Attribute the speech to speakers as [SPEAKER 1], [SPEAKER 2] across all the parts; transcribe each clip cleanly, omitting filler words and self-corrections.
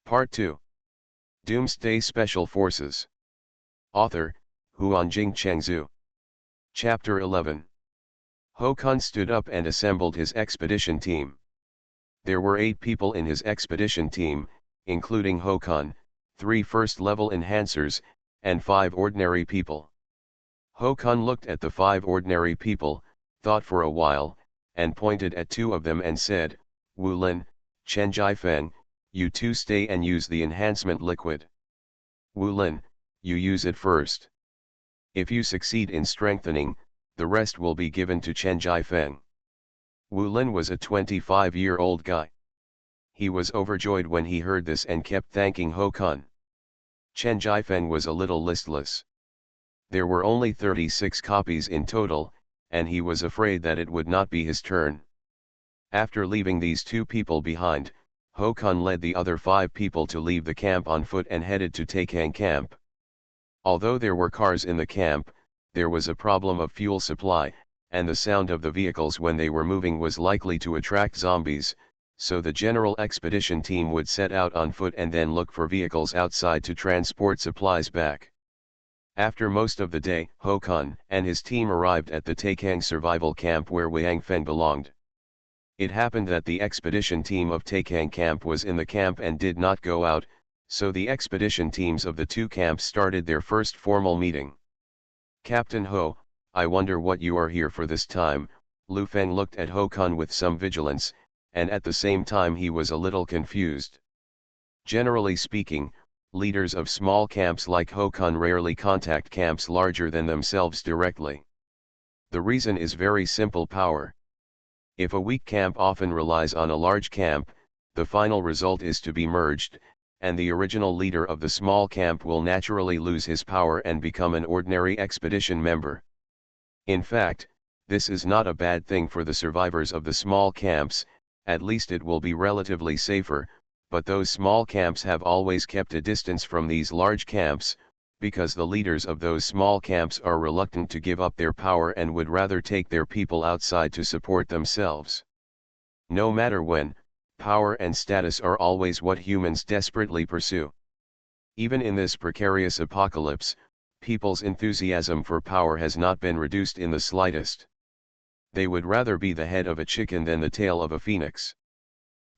[SPEAKER 1] Part 2. Doomsday Special Forces. Author, Huanjing Chengzhu. Chapter 11. Hokan stood up and assembled his expedition team. There were 8 people in his expedition team, including Hokan, 3 first-level enhancers, and 5 ordinary people. Hokan looked at the 5 ordinary people, thought for a while, and pointed at 2 of them and said, "Wu Lin, Chen Jiifeng, you 2 stay and use the enhancement liquid. Wu Lin, you use it first. If you succeed in strengthening, the rest will be given to Chen Jiifeng." Wu Lin was a 25-year-old guy. He was overjoyed when he heard this and kept thanking Hokan. Chen Jiifeng was a little listless. There were only 36 copies in total, and he was afraid that it would not be his turn. After leaving these 2 people behind, Hokan led the other 5 people to leave the camp on foot and headed to Taikang camp. Although there were cars in the camp, there was a problem of fuel supply, and the sound of the vehicles when they were moving was likely to attract zombies, so the general expedition team would set out on foot and then look for vehicles outside to transport supplies back. After most of the day, Hokan and his team arrived at the Taikang survival camp where Wang Feng belonged. It happened that the expedition team of Taikang camp was in the camp and did not go out, so the expedition teams of the 2 camps started their first formal meeting. "Captain Ho, I wonder what you are here for this time." Lu Feng looked at Hokan with some vigilance, and at the same time he was a little confused. Generally speaking, leaders of small camps like Hokan rarely contact camps larger than themselves directly. The reason is very simple: power. If a weak camp often relies on a large camp, the final result is to be merged, and the original leader of the small camp will naturally lose his power and become an ordinary expedition member. In fact, this is not a bad thing for the survivors of the small camps, at least it will be relatively safer, but those small camps have always kept a distance from these large camps, because the leaders of those small camps are reluctant to give up their power and would rather take their people outside to support themselves. No matter when, power and status are always what humans desperately pursue. Even in this precarious apocalypse, people's enthusiasm for power has not been reduced in the slightest. They would rather be the head of a chicken than the tail of a phoenix.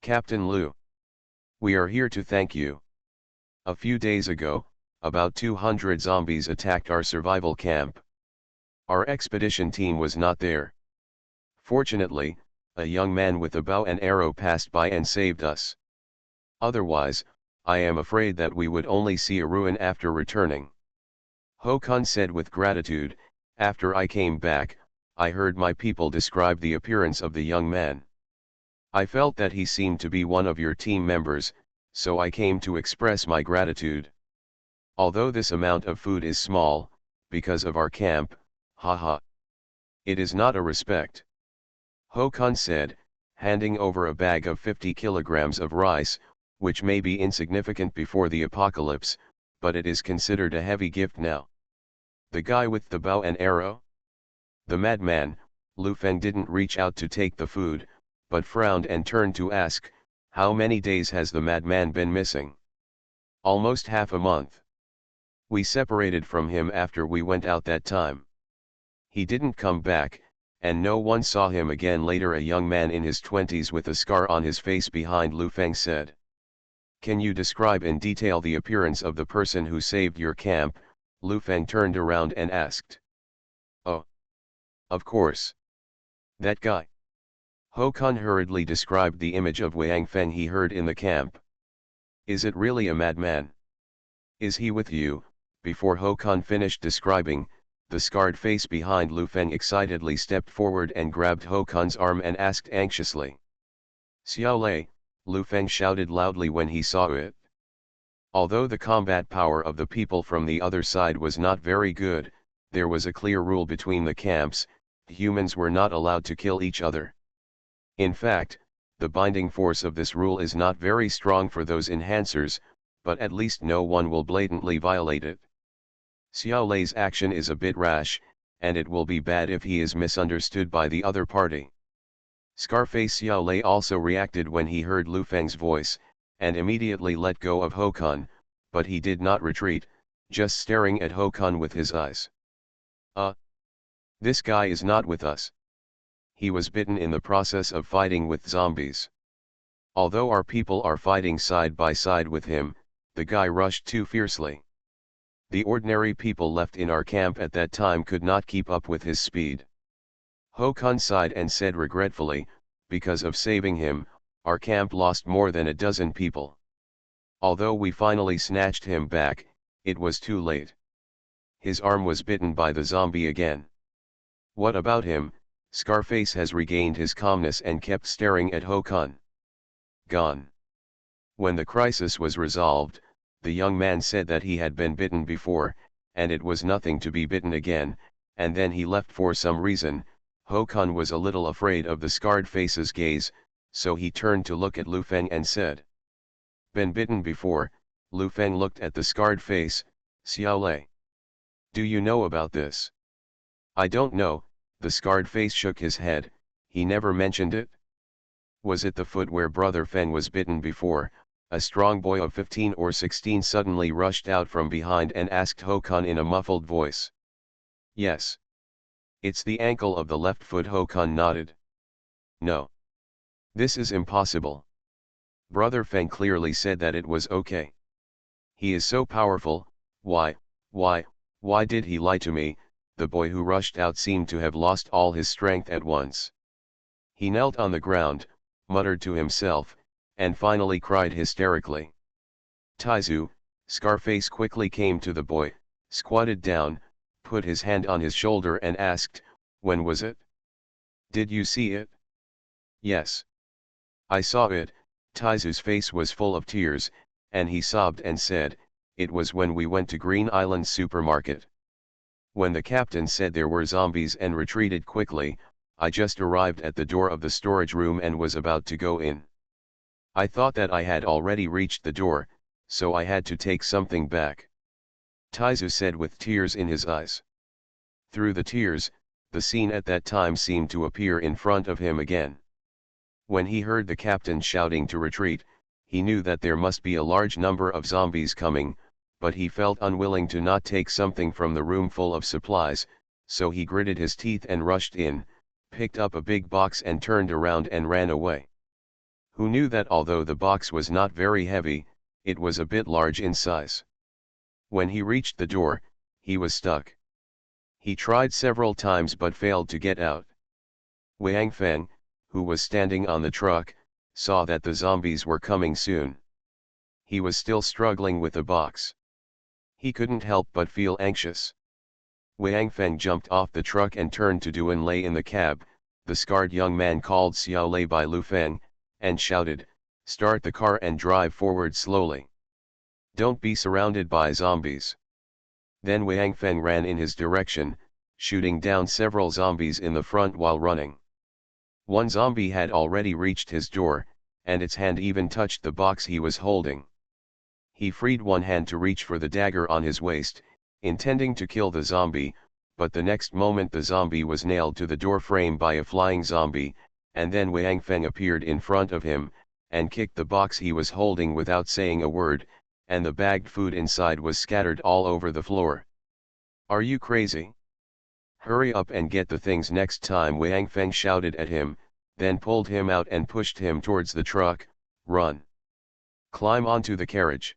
[SPEAKER 1] "Captain Lu, we are here to thank you. A few days ago, about 200 zombies attacked our survival camp. Our expedition team was not there. Fortunately, a young man with a bow and arrow passed by and saved us. Otherwise, I am afraid that we would only see a ruin after returning." Hokan said with gratitude, "After I came back, I heard my people describe the appearance of the young man. I felt that he seemed to be one of your team members, so I came to express my gratitude. Although this amount of food is small, because of our camp, haha. It is not a respect." Hokan said, handing over a bag of 50 kilograms of rice, which may be insignificant before the apocalypse, but it is considered a heavy gift now. "The guy with the bow and arrow?" The madman, Lu Feng, didn't reach out to take the food, but frowned and turned to ask, "How many days has the madman been missing?" "Almost half a month. We separated from him after we went out that time. He didn't come back, and no one saw him again later." A young man in his 20s with a scar on his face behind Lu Feng said. "Can you describe in detail the appearance of the person who saved your camp?" Lu Feng turned around and asked. "Oh. Of course. That guy." Hokan hurriedly described the image of Wang Feng he heard in the camp. "Is it really a madman? Is he with you?" Before Hokan finished describing, the scarred face behind Lu Feng excitedly stepped forward and grabbed Hokan's arm and asked anxiously. "Xiao Lei," Lu Feng shouted loudly when he saw it. Although the combat power of the people from the other side was not very good, there was a clear rule between the camps: humans were not allowed to kill each other. In fact, the binding force of this rule is not very strong for those enhancers, but at least no one will blatantly violate it. Xiao Lei's action is a bit rash, and it will be bad if he is misunderstood by the other party. Scarface Xiao Lei also reacted when he heard Lu Feng's voice, and immediately let go of Hokan, but he did not retreat, just staring at Hokan with his eyes. This guy is not with us. He was bitten in the process of fighting with zombies. Although our people are fighting side by side with him, the guy rushed too fiercely. The ordinary people left in our camp at that time could not keep up with his speed. Hokan sighed and said regretfully, because of saving him, our camp lost more than a dozen people. Although we finally snatched him back, it was too late. His arm was bitten by the zombie again. What about him? Scarface has regained his calmness and kept staring at Hokan. Gone. When the crisis was resolved, the young man said that he had been bitten before, and it was nothing to be bitten again, and then he left for some reason. Hokan was a little afraid of the scarred face's gaze, so he turned to look at Lu Feng and said, "Been bitten before." Lu Feng looked at the scarred face. "Xiao Lei, do you know about this?" "I don't know." The scarred face shook his head. "He never mentioned it." "Was it the foot where Brother Feng was bitten before?" A strong boy of 15 or 16 suddenly rushed out from behind and asked Hokan in a muffled voice. "Yes. It's the ankle of the left foot." Hokan nodded. "No. This is impossible." Brother Feng clearly said that it was okay. "He is so powerful. Why did he lie to me?" The boy who rushed out seemed to have lost all his strength at once. He knelt on the ground, muttered to himself, and finally cried hysterically. Taizu, Scarface quickly came to the boy, squatted down, put his hand on his shoulder and asked, "When was it? Did you see it?" "Yes. I saw it." Taizu's face was full of tears, and he sobbed and said, "It was when we went to Green Island supermarket. When the captain said there were zombies and retreated quickly, I just arrived at the door of the storage room and was about to go in. I thought that I had already reached the door, so I had to take something back." Taizu said with tears in his eyes. Through the tears, the scene at that time seemed to appear in front of him again. When he heard the captain shouting to retreat, he knew that there must be a large number of zombies coming, but he felt unwilling to not take something from the room full of supplies, so he gritted his teeth and rushed in, picked up a big box and turned around and ran away. Who knew that although the box was not very heavy, it was a bit large in size. When he reached the door, he was stuck. He tried several times but failed to get out. Wang Feng, who was standing on the truck, saw that the zombies were coming soon. He was still struggling with the box. He couldn't help but feel anxious. Wang Feng jumped off the truck and turned to Duan Lei in the cab, the scarred young man called Xiao Lei by Lu Feng, and shouted, "Start the car and drive forward slowly. Don't be surrounded by zombies." Then Wang Feng ran in his direction, shooting down several zombies in the front while running. One zombie had already reached his door, and its hand even touched the box he was holding. He freed one hand to reach for the dagger on his waist, intending to kill the zombie, but the next moment the zombie was nailed to the door frame by a flying zombie, and then Wang Feng appeared in front of him, and kicked the box he was holding without saying a word, and the bagged food inside was scattered all over the floor. "Are you crazy? Hurry up and get the things next time," Wang Feng shouted at him, then pulled him out and pushed him towards the truck. "Run. Climb onto the carriage."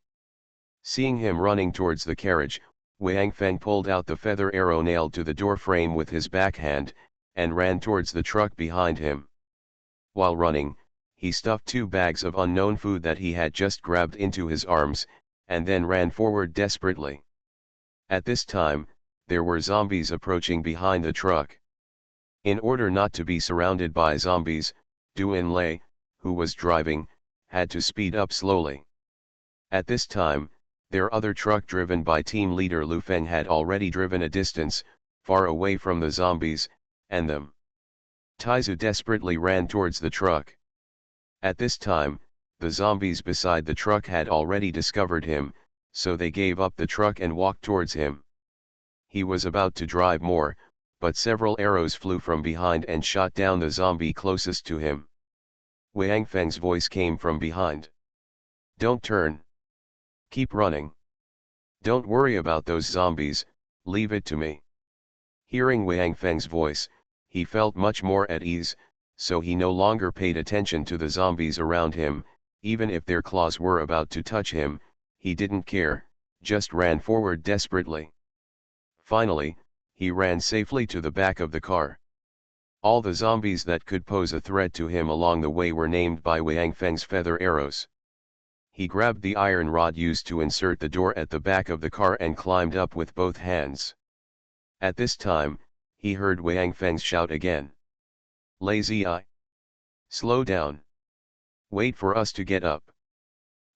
[SPEAKER 1] Seeing him running towards the carriage, Wang Feng pulled out the feather arrow nailed to the door frame with his backhand, and ran towards the truck behind him. While running, he stuffed 2 bags of unknown food that he had just grabbed into his arms, and then ran forward desperately. At this time, there were zombies approaching behind the truck. In order not to be surrounded by zombies, Duan Lei, who was driving, had to speed up slowly. At this time, their other truck driven by team leader Lu Feng had already driven a distance, far away from the zombies, and them. Taizu desperately ran towards the truck. At this time, the zombies beside the truck had already discovered him, so they gave up the truck and walked towards him. He was about to drive more, but several arrows flew from behind and shot down the zombie closest to him. Wang Feng's voice came from behind. Don't turn. Keep running. Don't worry about those zombies, leave it to me. Hearing Wang Feng's voice, he felt much more at ease, so he no longer paid attention to the zombies around him. Even if their claws were about to touch him, he didn't care, just ran forward desperately. Finally, he ran safely to the back of the car. All the zombies that could pose a threat to him along the way were named by Wang Feng's feather arrows. He grabbed the iron rod used to insert the door at the back of the car and climbed up with both hands. At this time, he heard Wang Feng's shout again. Lazy eye. Slow down. Wait for us to get up.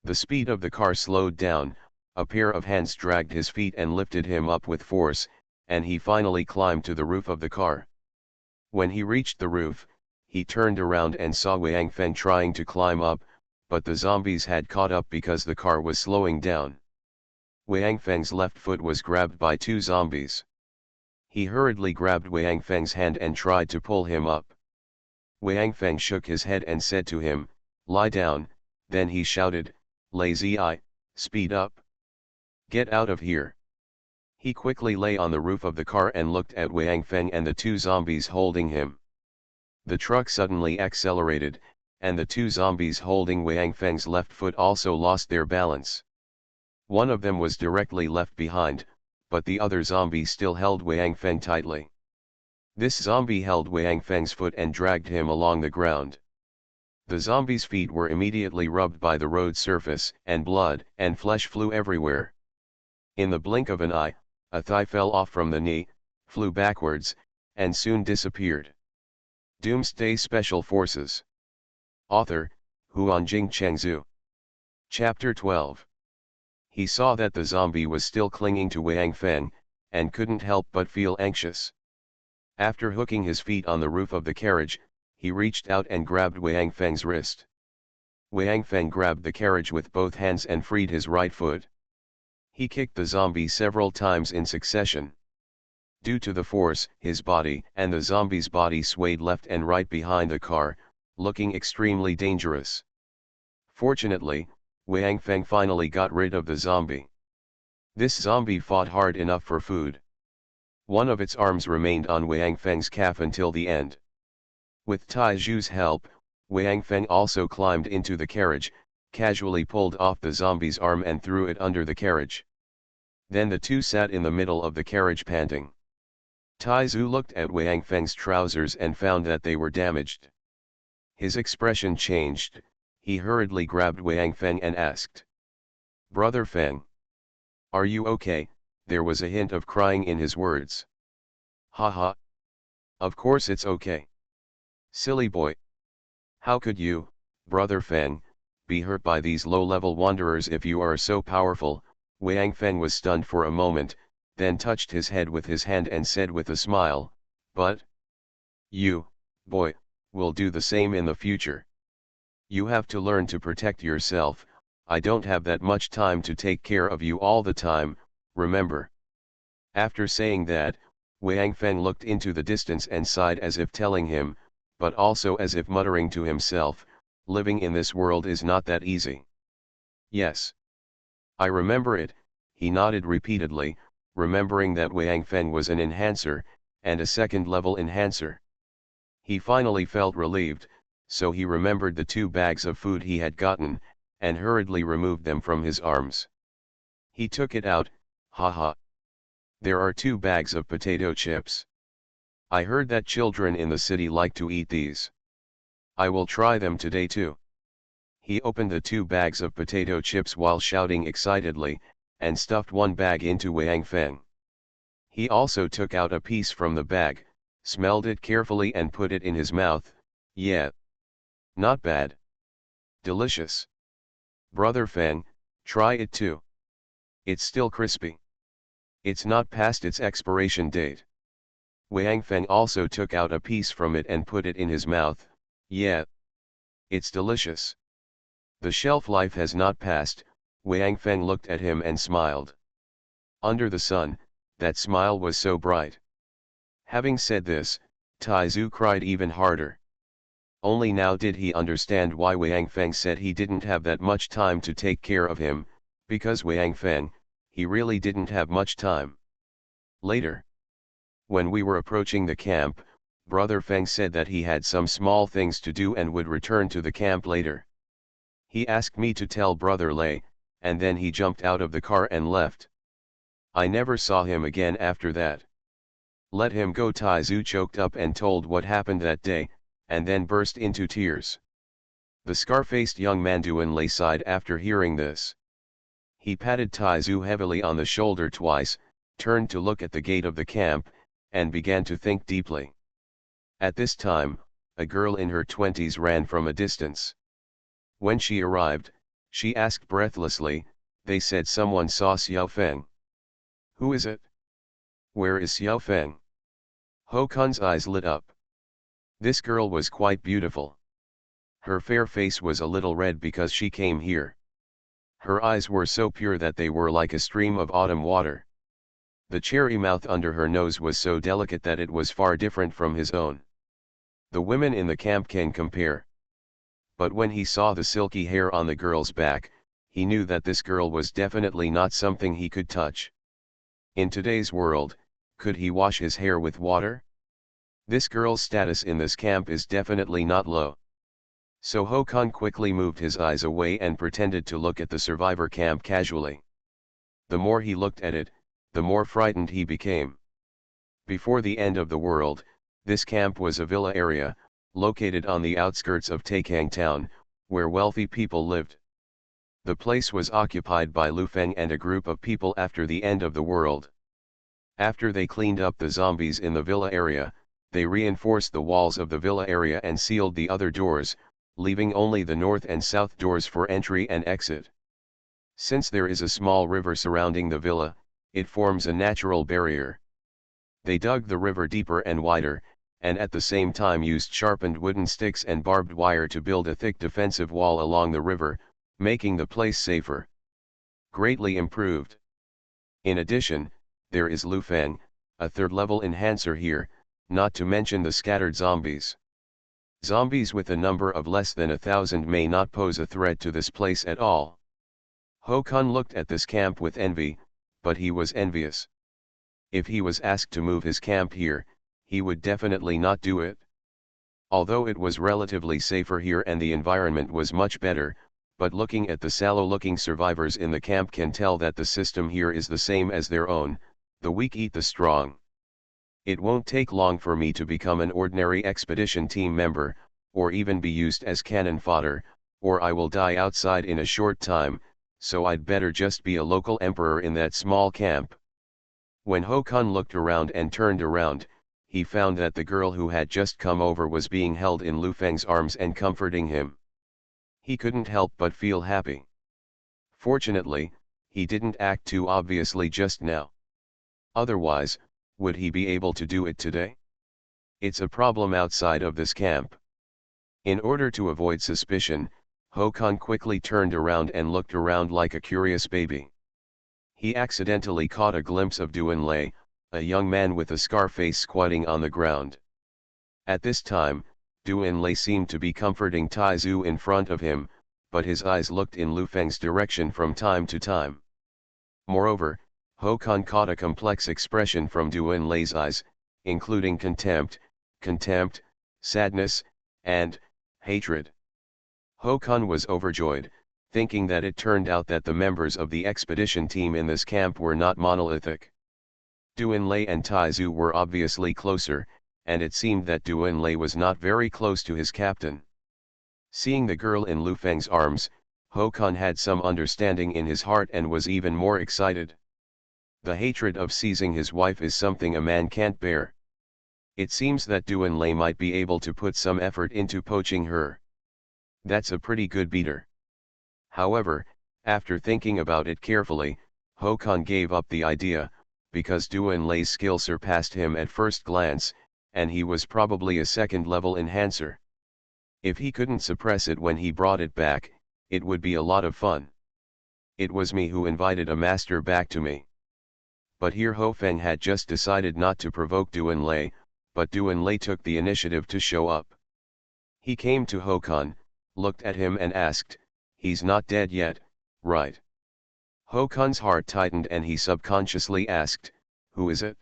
[SPEAKER 1] The speed of the car slowed down, a pair of hands dragged his feet and lifted him up with force, and he finally climbed to the roof of the car. When he reached the roof, he turned around and saw Wang Feng trying to climb up, but the zombies had caught up because the car was slowing down. Wang Feng's left foot was grabbed by two zombies. He hurriedly grabbed Wang Feng's hand and tried to pull him up. Wang Feng shook his head and said to him, "Lie down," then he shouted, "Lazy eye, speed up. Get out of here." He quickly lay on the roof of the car and looked at Wang Feng and the two zombies holding him. The truck suddenly accelerated, and the two zombies holding Wang Feng's left foot also lost their balance. One of them was directly left behind, but the other zombie still held Wang Feng tightly. This zombie held Wang Feng's foot and dragged him along the ground. The zombie's feet were immediately rubbed by the road surface, and blood and flesh flew everywhere. In the blink of an eye, a thigh fell off from the knee, flew backwards, and soon disappeared. Doomsday Special Forces. Author, Huanjing Chengzhu. Chapter 12. He saw that the zombie was still clinging to Wang Feng, and couldn't help but feel anxious. After hooking his feet on the roof of the carriage, he reached out and grabbed Wang Feng's wrist. Wang Feng grabbed the carriage with both hands and freed his right foot. He kicked the zombie several times in succession. Due to the force, his body and the zombie's body swayed left and right behind the car, looking extremely dangerous. Fortunately, Wang Feng finally got rid of the zombie. This zombie fought hard enough for food. One of its arms remained on Wang Feng's calf until the end. With Tai Zhu's help, Wang Feng also climbed into the carriage, casually pulled off the zombie's arm and threw it under the carriage. Then the two sat in the middle of the carriage panting. Tai Zhu looked at Wang Feng's trousers and found that they were damaged. His expression changed. He hurriedly grabbed Wang Feng and asked, "Brother Feng, are you okay?" There was a hint of crying in his words. "Ha ha. Of course it's okay. Silly boy. How could you, Brother Feng, be hurt by these low-level wanderers if you are so powerful?" Wang Feng was stunned for a moment, then touched his head with his hand and said with a smile, "But you, boy, will do the same in the future. You have to learn to protect yourself. I don't have that much time to take care of you all the time, remember." After saying that, Wang Feng looked into the distance and sighed as if telling him, but also as if muttering to himself, "Living in this world is not that easy." "Yes. I remember it," he nodded repeatedly, remembering that Wang Feng was an enhancer, and a second-level enhancer. He finally felt relieved, so he remembered the 2 bags of food he had gotten, and hurriedly removed them from his arms. He took it out, "Haha. There are 2 bags of potato chips. I heard that children in the city like to eat these. I will try them today too." He opened the 2 bags of potato chips while shouting excitedly, and stuffed 1 bag into Wang Feng. He also took out a piece from the bag, smelled it carefully and put it in his mouth. "Yeah. Not bad. Delicious. Brother Feng, try it too. It's still crispy. It's not past its expiration date." Wang Feng also took out a piece from it and put it in his mouth. "Yeah. It's delicious. The shelf life has not passed." Wang Feng looked at him and smiled. Under the sun, that smile was so bright. Having said this, Tai Zhu cried even harder. Only now did he understand why Wang Feng said he didn't have that much time to take care of him, because Wang Feng, he really didn't have much time. Later, when we were approaching the camp, Brother Feng said that he had some small things to do and would return to the camp later. He asked me to tell Brother Lei, and then he jumped out of the car and left. I never saw him again after that. Let him go. Tai Zu choked up and told what happened that day, and then burst into tears. The scar-faced young man Duan Lei sighed after hearing this. He patted Tai Zu heavily on the shoulder twice, turned to look at the gate of the camp, and began to think deeply. At this time, a girl in her 20s ran from a distance. When she arrived, she asked breathlessly, "They said someone saw Xiao Feng. Who is it? Where is Xiao Feng?" Ho Kun's eyes lit up. This girl was quite beautiful. Her fair face was a little red because she came here. Her eyes were so pure that they were like a stream of autumn water. The cherry mouth under her nose was so delicate that it was far different from his own. The women in the camp can compare. But when he saw the silky hair on the girl's back, he knew that this girl was definitely not something he could touch. In today's world, could he wash his hair with water? This girl's status in this camp is definitely not low. So Ho Kun quickly moved his eyes away and pretended to look at the survivor camp casually. The more he looked at it, the more frightened he became. Before the end of the world, this camp was a villa area, located on the outskirts of Taikang town, where wealthy people lived. The place was occupied by Lu Feng and a group of people after the end of the world. After they cleaned up the zombies in the villa area, they reinforced the walls of the villa area and sealed the other doors, leaving only the north and south doors for entry and exit. Since there is a small river surrounding the villa, it forms a natural barrier. They dug the river deeper and wider, and at the same time used sharpened wooden sticks and barbed wire to build a thick defensive wall along the river, making the place safer. Greatly improved. In addition, there is Lu Feng, a third-level enhancer here, not to mention the scattered zombies. Zombies with a number of less than 1,000 may not pose a threat to this place at all. Ho Kun looked at this camp with envy, but he was envious. If he was asked to move his camp here, he would definitely not do it. Although it was relatively safer here and the environment was much better, but looking at the sallow-looking survivors in the camp can tell that the system here is the same as their own: the weak eat the strong. It won't take long for me to become an ordinary expedition team member, or even be used as cannon fodder, or I will die outside in a short time, so I'd better just be a local emperor in that small camp. When Ho Kun looked around and turned around, he found that the girl who had just come over was being held in Lu Feng's arms and comforting him. He couldn't help but feel happy. Fortunately, he didn't act too obviously just now. Otherwise, would he be able to do it today? It's a problem outside of this camp. In order to avoid suspicion, Ho Kun quickly turned around and looked around like a curious baby. He accidentally caught a glimpse of Duan Lei, a young man with a scar face squatting on the ground. At this time, Duan Lei seemed to be comforting Tai Zu in front of him, but his eyes looked in Lu Feng's direction from time to time. Moreover, Ho Kun caught a complex expression from Duan Lei's eyes, including contempt, sadness, and hatred. Ho Kun was overjoyed, thinking that it turned out that the members of the expedition team in this camp were not monolithic. Duan Lei and Tai Zu were obviously closer, and it seemed that Duan Lei was not very close to his captain. Seeing the girl in Lu Feng's arms, Ho Kun had some understanding in his heart and was even more excited. The hatred of seizing his wife is something a man can't bear. It seems that Duan Lei might be able to put some effort into poaching her. That's a pretty good beater. However, after thinking about it carefully, Ho Kun gave up the idea, because Duan Lei's skill surpassed him at first glance, and he was probably a second-level enhancer. If he couldn't suppress it when he brought it back, it would be a lot of fun. It was me who invited a master back to me. But here Ho Feng had just decided not to provoke Duan Lei, but Duan Lei took the initiative to show up. He came to Hokan, looked at him and asked, "He's not dead yet, right?" Hokan's heart tightened and he subconsciously asked, "Who is it?"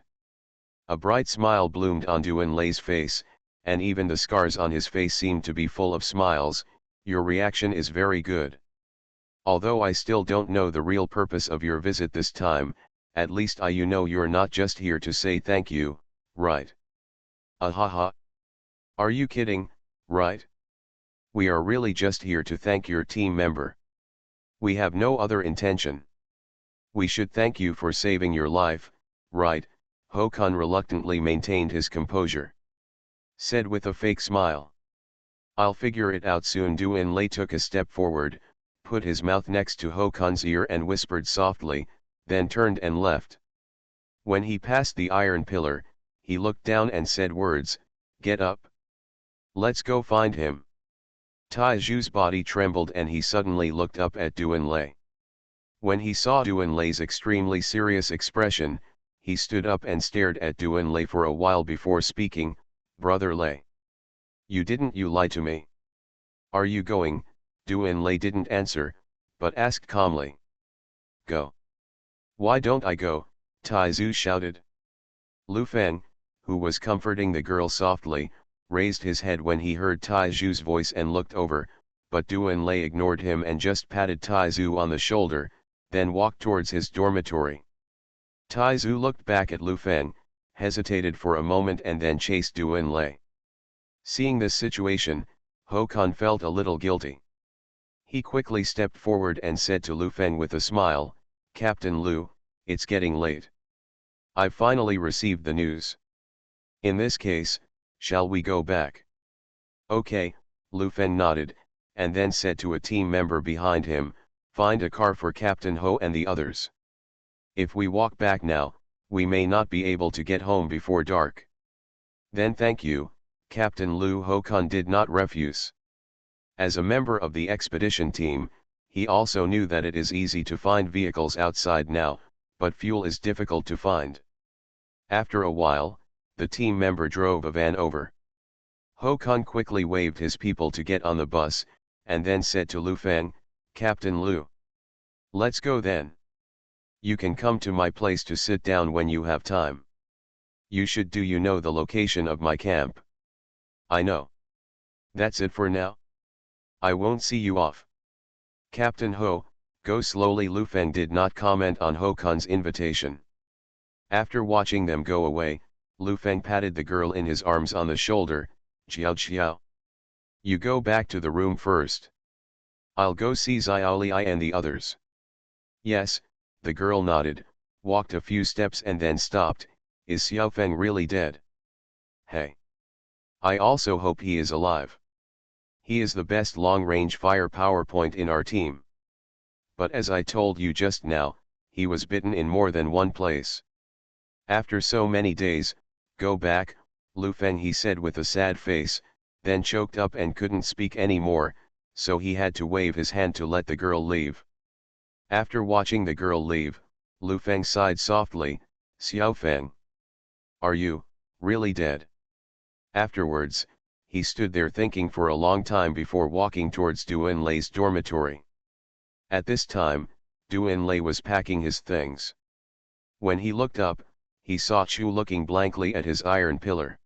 [SPEAKER 1] A bright smile bloomed on Duanlei's face, and even the scars on his face seemed to be full of smiles. "Your reaction is very good. Although I still don't know the real purpose of your visit this time, at least you know you're not just here to say thank you, right?" Ahaha. Are you kidding, right? We are really just here to thank your team member. We have no other intention. We should thank you for saving your life, right? Hokan reluctantly maintained his composure. Said with a fake smile. "I'll figure it out soon." Duanlei took a step forward, put his mouth next to Hokan's ear and whispered softly, then turned and left. When he passed the iron pillar, he looked down and said words, "Get up. Let's go find him." Taiju's body trembled and he suddenly looked up at Duanlei. When he saw Duanlei's extremely serious expression, he stood up and stared at Duanlei for a while before speaking, "Brother Lei. You lie to me. Are you going?" Duanlei didn't answer, but asked calmly. "Go. Why don't I go?" Taizu shouted. Lu Feng, who was comforting the girl softly, raised his head when he heard Taiju's voice and looked over, but Duanlei ignored him and just patted Taizu on the shoulder, then walked towards his dormitory. Taizu looked back at Lu Feng, hesitated for a moment and then chased Duanlei. Seeing this situation, Hokan felt a little guilty. He quickly stepped forward and said to Lu Feng with a smile, "Captain Lu, it's getting late. I've finally received the news. In this case, shall we go back?" "Okay," Lu Feng nodded, and then said to a team member behind him, "Find a car for Captain Ho and the others. If we walk back now, we may not be able to get home before dark." "Then thank you, Captain Lu." Hokan did not refuse. As a member of the expedition team, he also knew that it is easy to find vehicles outside now, but fuel is difficult to find. After a while, the team member drove a van over. Hokan quickly waved his people to get on the bus, and then said to Lu Feng, "Captain Lu. Let's go then. You can come to my place to sit down when you have time. You should do you know the location of my camp?" "I know. That's it for now. I won't see you off." "Captain Ho, go slowly." Lu Feng did not comment on Hokan's invitation. After watching them go away, Lu Feng patted the girl in his arms on the shoulder, "Xiao Xiao. You go back to the room first. I'll go see Xiaoli and the others." "Yes," the girl nodded, walked a few steps and then stopped. "Is Xiao Feng really dead?" "Hey. I also hope he is alive. He is the best long-range firepower point in our team. But as I told you just now, he was bitten in more than one place. After so many days, go back, Lu Feng," he said with a sad face, then choked up and couldn't speak any more, so he had to wave his hand to let the girl leave. After watching the girl leave, Lu Feng sighed softly, "Xiao Feng. Are you really dead?" Afterwards, he stood there thinking for a long time before walking towards Duanlei's dormitory. At this time, Duanlei was packing his things. When he looked up, he saw Chu looking blankly at his iron pillar.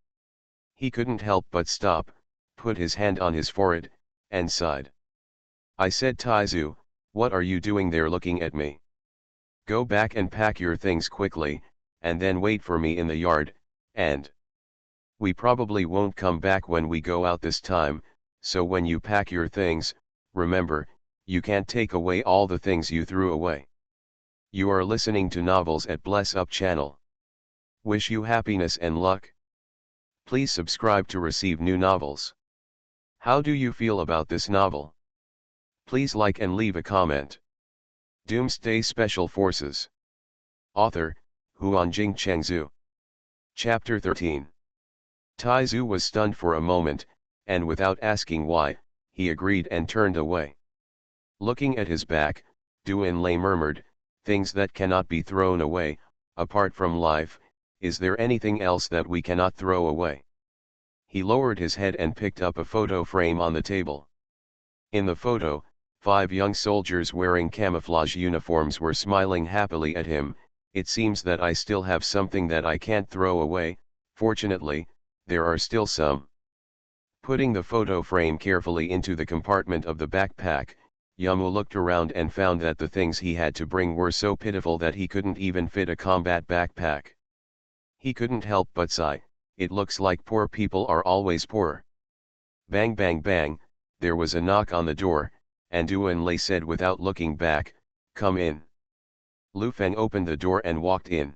[SPEAKER 1] He couldn't help but stop, put his hand on his forehead, and sighed. "I said, Taizu, what are you doing there looking at me? Go back and pack your things quickly, and then wait for me in the yard, and we probably won't come back when we go out this time, so when you pack your things, remember, you can't take away all the things you threw away." You are listening to Novels at Bless Up channel. Wish you happiness and luck. Please subscribe to receive new novels. How do you feel about this novel? Please like and leave a comment. Doomsday Special Forces. Author, Huanjing Chengzhu. Chapter 13. Taizu was stunned for a moment, and without asking why, he agreed and turned away. Looking at his back, Duanlei murmured, "Things that cannot be thrown away, apart from life, is there anything else that we cannot throw away?" He lowered his head and picked up a photo frame on the table. In the photo, 5 young soldiers wearing camouflage uniforms were smiling happily at him. It seems that I still have something that I can't throw away. Fortunately, there are still some. Putting the photo frame carefully into the compartment of the backpack, Yamu looked around and found that the things he had to bring were so pitiful that he couldn't even fit a combat backpack. He couldn't help but sigh. It looks like poor people are always poor. Bang bang bang, there was a knock on the door, and Duanlei said without looking back, "Come in." Lu Feng opened the door and walked in.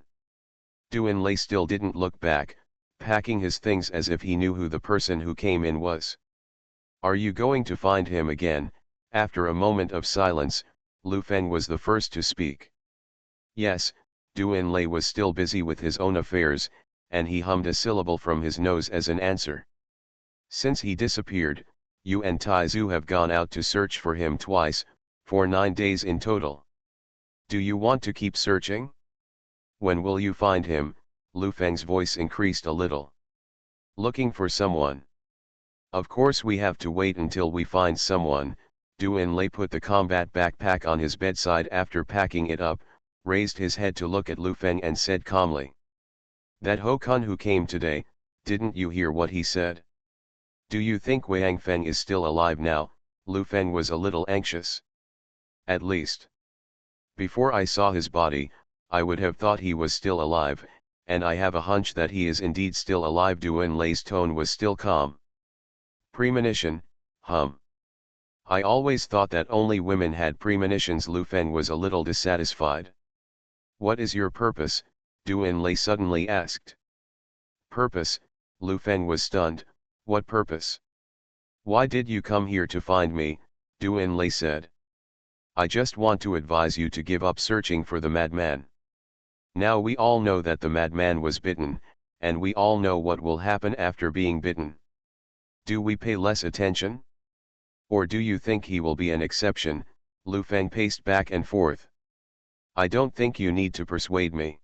[SPEAKER 1] Duanlei still didn't look back, packing his things as if he knew who the person who came in was. "Are you going to find him again?" After a moment of silence, Lu Feng was the first to speak. Yes, Duanlei was still busy with his own affairs, and he hummed a syllable from his nose as an answer. "Since he disappeared, you and Taizu have gone out to search for him twice, for 9 days in total. Do you want to keep searching? When will you find him?" Lu Feng's voice increased a little. "Looking for someone? Of course we have to wait until we find someone." Duanlei put the combat backpack on his bedside after packing it up, raised his head to look at Lu Feng and said calmly. "That Hokan who came today, didn't you hear what he said? Do you think Wang Feng is still alive now?" Lu Feng was a little anxious. "At least. Before I saw his body, I would have thought he was still alive, and I have a hunch that he is indeed still alive." Duanlei's tone was still calm. "Premonition, I always thought that only women had premonitions." Lu Feng was a little dissatisfied. "What is your purpose?" Duanlei suddenly asked. "Purpose?" Lu Feng was stunned. "What purpose? Why did you come here to find me?" Duanlei said. "I just want to advise you to give up searching for the madman. Now we all know that the madman was bitten, and we all know what will happen after being bitten. Do we pay less attention? Or do you think he will be an exception?" Lu Feng paced back and forth. "I don't think you need to persuade me.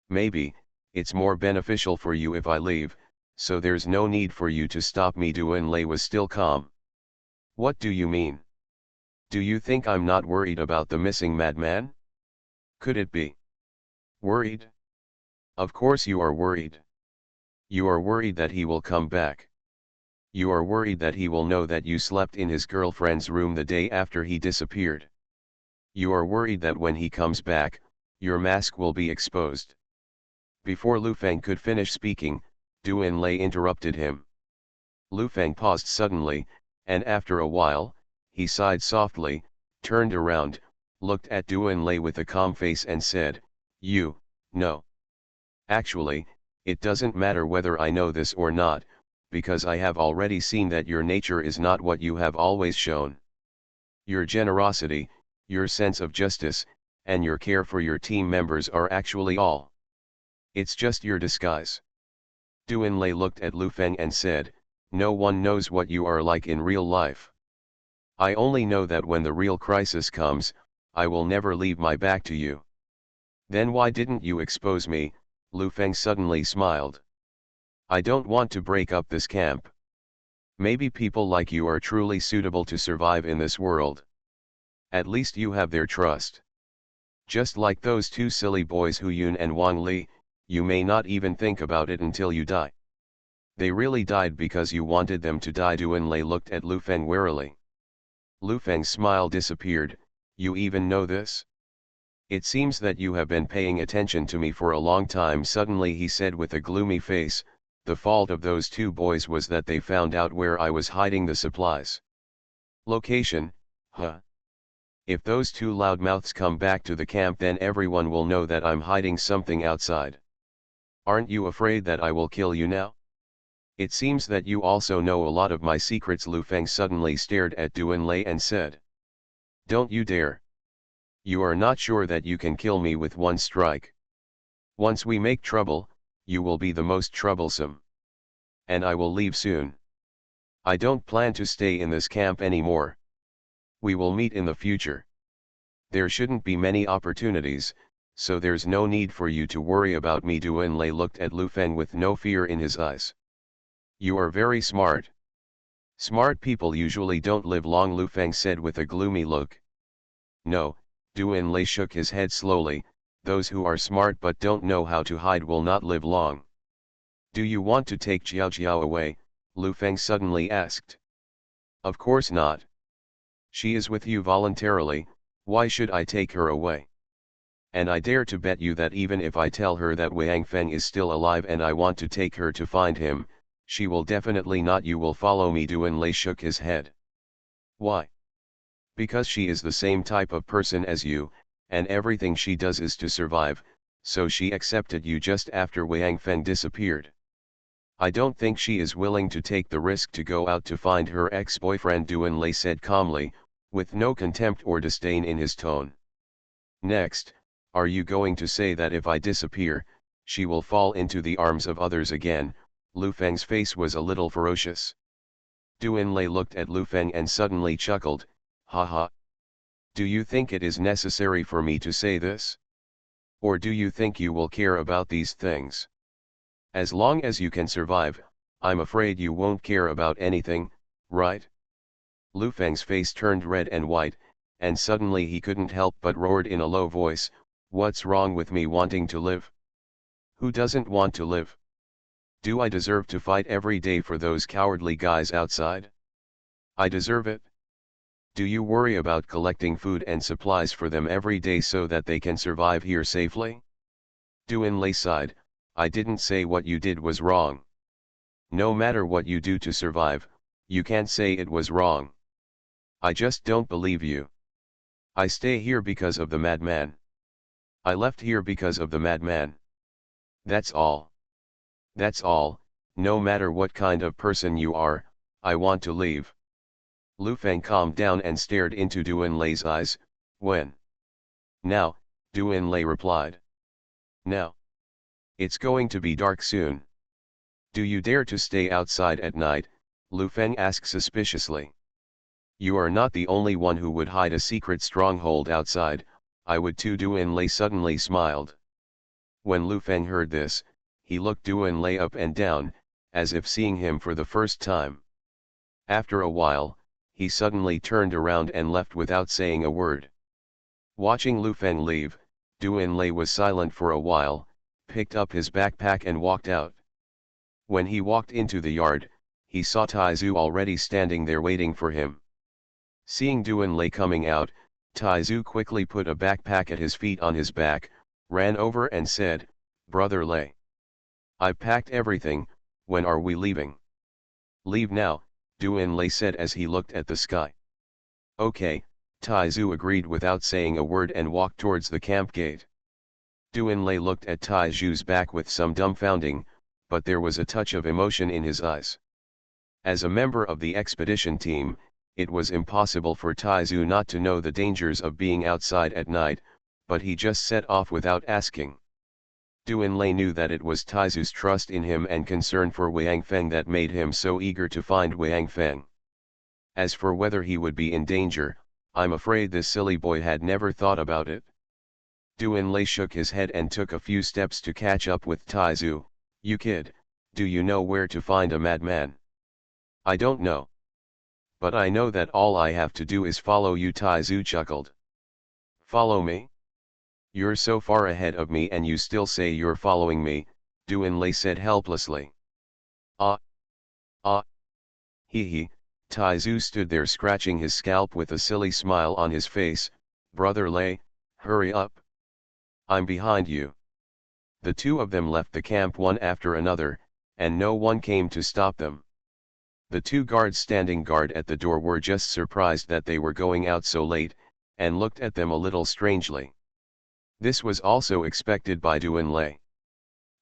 [SPEAKER 1] Maybe, it's more beneficial for you if I leave, so there's no need for you to stop me." Duanlei was still calm. "What do you mean? Do you think I'm not worried about the missing madman? Could it be? Worried? Of course you are worried. You are worried that he will come back. You are worried that he will know that you slept in his girlfriend's room the day after he disappeared. You are worried that when he comes back, your mask will be exposed." Before Lu Feng could finish speaking, Duanlei interrupted him. Lu Feng paused suddenly, and after a while, he sighed softly, turned around, looked at Duanlei with a calm face and said, "No. Actually, it doesn't matter whether I know this or not, because I have already seen that your nature is not what you have always shown. Your generosity, your sense of justice, and your care for your team members are actually all. It's just your disguise." Duanlei looked at Lu Feng and said, "No one knows what you are like in real life. I only know that when the real crisis comes, I will never leave my back to you." "Then why didn't you expose me?" Lu Feng suddenly smiled. "I don't want to break up this camp. Maybe people like you are truly suitable to survive in this world. At least you have their trust. Just like those 2 silly boys Hu Yun and Wang Li, you may not even think about it until you die. They really died because you wanted them to die." Duanlei looked at Lu Feng warily. Lu Feng's smile disappeared. "You even know this? It seems that you have been paying attention to me for a long time." Suddenly he said with a gloomy face, "The fault of those 2 boys was that they found out where I was hiding the supplies. Location, If those 2 loudmouths come back to the camp, then everyone will know that I'm hiding something outside. Aren't you afraid that I will kill you now? It seems that you also know a lot of my secrets." Lu Feng suddenly stared at Duanlei and said, "Don't you dare. You are not sure that you can kill me with one strike. Once we make trouble, you will be the most troublesome. And I will leave soon. I don't plan to stay in this camp anymore. We will meet in the future. There shouldn't be many opportunities, so there's no need for you to worry about me." Duanlei looked at Lu Feng with no fear in his eyes. You are very smart. Smart people usually don't live long, Lu Feng said with a gloomy look. No, Du Enlai shook his head slowly, those who are smart but don't know how to hide will not live long. Do you want to take Xiao Xiao away? Lu Feng suddenly asked. Of course not. She is with you voluntarily, why should I take her away? And I dare to bet you that even if I tell her that Wang Feng is still alive and I want to take her to find him, she will definitely not. You will follow me. Du Enlai shook his head. Why? Because she is the same type of person as you, and everything she does is to survive, so she accepted you just after Wang Feng disappeared. I don't think she is willing to take the risk to go out to find her ex-boyfriend, Du Enlai said calmly, with no contempt or disdain in his tone. Next, are you going to say that if I disappear, she will fall into the arms of others again? Lu Feng's face was a little ferocious. Du Enlai looked at Lu Feng and suddenly chuckled, ha ha. Do you think it is necessary for me to say this? Or do you think you will care about these things? As long as you can survive, I'm afraid you won't care about anything, right? Lu Feng's face turned red and white, and suddenly he couldn't help but roared in a low voice, what's wrong with me wanting to live? Who doesn't want to live? Do I deserve to fight every day for those cowardly guys outside? I deserve it. Do you worry about collecting food and supplies for them every day so that they can survive here safely? Du Enlai sighed, I didn't say what you did was wrong. No matter what you do to survive, you can't say it was wrong. I just don't believe you. I stay here because of the madman. I left here because of the madman. That's all. That's all, no matter what kind of person you are, I want to leave. Lu Feng calmed down and stared into Du Enlai's eyes, when? Now, Du Enlai replied. Now. It's going to be dark soon. Do you dare to stay outside at night? Lu Feng asked suspiciously. You are not the only one who would hide a secret stronghold outside, I would too. Du Enlai suddenly smiled. When Lu Feng heard this, he looked Du Enlai up and down, as if seeing him for the first time. After a while, he suddenly turned around and left without saying a word. Watching Lu Feng leave, Du Enlai was silent for a while, picked up his backpack and walked out. When he walked into the yard, he saw Taizu already standing there waiting for him. Seeing Du Enlai coming out, Taizu quickly put a backpack at his feet on his back, ran over and said, Brother Lei. I've packed everything, when are we leaving? Leave now, Du Enlai said as he looked at the sky. Okay, Taizu agreed without saying a word and walked towards the camp gate. Du Enlai looked at Taizu's back with some dumbfounding, but there was a touch of emotion in his eyes. As a member of the expedition team, it was impossible for Taizu not to know the dangers of being outside at night, but he just set off without asking. Du Enlai knew that it was Taizu's trust in him and concern for Wang Feng that made him so eager to find Wang Feng. As for whether he would be in danger, I'm afraid this silly boy had never thought about it. Du Enlai shook his head and took a few steps to catch up with Taizu. You kid, do you know where to find a madman? I don't know. But I know that all I have to do is follow you. Taizu chuckled. Follow me? You're so far ahead of me and you still say you're following me, Du Enlai said helplessly. Ah. Hee. Taizu stood there scratching his scalp with a silly smile on his face. Brother Lei, hurry up. I'm behind you. The two of them left the camp one after another, and no one came to stop them. The two guards standing guard at the door were just surprised that they were going out so late, and looked at them a little strangely. This was also expected by Du Enlai.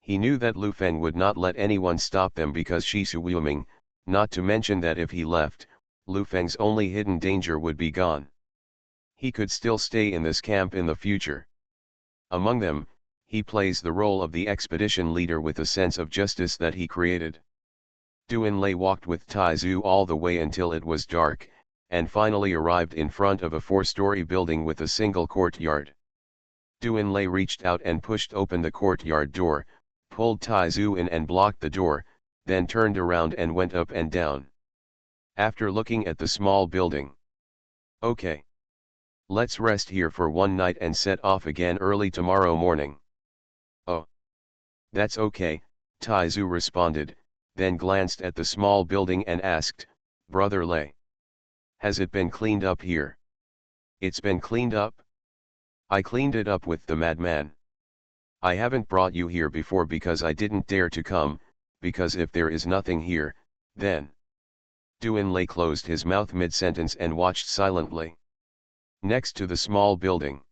[SPEAKER 1] He knew that Lu Feng would not let anyone stop them because she's Wuming, not to mention that if he left, Lu Feng's only hidden danger would be gone. He could still stay in this camp in the future. Among them, he plays the role of the expedition leader with a sense of justice that he created. Du Enlai walked with Taizu all the way until it was dark, and finally arrived in front of a 4-story building with a single courtyard. Du Enlai reached out and pushed open the courtyard door, pulled Taizu in and blocked the door. then turned around and went up and down. After looking at the small building. Okay. Let's rest here for one night and set off again early tomorrow morning. Oh. That's okay, Taizu responded, then glanced at the small building and asked, Brother Lei. Has it been cleaned up here? It's been cleaned up? I cleaned it up with the madman. I haven't brought you here before because I didn't dare to come, because if there is nothing here, then... Duan Lei closed his mouth mid-sentence and watched silently. Next to the small building.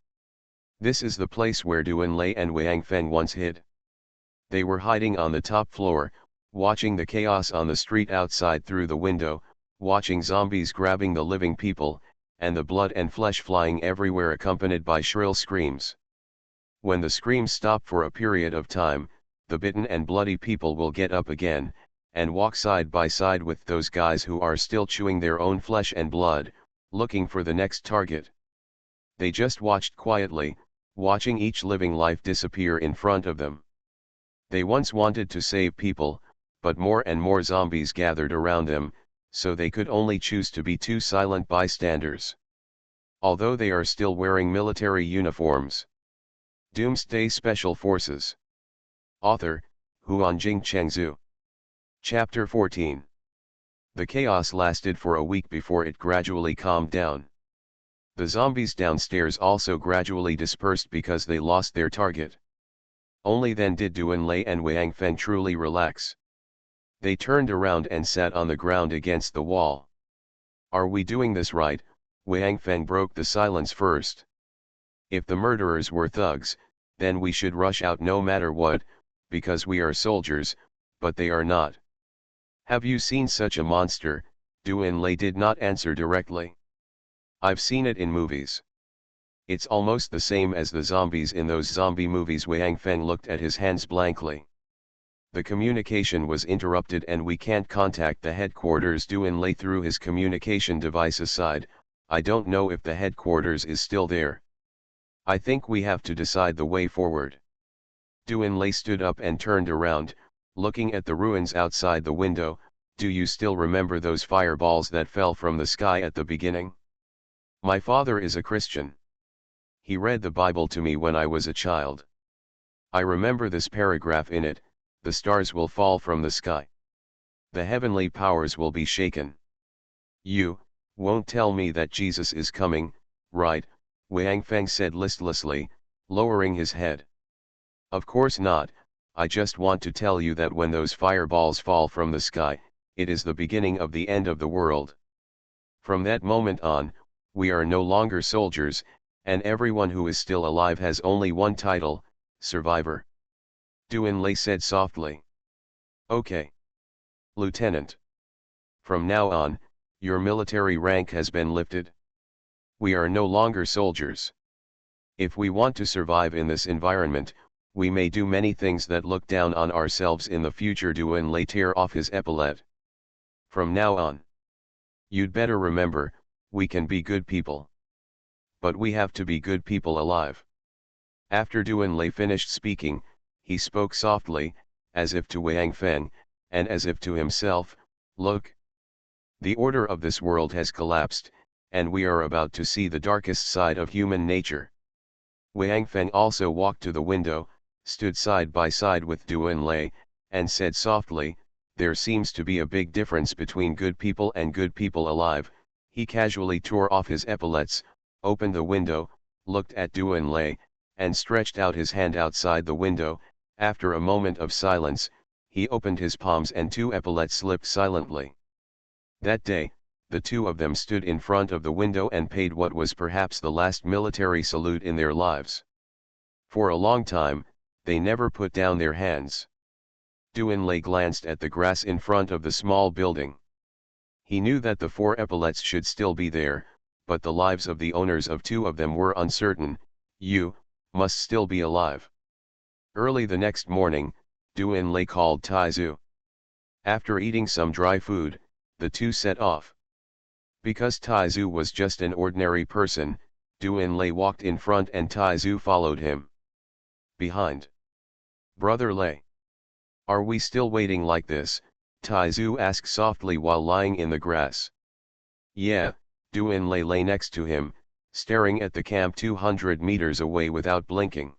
[SPEAKER 1] This is the place where Duan Lei and Wang Feng once hid. They were hiding on the top floor, watching the chaos on the street outside through the window, watching zombies grabbing the living people, and the blood and flesh flying everywhere accompanied by shrill screams. When the screams stop for a period of time, the bitten and bloody people will get up again, and walk side by side with those guys who are still chewing their own flesh and blood, looking for the next target. They just watched quietly, watching each living life disappear in front of them. They once wanted to save people, but more and more zombies gathered around them, so they could only choose to be two silent bystanders. Although they are still wearing military uniforms. Doomsday Special Forces. Author, Huanjing Chengzhu. Chapter 14. The chaos lasted for a week before it gradually calmed down. The zombies downstairs also gradually dispersed because they lost their target. Only then did Duan Lei and Wang Feng truly relax. They turned around and sat on the ground against the wall. Are we doing this right? Wang Feng broke the silence first. If the murderers were thugs, then we should rush out no matter what, because we are soldiers, but they are not. Have you seen such a monster? Duan Lei did not answer directly. I've seen it in movies. It's almost the same as the zombies in those zombie movies. Wang Feng looked at his hands blankly. The communication was interrupted and we can't contact the headquarters. Duan Lei threw his communication device aside. I don't know if the headquarters is still there. I think we have to decide the way forward. Duan Lei stood up and turned around, looking at the ruins outside the window. Do you still remember those fireballs that fell from the sky at the beginning? My father is a Christian. He read the Bible to me when I was a child. I remember this paragraph in it, the stars will fall from the sky. The heavenly powers will be shaken. You won't tell me that Jesus is coming, right? Wang Feng said listlessly, lowering his head. Of course not, I just want to tell you that when those fireballs fall from the sky, it is the beginning of the end of the world. From that moment on, we are no longer soldiers, and everyone who is still alive has only one title, survivor. Duan Lei said softly. Okay. Lieutenant. From now on, your military rank has been lifted. We are no longer soldiers. If we want to survive in this environment, we may do many things that look down on ourselves in the future. Duan Lei tear off his epaulette. From now on. You'd better remember, we can be good people. But we have to be good people alive. After Duan Lei finished speaking, he spoke softly, as if to Wang Feng, and as if to himself, look. The order of this world has collapsed, and we are about to see the darkest side of human nature. Wang Feng also walked to the window, stood side by side with Duan Lei, and said softly, there seems to be a big difference between good people and good people alive. He casually tore off his epaulettes, opened the window, looked at Duan Lei, and stretched out his hand outside the window. After a moment of silence, he opened his palms and two epaulettes slipped silently. That day, the two of them stood in front of the window and paid what was perhaps the last military salute in their lives. For a long time, they never put down their hands. Duan Lei glanced at the grass in front of the small building. He knew that the four epaulettes should still be there, but the lives of the owners of two of them were uncertain. You must still be alive. Early the next morning, Duan Lei called Taizu. After eating some dry food, the two set off. Because Taizu was just an ordinary person, Duan Lei walked in front and Taizu followed him behind. Brother Lei. Are we still waiting like this? Taizu asked softly while lying in the grass. Yeah, Duanlei lay next to him, staring at the camp 200 meters away without blinking.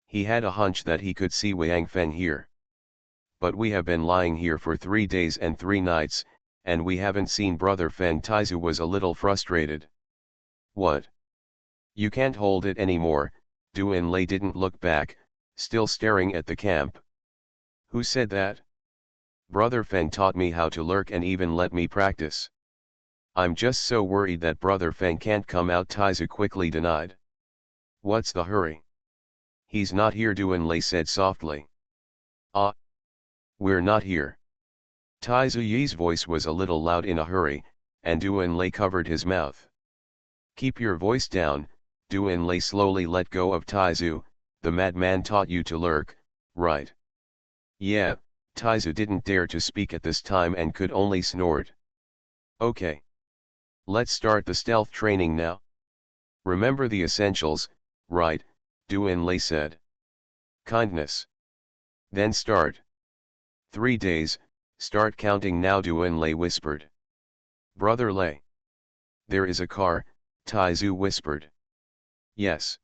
[SPEAKER 1] He had a hunch that he could see Wang Feng here. But we have been lying here for 3 days and 3 nights, and we haven't seen Brother Feng. Taizu was a little frustrated. What? You can't hold it anymore. Duanlei didn't look back, still staring at the camp. Who said that? Brother Feng taught me how to lurk and even let me practice. I'm just so worried that Brother Feng can't come out, Taizu quickly denied. What's the hurry? He's not here, Duanlei said softly. Ah. We're not here. Taizu Yi's voice was a little loud in a hurry, and Duanlei covered his mouth. Keep your voice down. Duanlei slowly let go of Taizu. The madman taught you to lurk, right? Yeah, Taizu didn't dare to speak at this time and could only snort. Okay. Let's start the stealth training now. Remember the essentials, right? Duanlei said. Kindness. Then start. 3 days, start counting now, Duanlei whispered. Brother Lei. There is a car, Taizu whispered. Yes.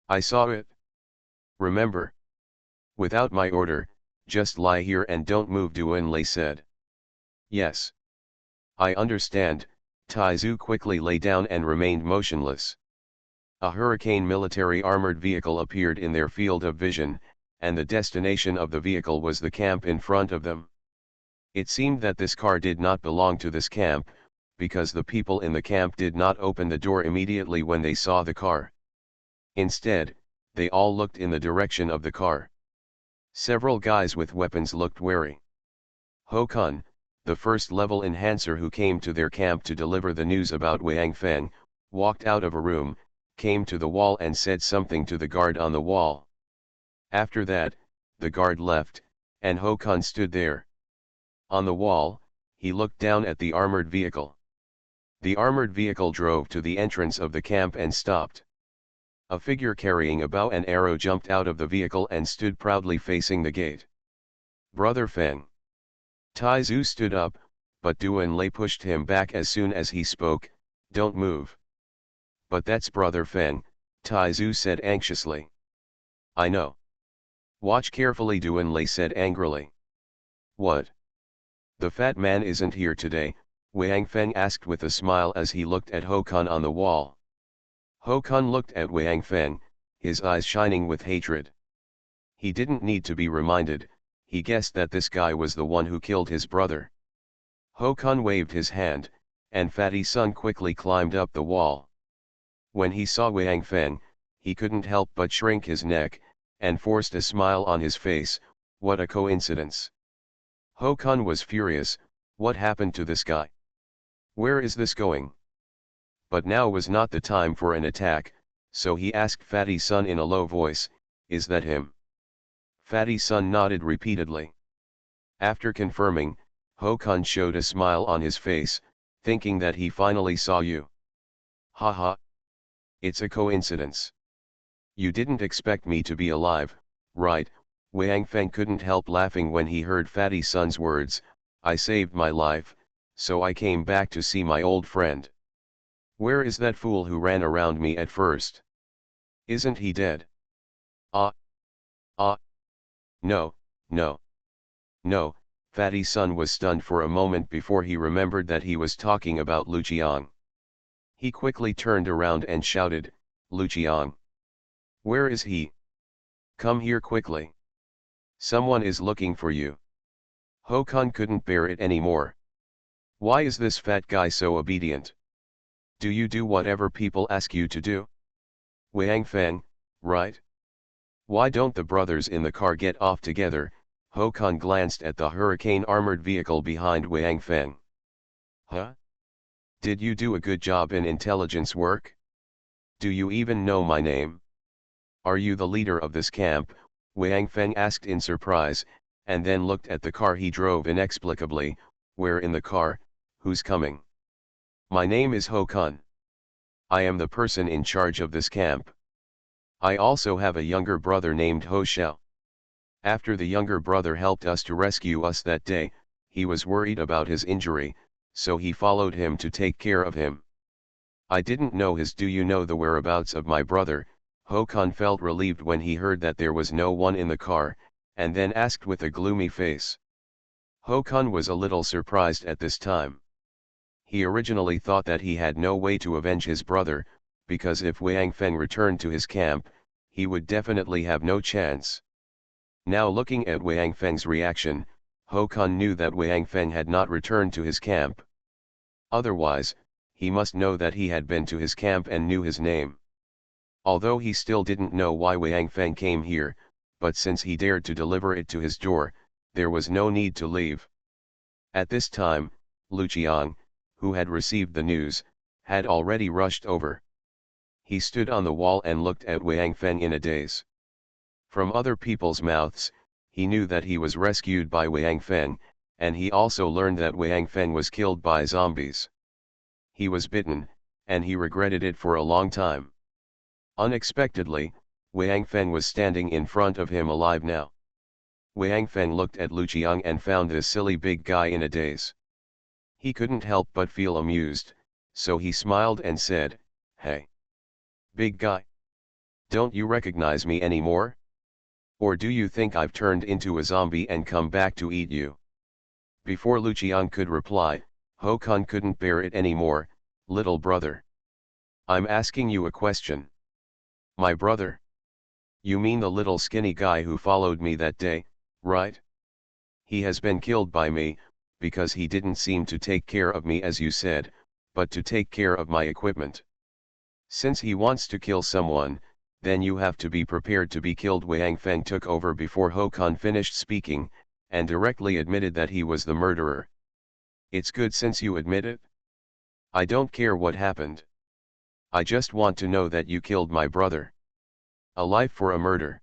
[SPEAKER 1] I saw it. Remember. Without my order, just lie here and don't move, Duanlei said. Yes. I understand. Taizu quickly lay down and remained motionless. A Hurricane military armored vehicle appeared in their field of vision, and the destination of the vehicle was the camp in front of them. It seemed that this car did not belong to this camp, because the people in the camp did not open the door immediately when they saw the car. Instead, they all looked in the direction of the car. Several guys with weapons looked wary. Ho-kun, the first-level enhancer who came to their camp to deliver the news about Wang Feng, walked out of a room, came to the wall and said something to the guard on the wall. After that, the guard left, and Ho-kun stood there. On the wall, he looked down at the armored vehicle. The armored vehicle drove to the entrance of the camp and stopped. A figure carrying a bow and arrow jumped out of the vehicle and stood proudly facing the gate. Brother Feng. Taizu stood up, but Duanlei pushed him back as soon as he spoke. Don't move. But that's Brother Feng, Taizu said anxiously. I know. Watch carefully, Duanlei said angrily. What? The fat man isn't here today, Wang Feng asked with a smile as he looked at Ho-kun on the wall. Ho-kun looked at Wang Feng, his eyes shining with hatred. He didn't need to be reminded, he guessed that this guy was the one who killed his brother. Ho-kun waved his hand, and Fatty Sun quickly climbed up the wall. When he saw Wang Feng, he couldn't help but shrink his neck, and forced a smile on his face. What a coincidence. Ho-kun was furious. What happened to this guy? Where is this going? But now was not the time for an attack, so he asked Fatty Sun in a low voice, is that him? Fatty Sun nodded repeatedly. After confirming, Ho-kun showed a smile on his face, thinking that he finally saw you. Haha. It's a coincidence. You didn't expect me to be alive, right? Wang Feng couldn't help laughing when he heard Fatty Sun's words. I saved my life, so I came back to see my old friend. Where is that fool who ran around me at first? Isn't he dead? Ah. No, no. No, Fatty Sun was stunned for a moment before he remembered that he was talking about Lu Qiang. He quickly turned around and shouted, Lu Qiang. Where is he? Come here quickly. Someone is looking for you. Ho-kun couldn't bear it anymore. Why is this fat guy so obedient? Do you do whatever people ask you to do? Wang Feng, right? Why don't the brothers in the car get off together? Ho-kun glanced at the Hurricane armored vehicle behind Wang Feng. Huh? Did you do a good job in intelligence work? Do you even know my name? Are you the leader of this camp? Wang Feng asked in surprise, and then looked at the car he drove inexplicably. Where in the car? Who's coming? My name is Ho-kun. I am the person in charge of this camp. I also have a younger brother named Ho Xiao. After the younger brother helped us to rescue us that day, he was worried about his injury, so he followed him to take care of him. I didn't know his. Do you know the whereabouts of my brother? Håkon felt relieved when he heard that there was no one in the car, and then asked with a gloomy face. Håkon was a little surprised at this time. He originally thought that he had no way to avenge his brother, because if Wang Feng returned to his camp, he would definitely have no chance. Now looking at Wang Feng's reaction, Håkon knew that Wang Feng had not returned to his camp. Otherwise, he must know that he had been to his camp and knew his name. Although he still didn't know why Wang Feng came here, but since he dared to deliver it to his door, there was no need to leave. At this time, Lu Qiang, who had received the news, had already rushed over. He stood on the wall and looked at Wang Feng in a daze. From other people's mouths, he knew that he was rescued by Wang Feng, and he also learned that Wang Feng was killed by zombies. He was bitten, and he regretted it for a long time. Unexpectedly, Wang Feng was standing in front of him alive now. Wang Feng looked at Lu Qiang and found this silly big guy in a daze. He couldn't help but feel amused, so he smiled and said, "Hey, big guy. Don't you recognize me anymore? Or do you think I've turned into a zombie and come back to eat you?" Before Lu Qiang could reply, Håkon couldn't bear it anymore. "Little brother. I'm asking you a question." "My brother? You mean the little skinny guy who followed me that day, right? He has been killed by me, because he didn't seem to take care of me as you said, but to take care of my equipment. Since he wants to kill someone, then you have to be prepared to be killed." Wang Feng took over before Håkon finished speaking, and directly admitted that he was the murderer. "It's good since you admit it. I don't care what happened. I just want to know that you killed my brother. A life for a murder.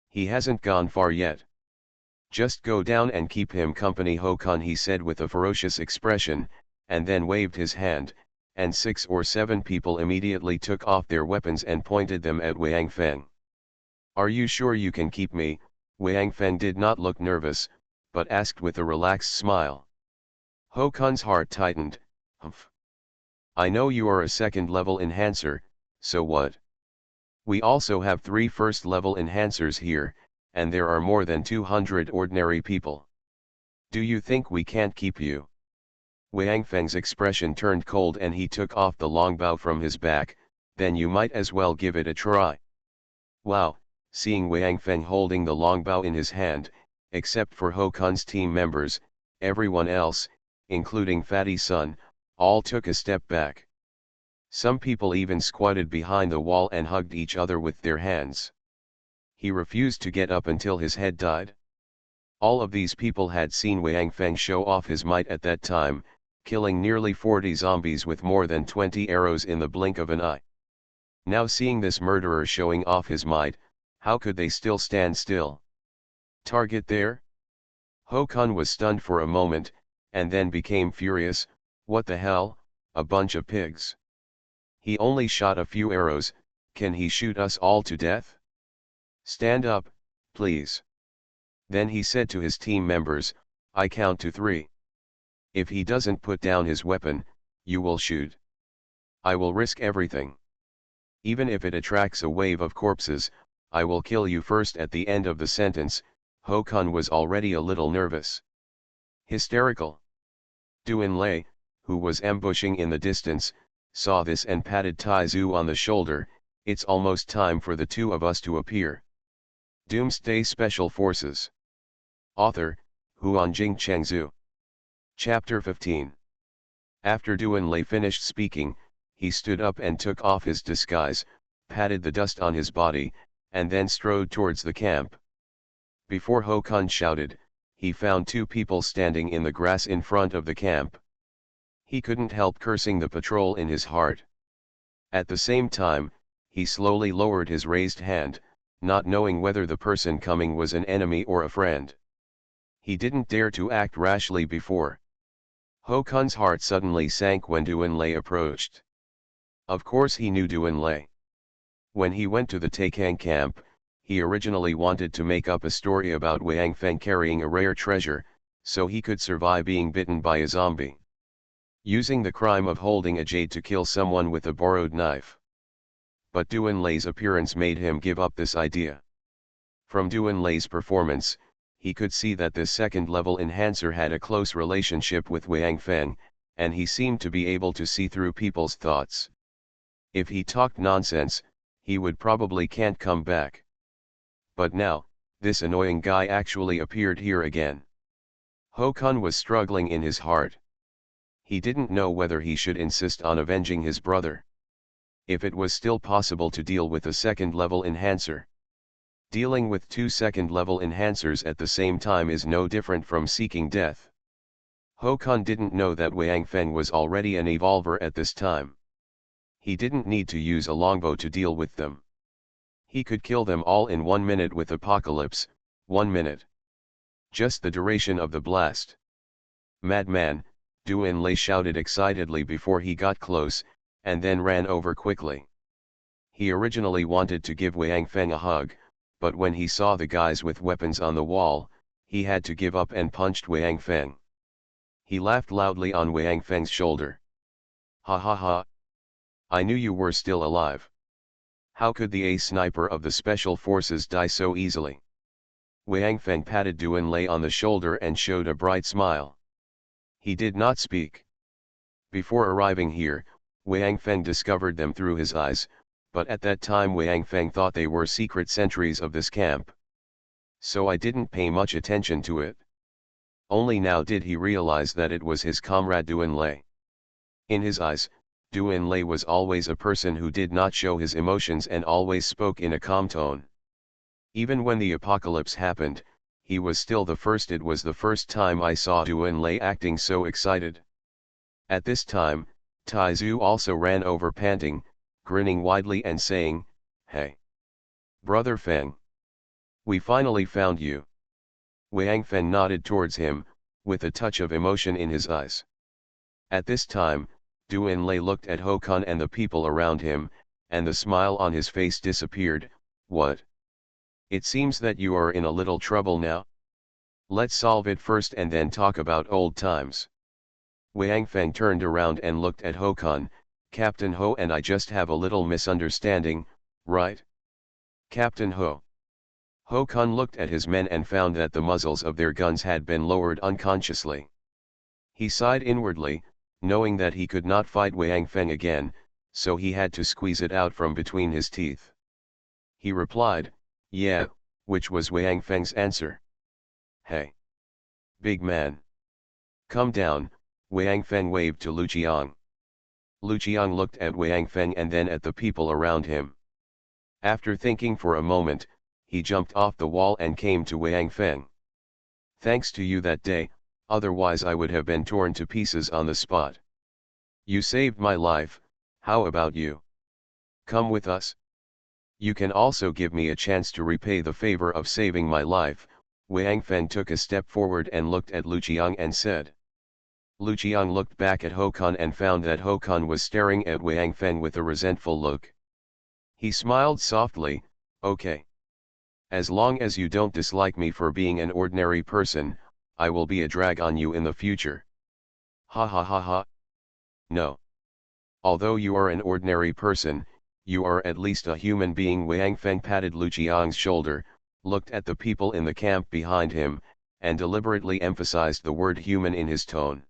[SPEAKER 1] He hasn't gone far yet. Just go down and keep him company." Håkon, he said with a ferocious expression, and then waved his hand, and 6 or 7 people immediately took off their weapons and pointed them at Wang Feng. "Are you sure you can keep me?" Wang Feng did not look nervous, but asked with a relaxed smile. Håkon's heart tightened. "Humph. I know you are a second-level enhancer, so what? We also have 3 first-level enhancers here, and there are more than 200 ordinary people. Do you think we can't keep you?" Wang Feng's expression turned cold and he took off the longbow from his back. "Then you might as well give it a try." Wow, seeing Wang Feng holding the longbow in his hand, except for Håkon's team members, everyone else, including Fatty Sun, all took a step back. Some people even squatted behind the wall and hugged each other with their hands. He refused to get up until his head died. All of these people had seen Wang Feng show off his might at that time, killing nearly 40 zombies with more than 20 arrows in the blink of an eye. Now seeing this murderer showing off his might, how could they still stand still? "Target there?" Håkon was stunned for a moment, and then became furious. "What the hell, a bunch of pigs? He only shot a few arrows, can he shoot us all to death? Stand up, please." Then he said to his team members, "I count to 3. If he doesn't put down his weapon, you will shoot. I will risk everything. Even if it attracts a wave of corpses, I will kill you first." At the end of the sentence, Håkon was already a little nervous. Hysterical. Doomsday, who was ambushing in the distance, saw this and patted Taizu on the shoulder. "It's almost time for the 2 of us to appear." Doomsday Special Forces. Author, Huanjing Chengzhu. Chapter 15. After Doomsday finished speaking, he stood up and took off his disguise, patted the dust on his body, and then strode towards the camp. Before Håkon shouted, he found 2 people standing in the grass in front of the camp. He couldn't help cursing the patrol in his heart. At the same time, he slowly lowered his raised hand, not knowing whether the person coming was an enemy or a friend. He didn't dare to act rashly before. Håkon's heart suddenly sank when Doomsday approached. Of course he knew Doomsday. When he went to the Taikang camp, he originally wanted to make up a story about Wang Feng carrying a rare treasure, so he could survive being bitten by a zombie. Using the crime of holding a jade to kill someone with a borrowed knife. But Doomsday's appearance made him give up this idea. From Doomsday's performance, he could see that this second-level enhancer had a close relationship with Wang Feng, and he seemed to be able to see through people's thoughts. If he talked nonsense, he would probably can't come back. But now, this annoying guy actually appeared here again. Ho-kun was struggling in his heart. He didn't know whether he should insist on avenging his brother. If it was still possible to deal with a second-level enhancer. Dealing with two second-level enhancers at the same time is no different from seeking death. Ho-kun didn't know that Wang Feng was already an evolver at this time. He didn't need to use a longbow to deal with them. He could kill them all in 1 minute with Apocalypse, 1 minute. Just the duration of the blast. Madman, Doomsday shouted excitedly before he got close, and then ran over quickly. He originally wanted to give Wang Feng a hug, but when he saw the guys with weapons on the wall, he had to give up and punched Wang Feng. He laughed loudly on Wang Feng's shoulder. Ha ha ha. I knew you were still alive. How could the ace sniper of the special forces die so easily? Wang Feng patted Doomsday on the shoulder and showed a bright smile. He did not speak. Before arriving here, Wang Feng discovered them through his eyes, but at that time Wang Feng thought they were secret sentries of this camp. So I didn't pay much attention to it. Only now did he realize that it was his comrade Doomsday. In his eyes, Doomsday was always a person who did not show his emotions and always spoke in a calm tone. Even when the apocalypse happened, he was still the first. It was the first time I saw Doomsday acting so excited. At this time, Taizu also ran over panting, grinning widely and saying, "Hey! Brother Feng! We finally found you." Wang Feng nodded towards him, with a touch of emotion in his eyes. At this time, Doomsday looked at Ho-kun and the people around him, and the smile on his face disappeared. What? It seems that you are in a little trouble now? Let's solve it first and then talk about old times. Wang Feng turned around and looked at Ho-kun. Captain Ho and I just have a little misunderstanding, right? Captain Ho. Ho-kun looked at his men and found that the muzzles of their guns had been lowered unconsciously. He sighed inwardly, knowing that he could not fight Wang Feng again, so he had to squeeze it out from between his teeth. He replied, "Yeah," which was Wang Feng's answer. "Hey! Big man! Come down," Wang Feng waved to Lu Qiang. Lu Qiang looked at Wang Feng and then at the people around him. After thinking for a moment, he jumped off the wall and came to Wang Feng. "Thanks to you that day, otherwise I would have been torn to pieces on the spot. You saved my life, how about you? Come with us. You can also give me a chance to repay the favor of saving my life." Wang Feng took a step forward and looked at Lu Qiang and said. Lu Qiang looked back at Ho-kun and found that Ho-kun was staring at Wang Feng with a resentful look. He smiled softly, "Okay. As long as you don't dislike me for being an ordinary person, I will be a drag on you in the future." Ha ha ha ha. No. Although you are an ordinary person, you are at least a human being. Wang Feng patted Lu Qiang's shoulder, looked at the people in the camp behind him, and deliberately emphasized the word human in his tone.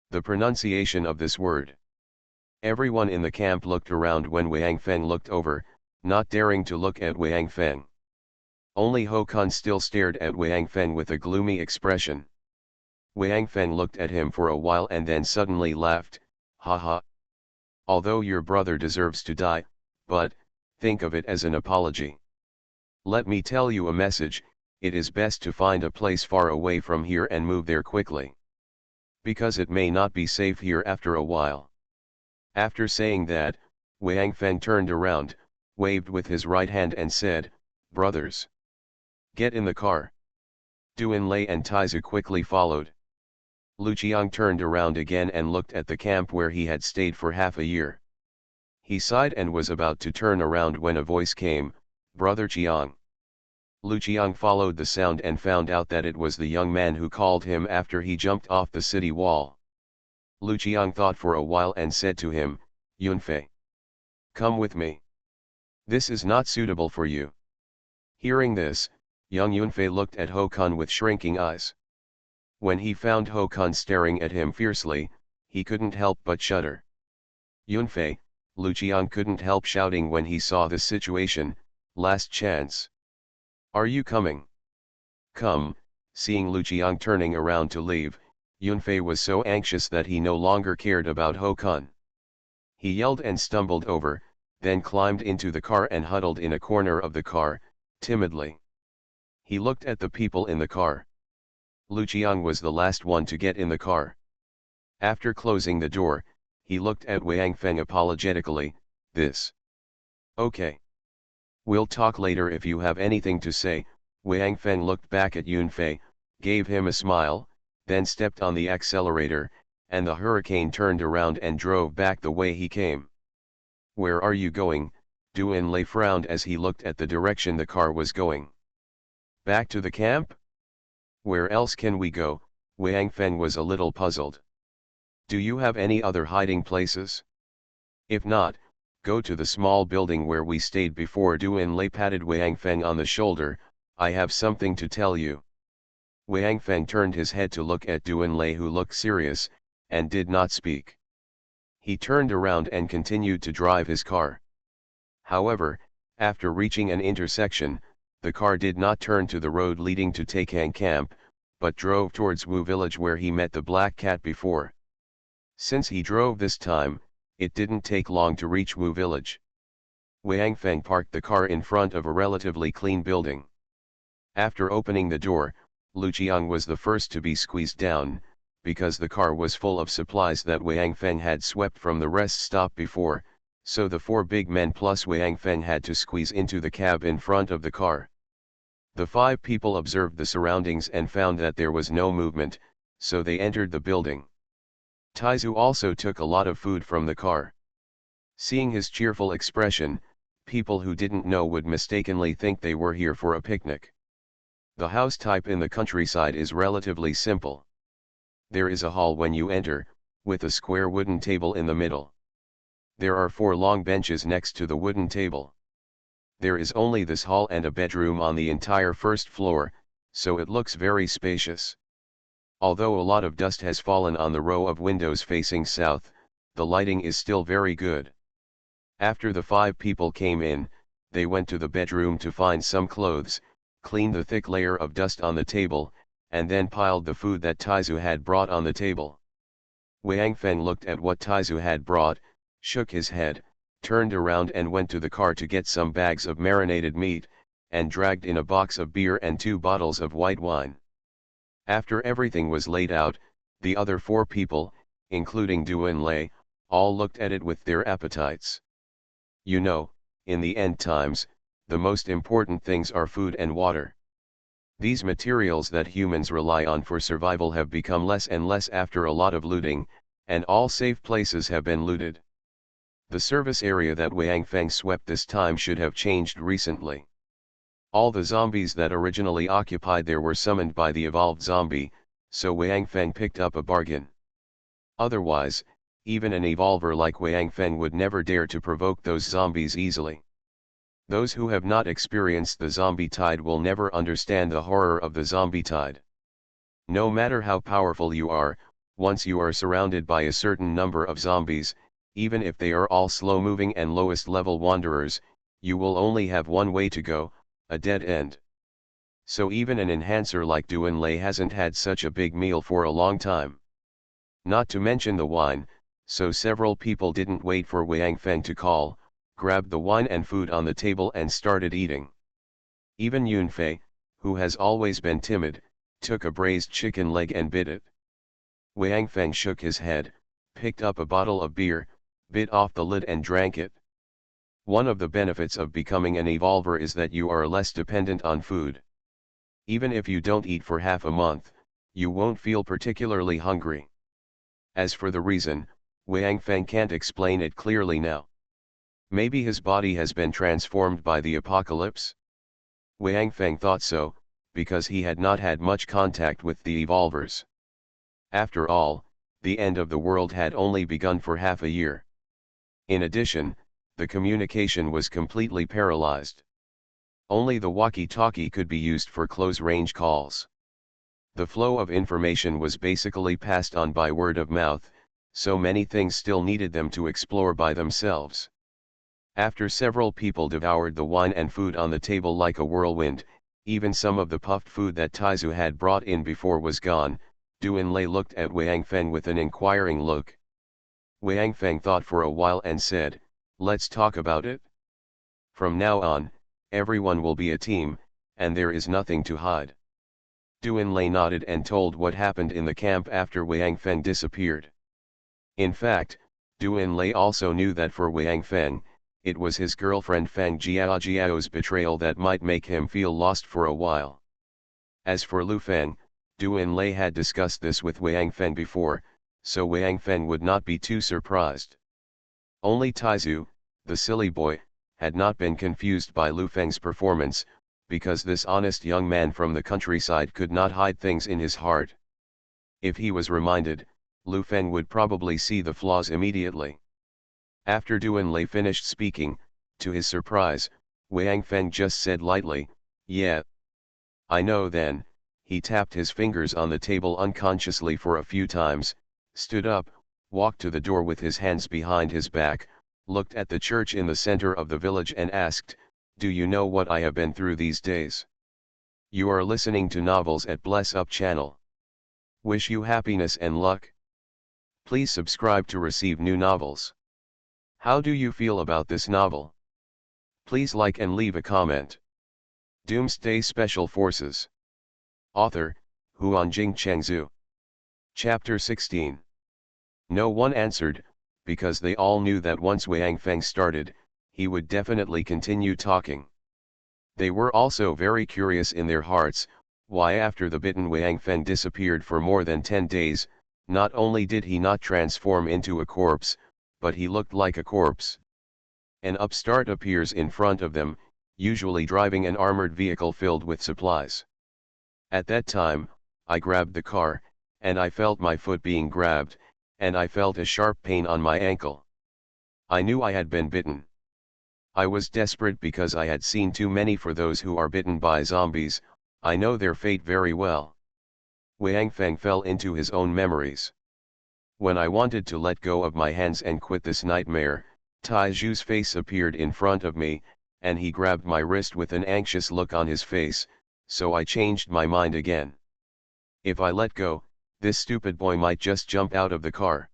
[SPEAKER 1] The pronunciation of this word. Everyone in the camp looked around when Wang Feng looked over, not daring to look at Wang Feng. Only Ho-kun still stared at Wang Feng with a gloomy expression. Wang Feng looked at him for a while and then suddenly laughed, "Ha ha. Although your brother deserves to die, but, think of it as an apology. Let me tell you a message, it is best to find a place far away from here and move there quickly. Because it may not be safe here after a while." After saying that, Wang Feng turned around, waved with his right hand and said, "Brothers, get in the car." Doomsday and Taizu quickly followed. Lu Qiang turned around again and looked at the camp where he had stayed for half a year. He sighed and was about to turn around when a voice came, "Brother Qiang." Lu Qiang followed the sound and found out that it was the young man who called him after he jumped off the city wall. Lu Qiang thought for a while and said to him, "Yunfei, come with me. This is not suitable for you." Hearing this, young Yunfei looked at Hokan with shrinking eyes. When he found Hokan staring at him fiercely, he couldn't help but shudder. "Yunfei," Lu Qiang couldn't help shouting when he saw the situation, "last chance. Are you coming? Come." Seeing Lu Qiang turning around to leave, Yunfei was so anxious that he no longer cared about Hokan. He yelled and stumbled over, then climbed into the car and huddled in a corner of the car, timidly. He looked at the people in the car. Lu Qiang was the last one to get in the car. After closing the door, he looked at Wang Feng apologetically, "This. Okay. We'll talk later if you have anything to say." Wang Feng looked back at Yunfei, gave him a smile, then stepped on the accelerator, and the hurricane turned around and drove back the way he came. "Where are you going?" Doomsday frowned as he looked at the direction the car was going. "Back to the camp? Where else can we go?" Wang Feng was a little puzzled. "Do you have any other hiding places? If not, go to the small building where we stayed before." Doomsday patted Wang Feng on the shoulder, "I have something to tell you." Wang Feng turned his head to look at Doomsday, who looked serious, and did not speak. He turned around and continued to drive his car. However, after reaching an intersection, the car did not turn to the road leading to Taikang Camp, but drove towards Wu Village where he met the Black Cat before. Since he drove this time, it didn't take long to reach Wu Village. Wang Feng parked the car in front of a relatively clean building. After opening the door, Lu Qiang was the first to be squeezed down, because the car was full of supplies that Wang Feng had swept from the rest stop before, so the four big men plus Wang Feng had to squeeze into the cab in front of the car. The five people observed the surroundings and found that there was no movement, so they entered the building. Taizu also took a lot of food from the car. Seeing his cheerful expression, people who didn't know would mistakenly think they were here for a picnic. The house type in the countryside is relatively simple. There is a hall when you enter, with a square wooden table in the middle. There are 4 long benches next to the wooden table. There is only this hall and a bedroom on the entire first floor, so it looks very spacious. Although a lot of dust has fallen on the row of windows facing south, the lighting is still very good. After the 5 people came in, they went to the bedroom to find some clothes, cleaned the thick layer of dust on the table, and then piled the food that Taizu had brought on the table. Wang Feng looked at what Taizu had brought, shook his head, turned around and went to the car to get some bags of marinated meat, and dragged in a box of beer and 2 bottles of white wine. After everything was laid out, the other 4 people, including Doomsday, all looked at it with their appetites. You know, in the end times, the most important things are food and water. These materials that humans rely on for survival have become less and less after a lot of looting, and all safe places have been looted. The service area that Wang Feng swept this time should have changed recently. All the zombies that originally occupied there were summoned by the evolved zombie, so Wang Feng picked up a bargain. Otherwise, even an evolver like Wang Feng would never dare to provoke those zombies easily. Those who have not experienced the zombie tide will never understand the horror of the zombie tide. No matter how powerful you are, once you are surrounded by a certain number of zombies, even if they are all slow-moving and lowest-level wanderers, you will only have one way to go, a dead end. So even an enhancer like Doomsday hasn't had such a big meal for a long time. Not to mention the wine, so several people didn't wait for Wang Feng to call, grabbed the wine and food on the table and started eating. Even Yunfei, who has always been timid, took a braised chicken leg and bit it. Wang Feng shook his head, picked up a bottle of beer, bit off the lid and drank it. One of the benefits of becoming an evolver is that you are less dependent on food. Even if you don't eat for half a month, you won't feel particularly hungry. As for the reason, Wang Feng can't explain it clearly now. Maybe his body has been transformed by the apocalypse? Wang Feng thought so, because he had not had much contact with the evolvers. After all, the end of the world had only begun for half a year. In addition, the communication was completely paralyzed. Only the walkie-talkie could be used for close-range calls. The flow of information was basically passed on by word of mouth, so many things still needed them to explore by themselves. After several people devoured the wine and food on the table like a whirlwind, even some of the puffed food that Taizu had brought in before was gone. Duanlei looked at Wang Feng with an inquiring look. Wang Feng thought for a while and said, "Let's talk about it. From now on, everyone will be a team, and there is nothing to hide." Duanlei nodded and told what happened in the camp after Wang Feng disappeared. In fact, Duanlei also knew that for Wang Feng, it was his girlfriend Fang Jiao's betrayal that might make him feel lost for a while. As for Lu Feng, Duanlei had discussed this with Wang Feng before, so Wang Feng would not be too surprised. Only Taizu, the silly boy, had not been confused by Lu Feng's performance, because this honest young man from the countryside could not hide things in his heart. If he was reminded, Lu Feng would probably see the flaws immediately. After Duanlei finished speaking, to his surprise, Wang Feng just said lightly, "Yeah. I know." Then, he tapped his fingers on the table unconsciously for a few times, stood up, walked to the door with his hands behind his back, looked at the church in the center of the village and asked, "Do you know what I have been through these days?" You are listening to Novels at Bless Up channel. Wish you happiness and luck. Please subscribe to receive new novels. How do you feel about this novel? Please like and leave a comment. Doomsday Special Forces. Author, Huanjing Chengzhu. Chapter 16. No one answered, because they all knew that once Wang Feng started, he would definitely continue talking. They were also very curious in their hearts, why after the bitten Wang Feng disappeared for more than 10 days, not only did he not transform into a corpse, but he looked like a corpse. An upstart appears in front of them, usually driving an armored vehicle filled with supplies. At that time, I grabbed the car, and I felt my foot being grabbed, and I felt a sharp pain on my ankle. I knew I had been bitten. I was desperate because I had seen too many. For those who are bitten by zombies, I know their fate very well. Wang Feng fell into his own memories. When I wanted to let go of my hands and quit this nightmare, Taiju's face appeared in front of me, and he grabbed my wrist with an anxious look on his face, so I changed my mind again. If I let go, this stupid boy might just jump out of the car.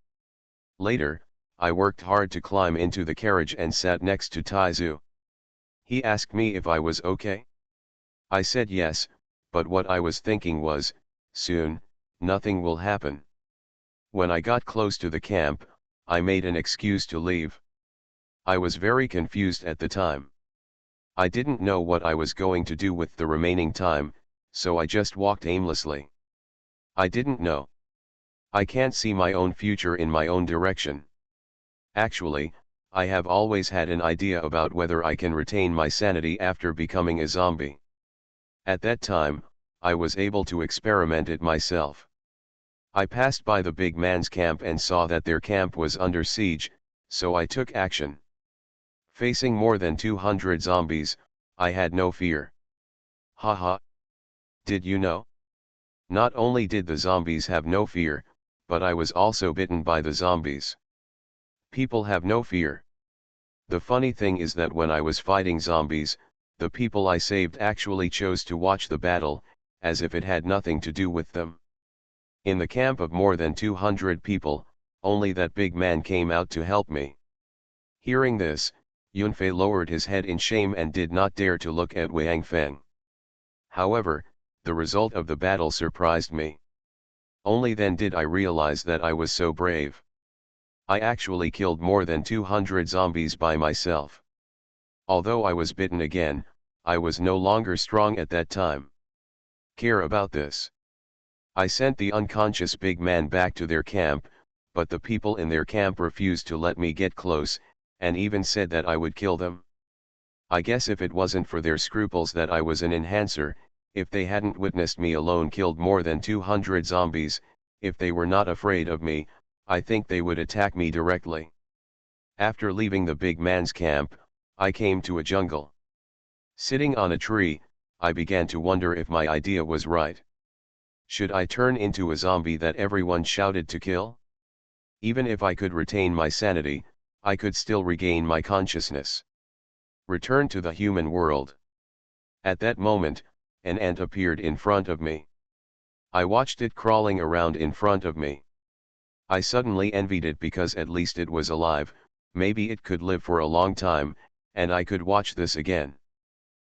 [SPEAKER 1] Later, I worked hard to climb into the carriage and sat next to Taizu. He asked me if I was okay. I said yes, but what I was thinking was, soon, nothing will happen. When I got close to the camp, I made an excuse to leave. I was very confused at the time. I didn't know what I was going to do with the remaining time, so I just walked aimlessly. I didn't know. I can't see my own future in my own direction. Actually, I have always had an idea about whether I can retain my sanity after becoming a zombie. At that time, I was able to experiment it myself. I passed by the big man's camp and saw that their camp was under siege, so I took action. Facing more than 200 zombies, I had no fear. Haha. Did you know? Not only did the zombies have no fear, but I was also bitten by the zombies. People have no fear. The funny thing is that when I was fighting zombies, the people I saved actually chose to watch the battle, as if it had nothing to do with them. In the camp of more than 200 people, only that big man came out to help me. Hearing this, Yunfei lowered his head in shame and did not dare to look at Wang Feng. However, the result of the battle surprised me. Only then did I realize that I was so brave. I actually killed more than 200 zombies by myself. Although I was bitten again, I was no longer strong at that time. Care about this. I sent the unconscious big man back to their camp, but the people in their camp refused to let me get close, and even said that I would kill them. I guess if it wasn't for their scruples that I was an enhancer, if they hadn't witnessed me alone killed more than 200 zombies, if they were not afraid of me, I think they would attack me directly. After leaving the big man's camp, I came to a jungle. Sitting on a tree, I began to wonder if my idea was right. Should I turn into a zombie that everyone shouted to kill? Even if I could retain my sanity, I could still regain my consciousness. Return to the human world. At that moment, an ant appeared in front of me. I watched it crawling around in front of me. I suddenly envied it because at least it was alive, maybe it could live for a long time, and I could watch this again.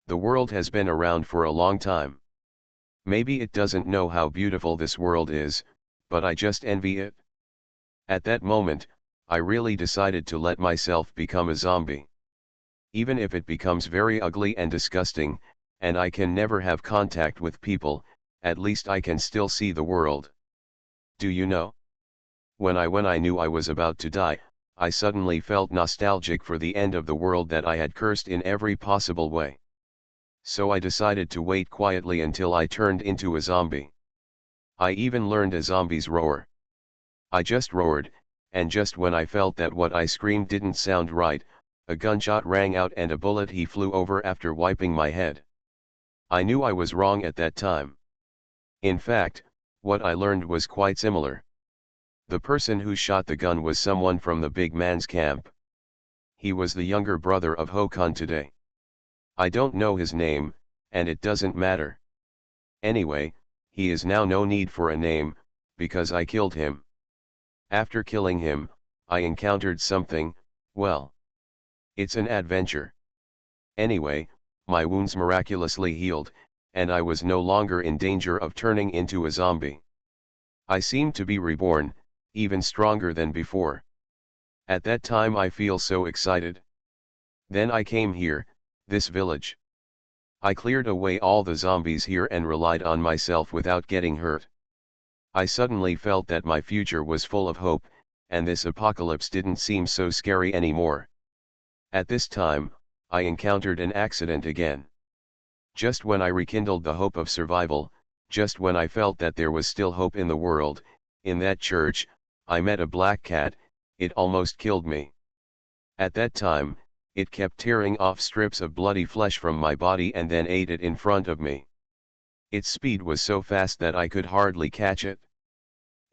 [SPEAKER 1] The world has been around for a long time. Maybe it doesn't know how beautiful this world is, but I just envy it. At that moment, I really decided to let myself become a zombie. Even if it becomes very ugly and disgusting, and I can never have contact with people, at least I can still see the world. Do you know? When I knew I was about to die, I suddenly felt nostalgic for the end of the world that I had cursed in every possible way. So I decided to wait quietly until I turned into a zombie. I even learned a zombie's roar. I just roared, and just when I felt that what I screamed didn't sound right, a gunshot rang out and a bullet flew over after wiping my head. I knew I was wrong at that time. In fact, what I learned was quite similar. The person who shot the gun was someone from the big man's camp. He was the younger brother of Håkon today. I don't know his name, and it doesn't matter. Anyway, he is now no need for a name, because I killed him. After killing him, I encountered something, well, it's an adventure. Anyway, my wounds miraculously healed, and I was no longer in danger of turning into a zombie. I seemed to be reborn, even stronger than before. At that time I feel so excited. Then I came here, this village. I cleared away all the zombies here and relied on myself without getting hurt. I suddenly felt that my future was full of hope, and this apocalypse didn't seem so scary anymore. At this time, I encountered an accident again. Just when I rekindled the hope of survival, just when I felt that there was still hope in the world, in that church, I met a black cat. It almost killed me. At that time, it kept tearing off strips of bloody flesh from my body and then ate it in front of me. Its speed was so fast that I could hardly catch it.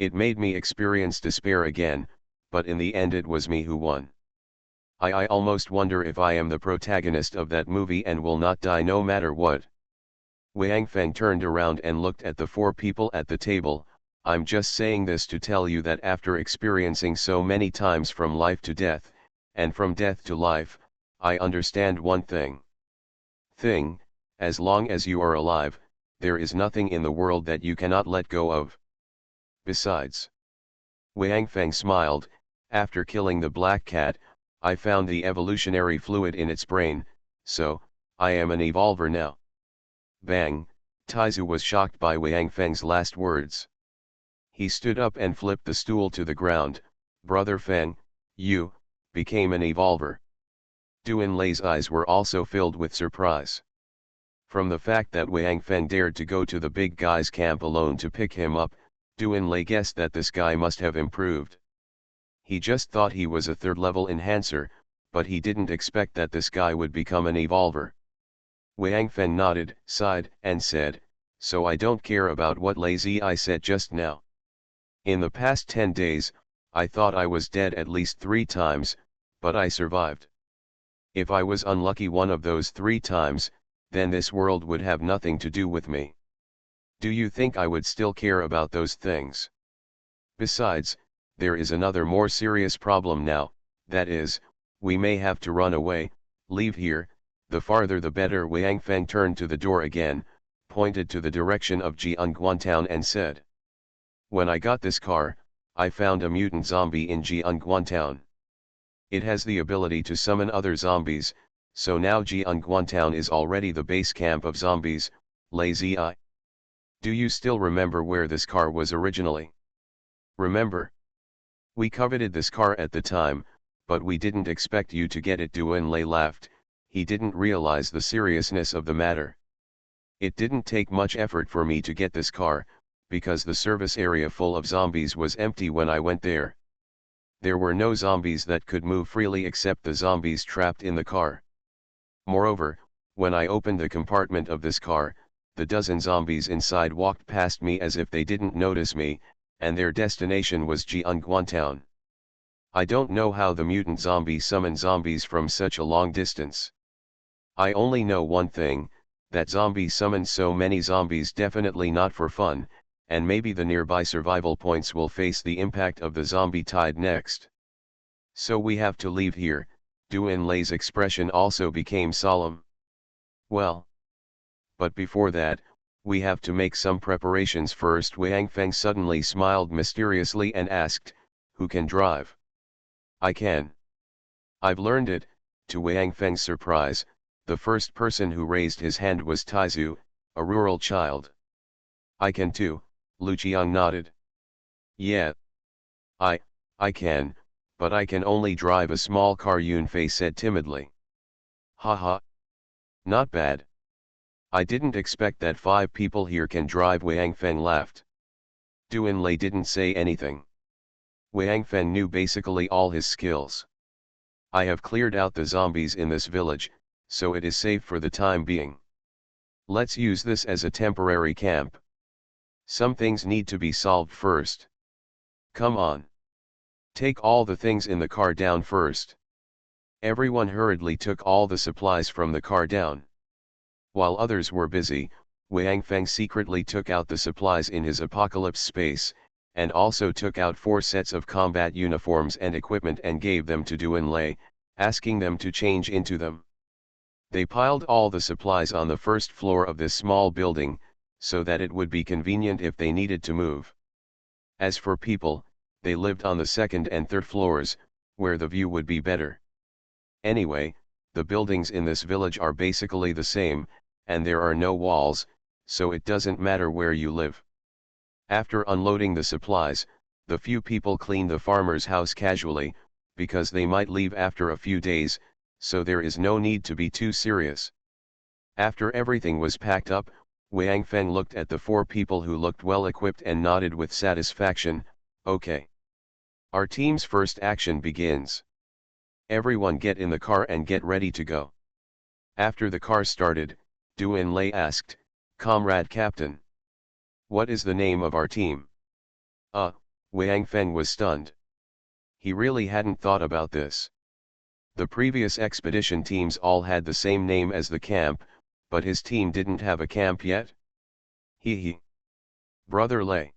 [SPEAKER 1] It made me experience despair again, but in the end it was me who won. I almost wonder if I am the protagonist of that movie and will not die no matter what. Wang Feng turned around and looked at the four people at the table. I'm just saying this to tell you that after experiencing so many times from life to death, and from death to life, I understand one thing. As long as you are alive, there is nothing in the world that you cannot let go of. Besides, Wang Feng smiled, after killing the black cat, I found the evolutionary fluid in its brain, so, I am an evolver now. Bang, Taizu was shocked by Wang Feng's last words. He stood up and flipped the stool to the ground. Brother Feng, you became an evolver. Duan Lei's eyes were also filled with surprise. From the fact that Wang Feng dared to go to the big guy's camp alone to pick him up, Duan Lei guessed that this guy must have improved. He just thought he was a third-level enhancer, but he didn't expect that this guy would become an evolver. Wang Feng nodded, sighed, and said, so I don't care about what lazy I said just now. In the past 10 days, I thought I was dead at least 3 times, but I survived. If I was unlucky one of those 3 times, then this world would have nothing to do with me. Do you think I would still care about those things? Besides, there is another more serious problem now, that is, we may have to run away, leave here, the farther the better. Wang Feng turned to the door again, pointed to the direction of Jianguantown and said. When I got this car, I found a mutant zombie in Jianguantown. It has the ability to summon other zombies, so now Jianguantown is already the base camp of zombies. Lazy eye. Do you still remember where this car was originally? Remember? We coveted this car at the time, but we didn't expect you to get it. Duan Lei laughed. he didn't realize the seriousness of the matter. It didn't take much effort for me to get this car, because the service area full of zombies was empty when I went there. There were no zombies that could move freely except the zombies trapped in the car. Moreover, when I opened the compartment of this car, the dozen zombies inside walked past me as if they didn't notice me, and their destination was Jiangguantown. I don't know how the mutant zombie summoned zombies from such a long distance. I only know one thing, that zombie summoned so many zombies definitely not for fun, and maybe the nearby survival points will face the impact of the zombie tide next. So we have to leave here. Duan Lei's expression also became solemn. Well. But before that, we have to make some preparations first. Wang Feng suddenly smiled mysteriously and asked, who can drive? I can. I've learned it. To Wang Feng's surprise, the first person who raised his hand was Taizu, a rural child. I can too, Lu Qiang nodded. Yeah. I can, but I can only drive a small car, Yunfei said timidly. Haha. Not bad. I didn't expect that 5 people here can drive, Wang Feng laughed. Duan Lei didn't say anything. Wang Feng knew basically all his skills. I have cleared out the zombies in this village, so it is safe for the time being. Let's use this as a temporary camp. Some things need to be solved first. Come on. Take all the things in the car down first. Everyone hurriedly took all the supplies from the car down. While others were busy, Wang Feng secretly took out the supplies in his apocalypse space, and also took out 4 sets of combat uniforms and equipment and gave them to Duan Lei, asking them to change into them. They piled all the supplies on the first floor of this small building, so that it would be convenient if they needed to move. As for people, they lived on the 2nd and 3rd floors, where the view would be better. Anyway, the buildings in this village are basically the same, and there are no walls, so it doesn't matter where you live. After unloading the supplies, the few people cleaned the farmer's house casually, because they might leave after a few days, so there is no need to be too serious. After everything was packed up, Wang Feng looked at the 4 people who looked well equipped and nodded with satisfaction. Okay. Our team's first action begins. Everyone get in the car and get ready to go. After the car started, Duan Lei asked, Comrade Captain, what is the name of our team? Wang Feng was stunned. He really hadn't thought about this. The previous expedition teams all had the same name as the camp, but his team didn't have a camp yet? He. Brother Lei.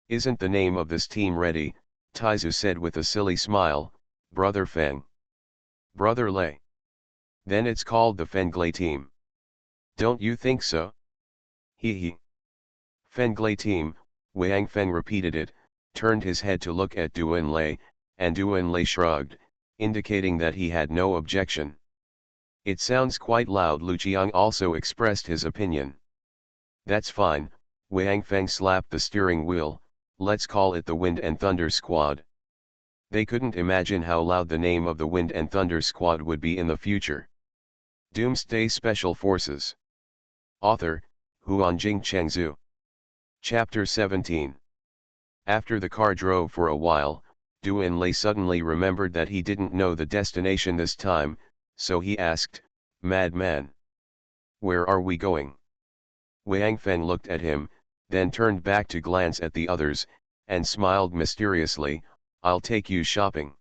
[SPEAKER 1] Isn't the name of this team ready? Taizu said with a silly smile. Brother Feng. Brother Lei. Then it's called the Fenglei team. Don't you think so? He. Fenglei team, Wang Feng repeated it, turned his head to look at Duan Lei, and Duan Lei shrugged, indicating that he had no objection. It sounds quite loud. Lu Qiang also expressed his opinion. That's fine, Wang Feng slapped the steering wheel, let's call it the Wind and Thunder Squad. They couldn't imagine how loud the name of the Wind and Thunder Squad would be in the future. Doomsday Special Forces. Author, Huanjing Chengzhu. Chapter 17. After the car drove for a while, Duan Lei suddenly remembered that he didn't know the destination this time, so he asked, Madman, where are we going? Wang Feng looked at him, then turned back to glance at the others, and smiled mysteriously, I'll take you shopping.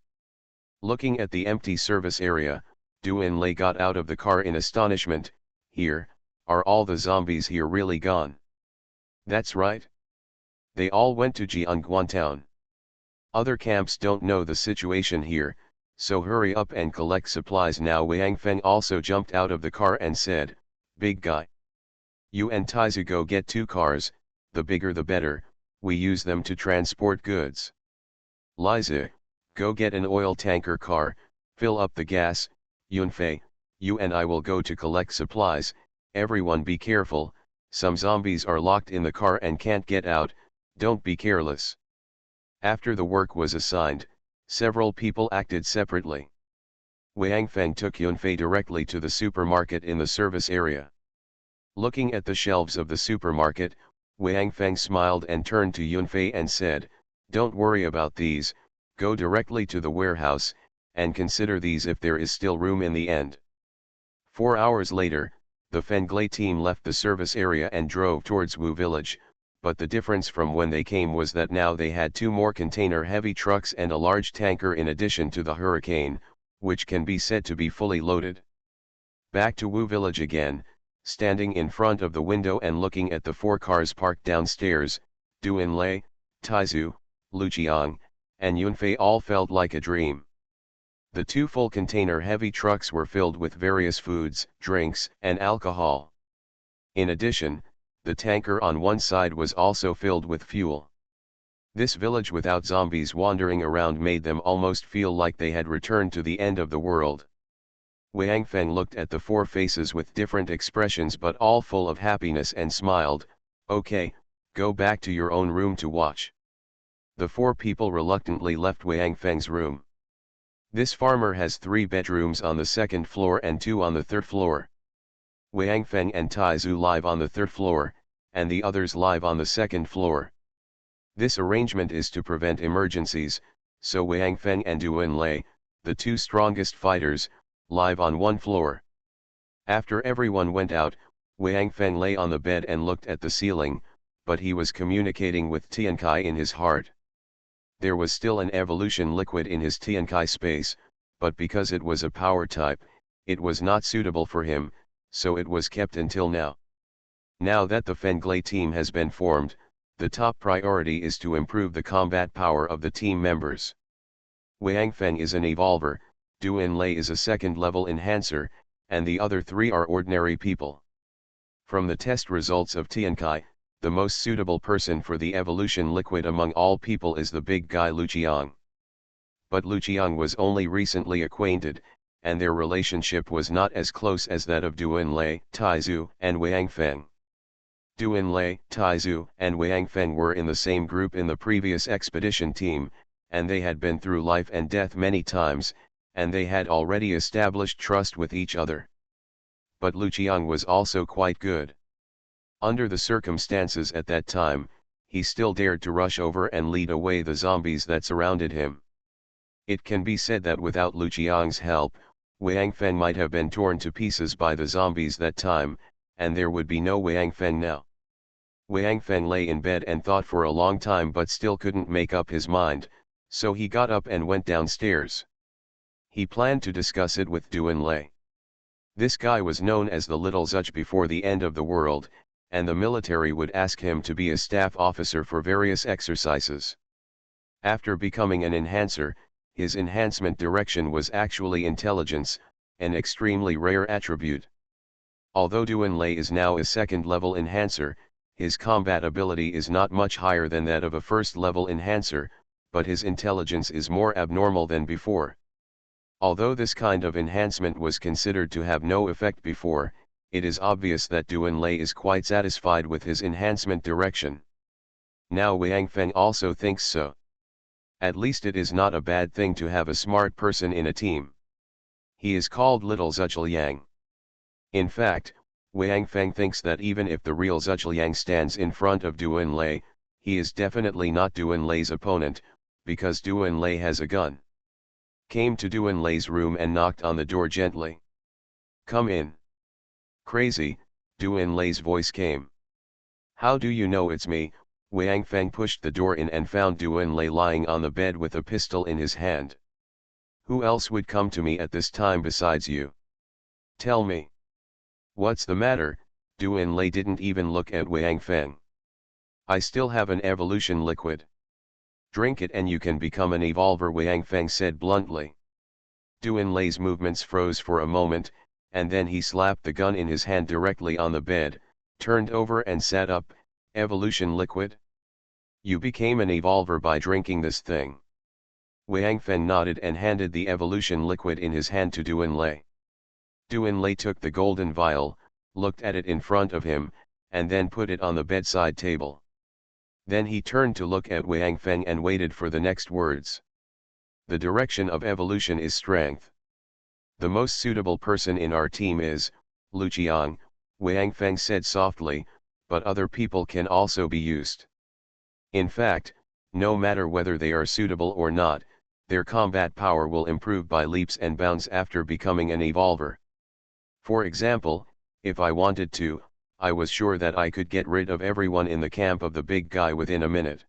[SPEAKER 1] Looking at the empty service area, Duan Lei got out of the car in astonishment. Here, are all the zombies here really gone? That's right. They all went to Jiangguantown. Other camps don't know the situation here, so hurry up and collect supplies now. Wang Feng also jumped out of the car and said, Big guy. You and Taizu go get 2 cars, the bigger the better, we use them to transport goods. Liza, go get an oil tanker car, fill up the gas. Yunfei, you and I will go to collect supplies. Everyone be careful, some zombies are locked in the car and can't get out, don't be careless. After the work was assigned, several people acted separately. Wang Feng took Yunfei directly to the supermarket in the service area. Looking at the shelves of the supermarket, Wang Feng smiled and turned to Yunfei and said, "Don't worry about these, go directly to the warehouse, and consider these if there is still room in the end." 4 hours later, the Fenglai team left the service area and drove towards Wu village, but the difference from when they came was that now they had 2 more container-heavy trucks and a large tanker in addition to the Hurricane, which can be said to be fully loaded. Back to Wu village again, standing in front of the window and looking at the 4 cars parked downstairs, Du Enlai, Taizu, Lu Qiang, and Yunfei all felt like a dream. The 2 full container-heavy trucks were filled with various foods, drinks, and alcohol. In addition, the tanker on one side was also filled with fuel. This village without zombies wandering around made them almost feel like they had returned to the end of the world. Wang Feng looked at the 4 faces with different expressions but all full of happiness and smiled, "Okay, go back to your own room to watch." The 4 people reluctantly left Wang Feng's room. This farmer has 3 bedrooms on the 2nd floor and 2 on the 3rd floor. Wang Feng and Taizu live on the 3rd floor, and the others live on the 2nd floor. This arrangement is to prevent emergencies, so Wang Feng and Du Enlai, the 2 strongest fighters, live on 1 floor. After everyone went out, Wang Feng lay on the bed and looked at the ceiling, but he was communicating with Tiankai in his heart. There was still an evolution liquid in his Tiankai space, but because it was a power type, it was not suitable for him, so it was kept until now. Now that the Fenglai team has been formed, the top priority is to improve the combat power of the team members. Wang Feng is an evolver, Du Enlai is a 2nd-level enhancer, and the other 3 are ordinary people. From the test results of Tiankai, the most suitable person for the evolution liquid among all people is the big guy Lu Qiang. But Lu Qiang was only recently acquainted, and their relationship was not as close as that of Du Enlai, Taizu, and Wang Feng. Du Enlai, Taizu, and Wang Feng were in the same group in the previous expedition team, and they had been through life and death many times, and they had already established trust with each other. But Lu Qiang was also quite good. Under the circumstances at that time, he still dared to rush over and lead away the zombies that surrounded him. It can be said that without Lu Qiang's help, Wang Feng might have been torn to pieces by the zombies that time, and there would be no Wang Feng now. Wang Feng lay in bed and thought for a long time but still couldn't make up his mind, so he got up and went downstairs. He planned to discuss it with Du Enlai. This guy was known as the Little Zuch before the end of the world, and the military would ask him to be a staff officer for various exercises. After becoming an enhancer, his enhancement direction was actually intelligence, an extremely rare attribute. Although Du Enlai is now a 2nd-level enhancer, his combat ability is not much higher than that of a 1st-level enhancer, but his intelligence is more abnormal than before. Although this kind of enhancement was considered to have no effect before, it is obvious that Du Enlai is quite satisfied with his enhancement direction. Now Wang Feng also thinks so. At least it is not a bad thing to have a smart person in a team. He is called Little Zuchliang. In fact, Wang Feng thinks that even if the real Zuchliang stands in front of Du Enlai, he is definitely not Du Enlai's opponent, because Du Enlai has a gun. Came to Du Enlai's room and knocked on the door gently. "Come in." "Crazy," Du Enlai's voice came. "How do you know it's me?" Wang Feng pushed the door in and found Du Enlai lying on the bed with a pistol in his hand. "Who else would come to me at this time besides you? Tell me." "What's the matter?" Du Enlai didn't even look at Wang Feng. "I still have an evolution liquid. Drink it and you can become an evolver," Wang Feng said bluntly. Du Enlai's movements froze for a moment, and then he slapped the gun in his hand directly on the bed, turned over and sat up. "Evolution liquid? You became an evolver by drinking this thing?" Wang Feng nodded and handed the evolution liquid in his hand to Du Enlai. Du Enlai took the golden vial, looked at it in front of him, and then put it on the bedside table. Then he turned to look at Wang Feng and waited for the next words. "The direction of evolution is strength. The most suitable person in our team is Lu Qiang, Wang Feng said softly, but other people can also be used. In fact, no matter whether they are suitable or not, their combat power will improve by leaps and bounds after becoming an evolver. For example, if I wanted to, I was sure that I could get rid of everyone in the camp of the big guy within a minute.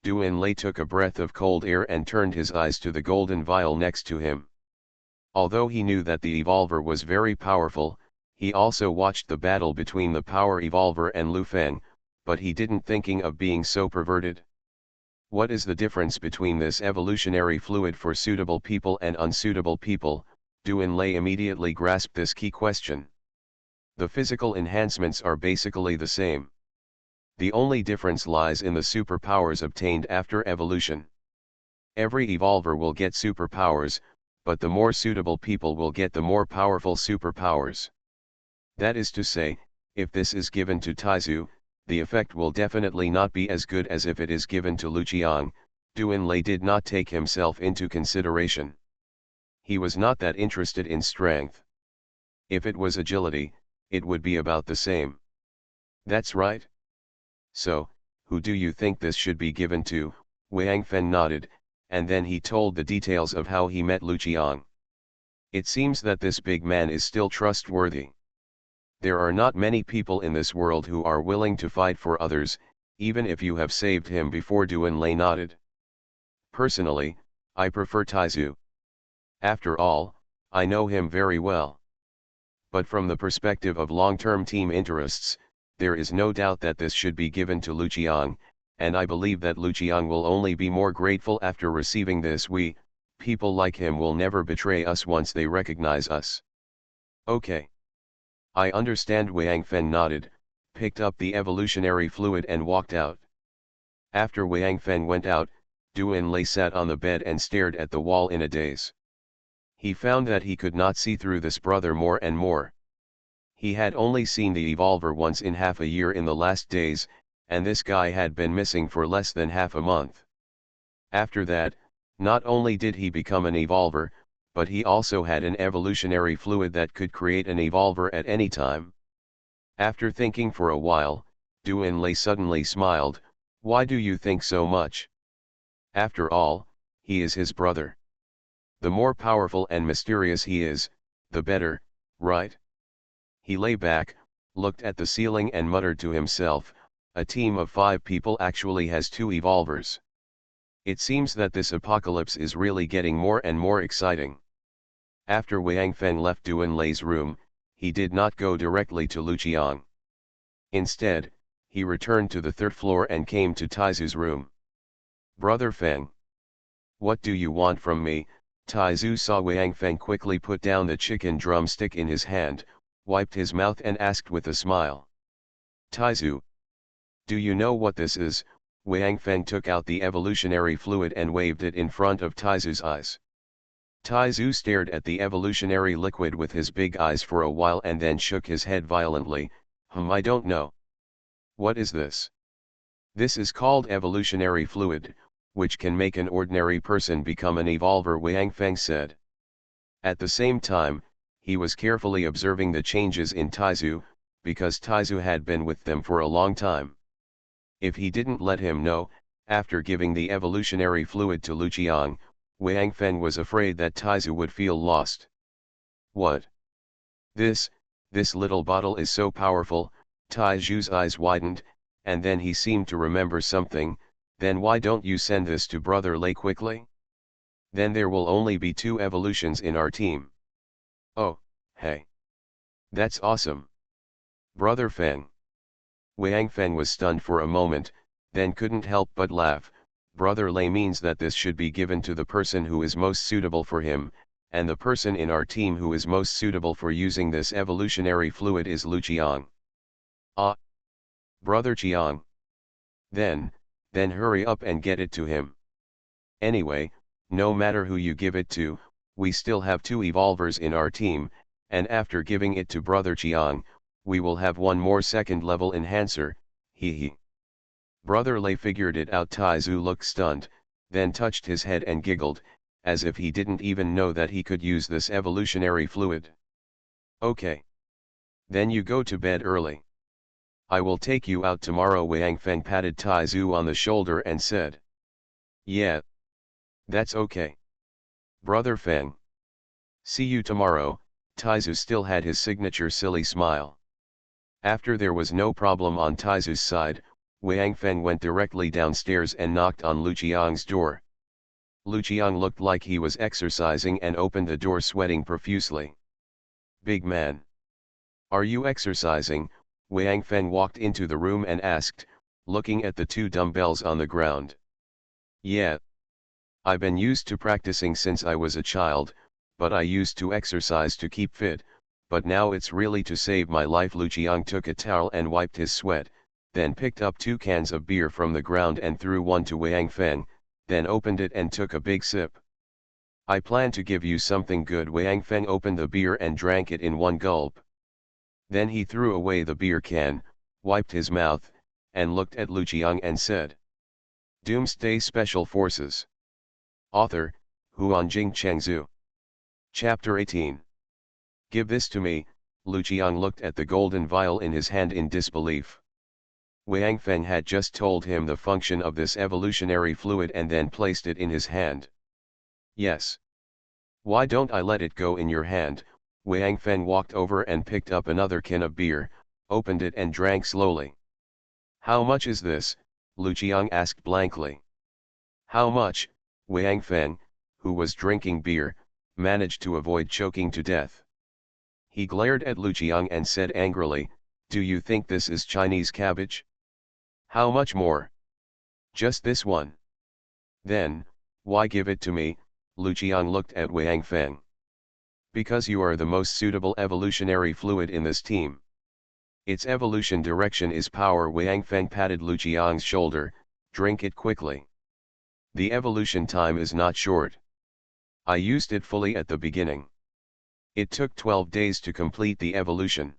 [SPEAKER 1] Duan took a breath of cold air and turned his eyes to the golden vial next to him. Although he knew that the evolver was very powerful, he also watched the battle between the power evolver and Lu Feng, but he didn't thinking of being so perverted. What is the difference between this evolutionary fluid for suitable people and unsuitable people? Duan immediately grasped this key question. The physical enhancements are basically the same. The only difference lies in the superpowers obtained after evolution. Every evolver will get superpowers, but the more suitable people will get the more powerful superpowers. That is to say, if this is given to Taizu, the effect will definitely not be as good as if it is given to Lu Qiang. Duan did not take himself into consideration. He was not that interested in strength. If it was agility, it would be about the same. That's right. So, who do you think this should be given to? Wang Feng nodded, and then he told the details of how he met Lu Qiang. It seems that this big man is still trustworthy. There are not many people in this world who are willing to fight for others, even if you have saved him before. Duan nodded. Personally, I prefer Taizu. After all, I know him very well. But from the perspective of long-term team interests, there is no doubt that this should be given to Lu Qiang, and I believe that Lu Qiang will only be more grateful after receiving this. People like him will never betray us once they recognize us. Okay. I understand. Wang Feng nodded, picked up the evolutionary fluid and walked out. After Wang Feng went out, Duan sat on the bed and stared at the wall in a daze. He found that he could not see through this brother more and more. He had only seen the evolver once in half a year in the last days, and this guy had been missing for less than half a month. After that, not only did he become an evolver, but he also had an evolutionary fluid that could create an evolver at any time. After thinking for a while, Duan suddenly smiled. Why do you think so much? After all, he is his brother. The more powerful and mysterious he is, the better, right? He lay back, looked at the ceiling and muttered to himself, a team of 5 people actually has 2 evolvers. It seems that this apocalypse is really getting more and more exciting. After Wang Feng left Duan room, he did not go directly to Lu Qiang. Instead, he returned to the 3rd floor and came to Taizu's room. Brother Feng. What do you want from me? Taizu saw Wang Feng quickly put down the chicken drumstick in his hand, wiped his mouth and asked with a smile. Taizu. Do you know what this is? Wang Feng took out the evolutionary fluid and waved it in front of Taizu's eyes. Taizu stared at the evolutionary liquid with his big eyes for a while and then shook his head violently. I don't know. What is this? This is called evolutionary fluid, which can make an ordinary person become an evolver, Wang Feng said. At the same time, he was carefully observing the changes in Taizu, because Taizu had been with them for a long time. If he didn't let him know, after giving the evolutionary fluid to Lu Qiang, Wang Feng was afraid that Taizu would feel lost. What? This little bottle is so powerful. Taizu's eyes widened, and then he seemed to remember something. Then why don't you send this to Brother Lei quickly? Then there will only be 2 evolutions in our team. Oh, hey. That's awesome. Brother Feng. Wang Feng was stunned for a moment, then couldn't help but laugh. Brother Lei means that this should be given to the person who is most suitable for him, and the person in our team who is most suitable for using this evolutionary fluid is Lu Qiang. Ah. Brother Qiang. Then hurry up and get it to him. Anyway, no matter who you give it to, we still have 2 evolvers in our team, and after giving it to Brother Qiang, we will have 1 more 2nd level enhancer, hee. Brother Lei figured it out. Taizu looked stunned, then touched his head and giggled, as if he didn't even know that he could use this evolutionary fluid. Okay. Then you go to bed early. I will take you out tomorrow. Wang Feng patted Tai Zu on the shoulder and said. Yeah. That's okay. Brother Feng. See you tomorrow. Tai Zu still had his signature silly smile. After there was no problem on Tai Zu's side, Wang Feng went directly downstairs and knocked on Lu Qiang's door. Lu Qiang looked like he was exercising and opened the door sweating profusely. Big man. Are you exercising? Wang Feng walked into the room and asked, looking at the two dumbbells on the ground. Yeah. I've been used to practicing since I was a child, but I used to exercise to keep fit, but now it's really to save my life. Lu Qiang took a towel and wiped his sweat, then picked up 2 cans of beer from the ground and threw one to Wang Feng, then opened it and took a big sip. I plan to give you something good. Wang Feng opened the beer and drank it in one gulp. Then he threw away the beer can, wiped his mouth, and looked at Lu Qiang and said. Doomsday Special Forces. Author, Huanjing Chengzhu. Chapter 18. Give this to me. Lu Qiang looked at the golden vial in his hand in disbelief. Wang Feng had just told him the function of this evolutionary fluid and then placed it in his hand. Yes. Why don't I let it go in your hand? Wang Feng walked over and picked up another can of beer, opened it and drank slowly. How much is this? Lu Qiang asked blankly. How much? Wang Feng, who was drinking beer, managed to avoid choking to death. He glared at Lu Qiang and said angrily, do you think this is Chinese cabbage? How much more? Just this one. Then, why give it to me? Lu Qiang looked at Wang Feng. Because you are the most suitable evolutionary fluid in this team. Its evolution direction is power. Wang Feng patted Lu Qiang's shoulder, drink it quickly. The evolution time is not short. I used it fully at the beginning. It took 12 days to complete the evolution.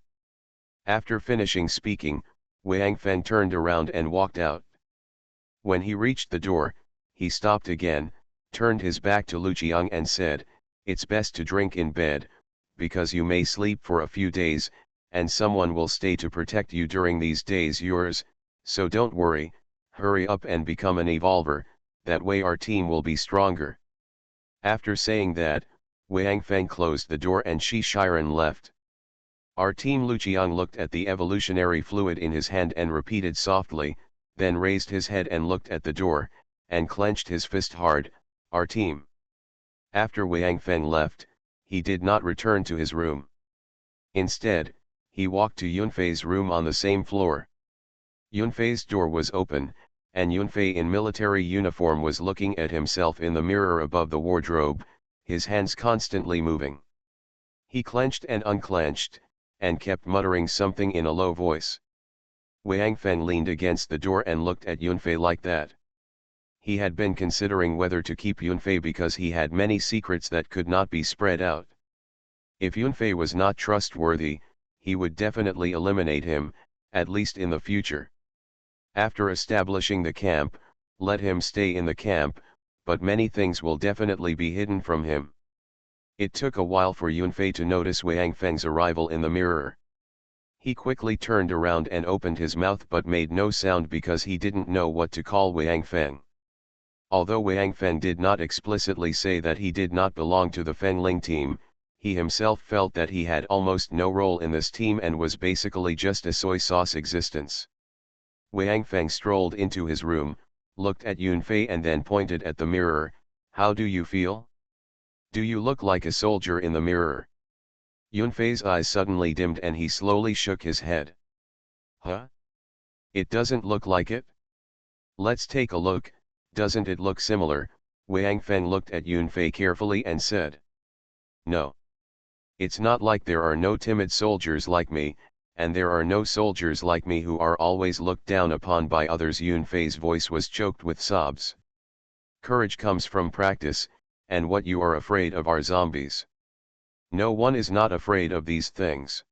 [SPEAKER 1] After finishing speaking, Wang Feng turned around and walked out. When he reached the door, he stopped again, turned his back to Lu Qiang and said, it's best to drink in bed, because you may sleep for a few days, and someone will stay to protect you during these days yours, so don't worry, hurry up and become an evolver, that way our team will be stronger. After saying that, Wang Feng closed the door and Shi Shiren left. Our team. Lu Qiang looked at the evolutionary fluid in his hand and repeated softly, then raised his head and looked at the door, and clenched his fist hard, our team. After Wang Feng left, he did not return to his room. Instead, he walked to Yunfei's room on the same floor. Yunfei's door was open, and Yunfei in military uniform was looking at himself in the mirror above the wardrobe, his hands constantly moving. He clenched and unclenched, and kept muttering something in a low voice. Wang Feng leaned against the door and looked at Yunfei like that. He had been considering whether to keep Yunfei because he had many secrets that could not be spread out. If Yunfei was not trustworthy, he would definitely eliminate him, at least in the future. After establishing the camp, let him stay in the camp, but many things will definitely be hidden from him. It took a while for Yunfei to notice Wang Feng's arrival in the mirror. He quickly turned around and opened his mouth but made no sound because he didn't know what to call Wang Feng. Although Wang Feng did not explicitly say that he did not belong to the Fengling team, he himself felt that he had almost no role in this team and was basically just a soy sauce existence. Wang Feng strolled into his room, looked at Yunfei and then pointed at the mirror. How do you feel? Do you look like a soldier in the mirror? Yunfei's eyes suddenly dimmed and he slowly shook his head. Huh? It doesn't look like it? Let's take a look. Doesn't it look similar? Wang Feng looked at Yunfei carefully and said. No. It's not like there are no timid soldiers like me, and there are no soldiers like me who are always looked down upon by others. Yunfei's voice was choked with sobs. Courage comes from practice, and what you are afraid of are zombies. No one is not afraid of these things.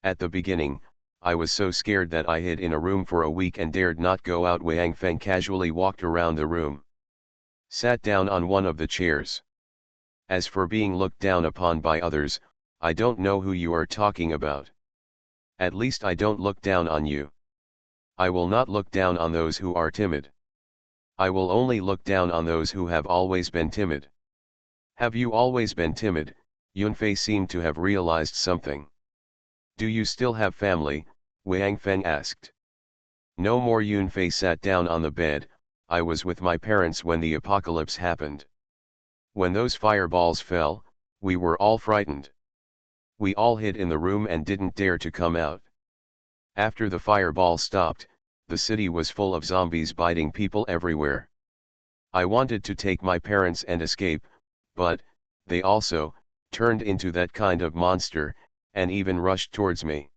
[SPEAKER 1] At the beginning, I was so scared that I hid in a room for a week and dared not go out. Wang Feng casually walked around the room. Sat down on one of the chairs. As for being looked down upon by others, I don't know who you are talking about. At least I don't look down on you. I will not look down on those who are timid. I will only look down on those who have always been timid. Have you always been timid? Yunfei seemed to have realized something. Do you still have family? Wang Feng asked. No more. Yunfei sat down on the bed. I was with my parents when the apocalypse happened. When those fireballs fell, we were all frightened. We all hid in the room and didn't dare to come out. After the fireball stopped, the city was full of zombies biting people everywhere. I wanted to take my parents and escape, but they also turned into that kind of monster, and even rushed towards me.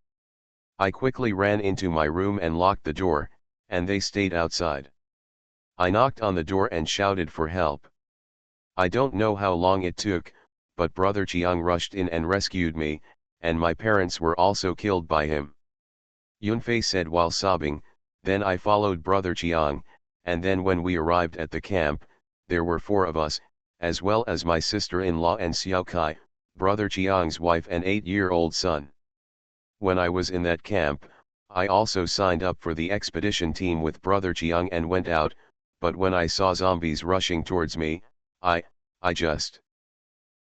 [SPEAKER 1] I quickly ran into my room and locked the door, and they stayed outside. I knocked on the door and shouted for help. I don't know how long it took, but Brother Chiang rushed in and rescued me, and my parents were also killed by him. Yunfei said while sobbing. Then I followed Brother Chiang, and then when we arrived at the camp, there were 4 of us, as well as my sister-in-law and Xiao Kai, Brother Chiang's wife and 8-year-old son. When I was in that camp, I also signed up for the expedition team with Brother Chiang and went out, but when I saw zombies rushing towards me, I just...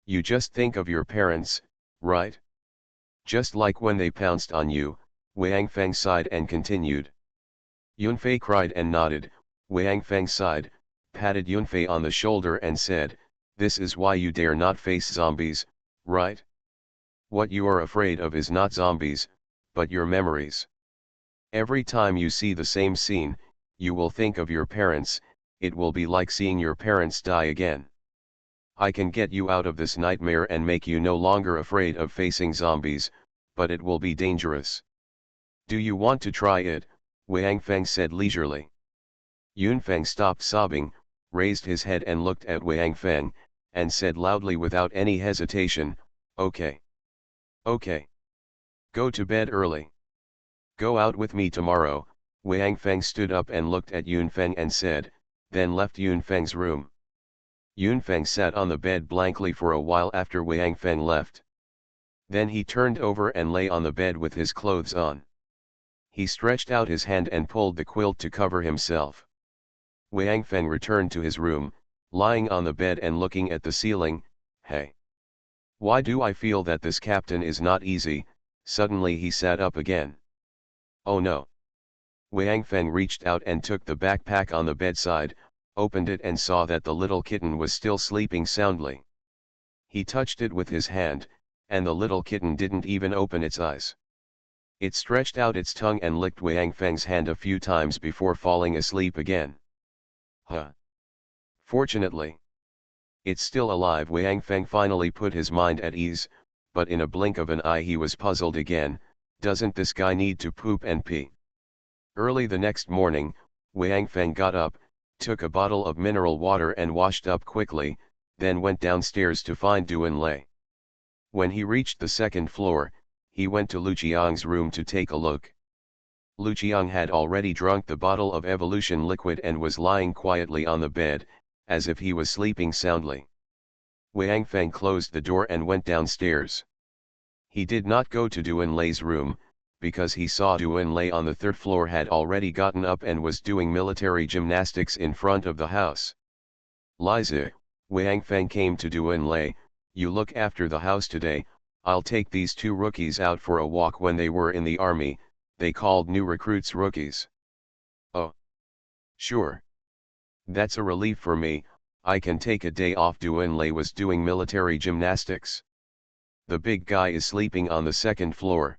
[SPEAKER 1] You just think of your parents, right? Just like when they pounced on you. Wang Feng sighed and continued. Yunfei cried and nodded. Wang Feng sighed, patted Yunfei on the shoulder and said, "This is why you dare not face zombies, right? What you are afraid of is not zombies, but your memories. Every time you see the same scene, you will think of your parents. It will be like seeing your parents die again. I can get you out of this nightmare and make you no longer afraid of facing zombies, but it will be dangerous. Do you want to try it?" Wang Feng said leisurely. Yunfei stopped sobbing, raised his head and looked at Wang Feng, and said loudly without any hesitation, "Okay. Okay. Go to bed early. Go out with me tomorrow." Wang Feng stood up and looked at Yunfei and said, then left Yunfei's room. Yunfei sat on the bed blankly for a while after Wang Feng left. Then he turned over and lay on the bed with his clothes on. He stretched out his hand and pulled the quilt to cover himself. Wang Feng returned to his room, lying on the bed and looking at the ceiling. "Hey. Why do I feel that this captain is not easy?" Suddenly he sat up again. "Oh no." Wang Feng reached out and took the backpack on the bedside, opened it and saw that the little kitten was still sleeping soundly. He touched it with his hand, and the little kitten didn't even open its eyes. It stretched out its tongue and licked Wang Feng's hand a few times before falling asleep again. Huh. Fortunately, it's still alive. Wang Feng finally put his mind at ease, but in a blink of an eye he was puzzled again. Doesn't this guy need to poop and pee? Early the next morning, Wang Feng got up, took a bottle of mineral water and washed up quickly, then went downstairs to find Duanlei. When he reached the second floor, he went to Lu Qiang's room to take a look. Lu Qiang had already drunk the bottle of evolution liquid and was lying quietly on the bed, as if he was sleeping soundly. Wang Feng closed the door and went downstairs. He did not go to Duanlei's room, because he saw Duanlei on the 3rd floor had already gotten up and was doing military gymnastics in front of the house. "Liza," Wang Feng came to Duanlei, "you look after the house today. I'll take these 2 rookies out for a walk. When they were in the army, they called new recruits rookies." "Oh. Sure. That's a relief for me. I can take a day off." Duanlei was doing military gymnastics. "The big guy is sleeping on the 2nd floor.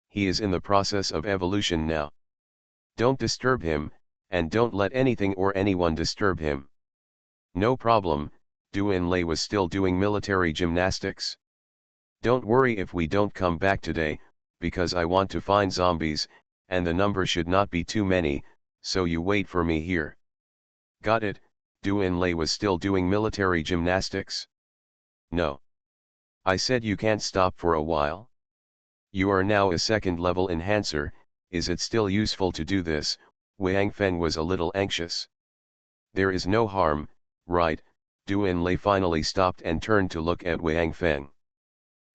[SPEAKER 1] He is in the process of evolution now. Don't disturb him, and don't let anything or anyone disturb him." "No problem." Duanlei was still doing military gymnastics. "Don't worry if we don't come back today, because I want to find zombies, and the number should not be too many, so you wait for me here." "Got it." Duanlei was still doing military gymnastics. "No. I said you can't stop for a while. You are now a 2nd level enhancer. Is it still useful to do this?" Wang Feng was a little anxious. "There is no harm, right?" Doomsday finally stopped and turned to look at Wang Feng.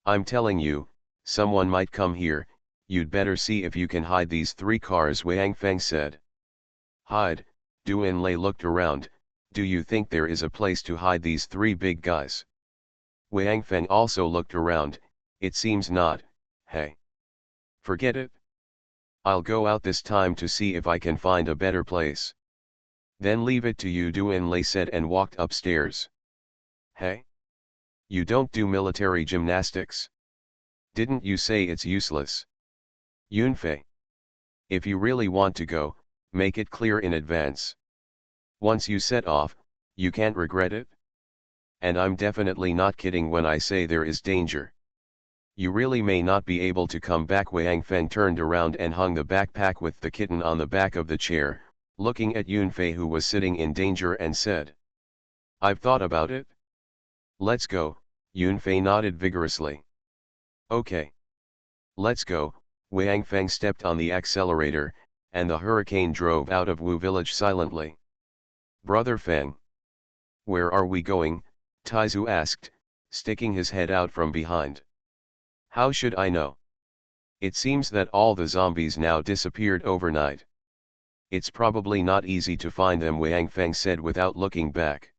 [SPEAKER 1] I'm telling you, someone might come here, you'd better see if you can hide these 3 cars, Wang Feng said. Hide? Doomsday looked around. Do you think there is a place to hide these 3 big guys? Wang Feng also looked around. It seems not. Hey. Forget it. I'll go out this time to see if I can find a better place. Then leave it to you, Doomsday said and walked upstairs. Hey? You don't do military gymnastics? Didn't you say it's useless? Yunfei. If you really want to go, make it clear in advance. Once you set off, you can't regret it. And I'm definitely not kidding when I say there is danger. You really may not be able to come back. Wang Feng turned around and hung the backpack with the kitten on the back of the chair, looking at Yunfei, who was sitting in danger, and said, I've thought about it. Let's go. Yunfei nodded vigorously. Okay. Let's go. Wang Feng stepped on the accelerator, and the hurricane drove out of Wu village silently. Brother Feng. Where are we going? Taizu asked, sticking his head out from behind. How should I know? It seems that all the zombies now disappeared overnight. It's probably not easy to find them, Wang Feng said without looking back.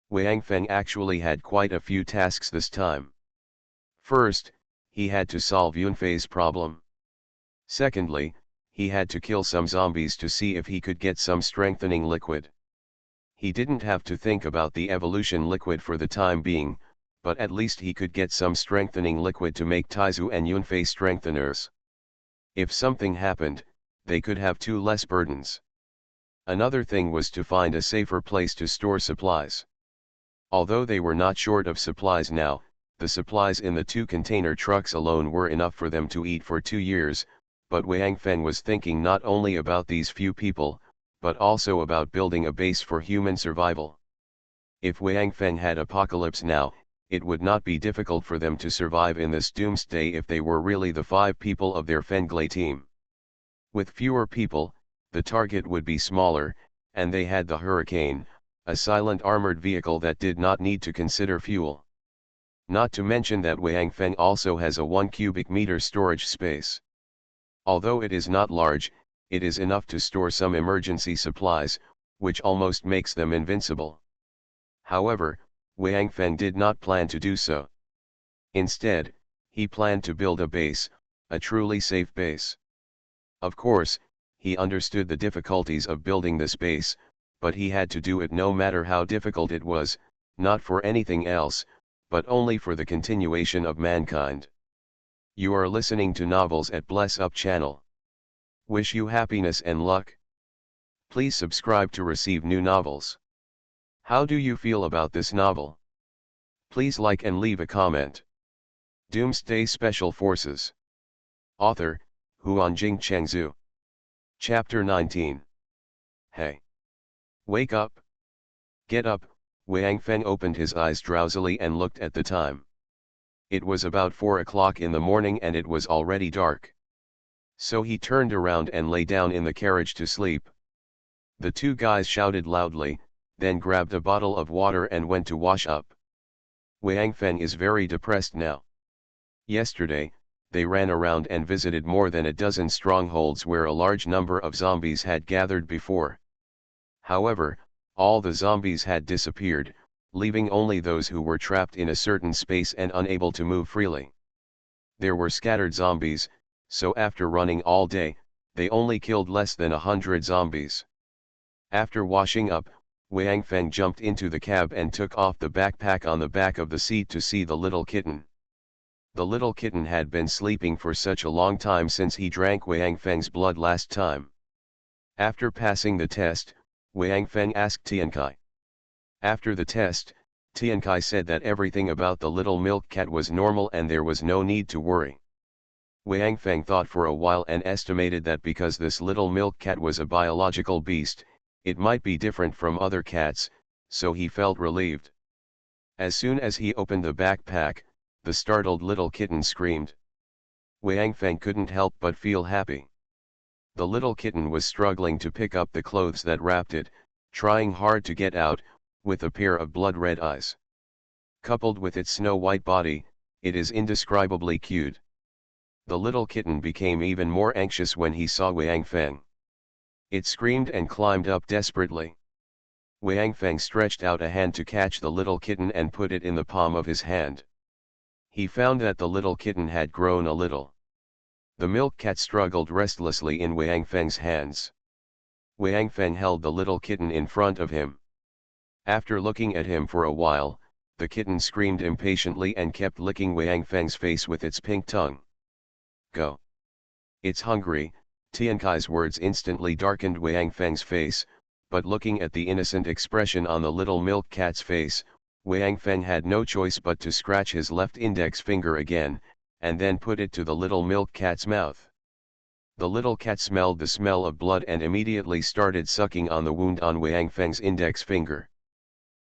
[SPEAKER 1] Wang Feng actually had quite a few tasks this time. First, he had to solve Yunfei's problem. Secondly, he had to kill some zombies to see if he could get some strengthening liquid. He didn't have to think about the evolution liquid for the time being, but at least he could get some strengthening liquid to make Taizu and Yunfei strengtheners. If something happened, they could have 2 less burdens. Another thing was to find a safer place to store supplies. Although they were not short of supplies now, the supplies in the 2 container trucks alone were enough for them to eat for 2 years, but Wang Feng was thinking not only about these few people, but also about building a base for human survival. If Wang Feng had apocalypse now, it would not be difficult for them to survive in this doomsday if they were really the 5 people of their Fenglai team. With fewer people, the target would be smaller, and they had the Hurricane, a silent armored vehicle that did not need to consider fuel. Not to mention that Wang Feng also has a 1 cubic meter storage space. Although it is not large, it is enough to store some emergency supplies, which almost makes them invincible. However, Wang Feng did not plan to do so. Instead, he planned to build a base, a truly safe base. Of course, he understood the difficulties of building this base, but he had to do it no matter how difficult it was, not for anything else, but only for the continuation of mankind. You are listening to Novels at Bless Up channel. Wish you happiness and luck. Please subscribe to receive new novels. How do you feel about this novel? Please like and leave a comment. Doomsday Special Forces. Author, Huanjing Chengzhu. Chapter 19. Hey. Wake up. Get up. Wang Feng opened his eyes drowsily and looked at the time. It was about 4 o'clock in the morning and it was already dark. So he turned around and lay down in the carriage to sleep. The 2 guys shouted loudly, then grabbed a bottle of water and went to wash up. Wang Feng is very depressed now. Yesterday, they ran around and visited more than a dozen strongholds where a large number of zombies had gathered before. However, all the zombies had disappeared, leaving only those who were trapped in a certain space and unable to move freely. There were scattered zombies, so after running all day, they only killed less than 100 zombies. After washing up, Wang Feng jumped into the cab and took off the backpack on the back of the seat to see the little kitten. The little kitten had been sleeping for such a long time since he drank Wang Feng's blood last time. After passing the test, Wang Feng asked Tiankai. After the test, Tiankai said that everything about the little milk cat was normal and there was no need to worry. Wang Feng thought for a while and estimated that because this little milk cat was a biological beast, it might be different from other cats, so he felt relieved. As soon as he opened the backpack, the startled little kitten screamed. Wang Feng couldn't help but feel happy. The little kitten was struggling to pick up the clothes that wrapped it, trying hard to get out, with a pair of blood-red eyes. Coupled with its snow-white body, it is indescribably cute. The little kitten became even more anxious when he saw Wang Feng. It screamed and climbed up desperately. Wang Feng stretched out a hand to catch the little kitten and put it in the palm of his hand. He found that the little kitten had grown a little. The milk cat struggled restlessly in Wang Feng's hands. Wang Feng held the little kitten in front of him. After looking at him for a while, the kitten screamed impatiently and kept licking Wang Feng's face with its pink tongue. Go. It's hungry. Tiankai's words instantly darkened Wang Feng's face, but looking at the innocent expression on the little milk cat's face, Wang Feng had no choice but to scratch his left index finger again, and then put it to the little milk cat's mouth. The little cat smelled the smell of blood and immediately started sucking on the wound on Wang Feng's index finger.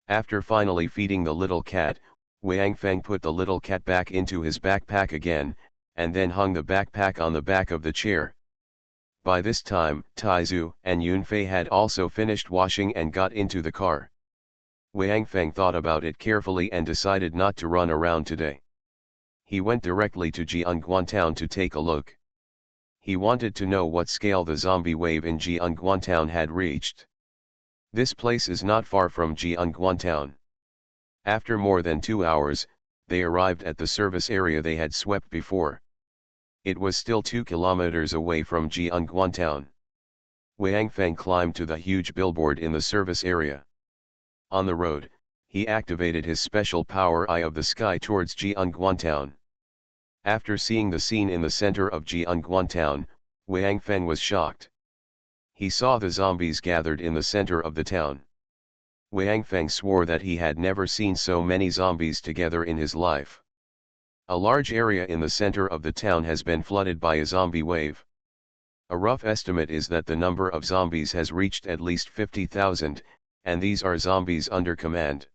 [SPEAKER 1] After finally feeding the little cat, Wang Feng put the little cat back into his backpack again, and then hung the backpack on the back of the chair. By this time, Taizu and Yunfei had also finished washing and got into the car. Wang Feng thought about it carefully and decided not to run around today. He went directly to Jianguan Town to take a look. He wanted to know what scale the zombie wave in Jianguan Town had reached. This place is not far from Jianguan Town. After more than 2 hours, they arrived at the service area they had swept before. It was still 2 kilometers away from Jianguan Town. Wang Feng climbed to the huge billboard in the service area. On the road, he activated his special power Eye of the Sky towards Jianguan Town. After seeing the scene in the center of Jianguan Town, Wang Feng was shocked. He saw the zombies gathered in the center of the town. Wang Feng swore that he had never seen so many zombies together in his life. A large area in the center of the town has been flooded by a zombie wave. A rough estimate is that the number of zombies has reached at least 50,000, and these are zombies under command.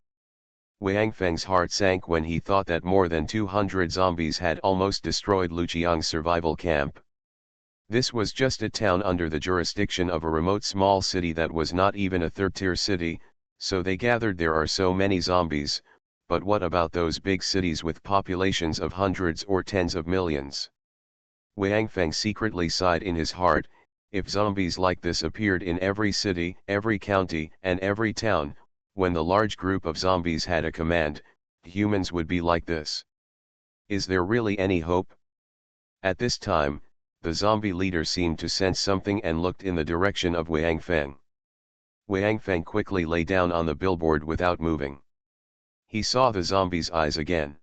[SPEAKER 1] Wang Feng's heart sank when he thought that more than 200 zombies had almost destroyed Luqiang's survival camp. This was just a town under the jurisdiction of a remote small city that was not even a third-tier city, so they gathered there are so many zombies, but what about those big cities with populations of hundreds or tens of millions? Wang Feng secretly sighed in his heart, if zombies like this appeared in every city, every county, and every town, when the large group of zombies had a command, humans would be like this. Is there really any hope? At this time, the zombie leader seemed to sense something and looked in the direction of Wang Feng. Wang Feng quickly lay down on the billboard without moving. He saw the zombie's eyes again.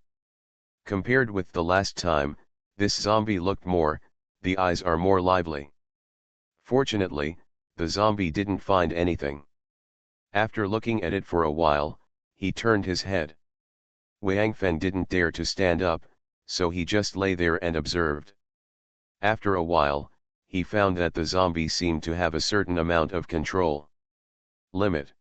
[SPEAKER 1] Compared with the last time, this zombie looked the eyes are more lively. Fortunately, the zombie didn't find anything. After looking at it for a while, he turned his head. Wang Feng didn't dare to stand up, so he just lay there and observed. After a while, he found that the zombie seemed to have a certain amount of control. Limit.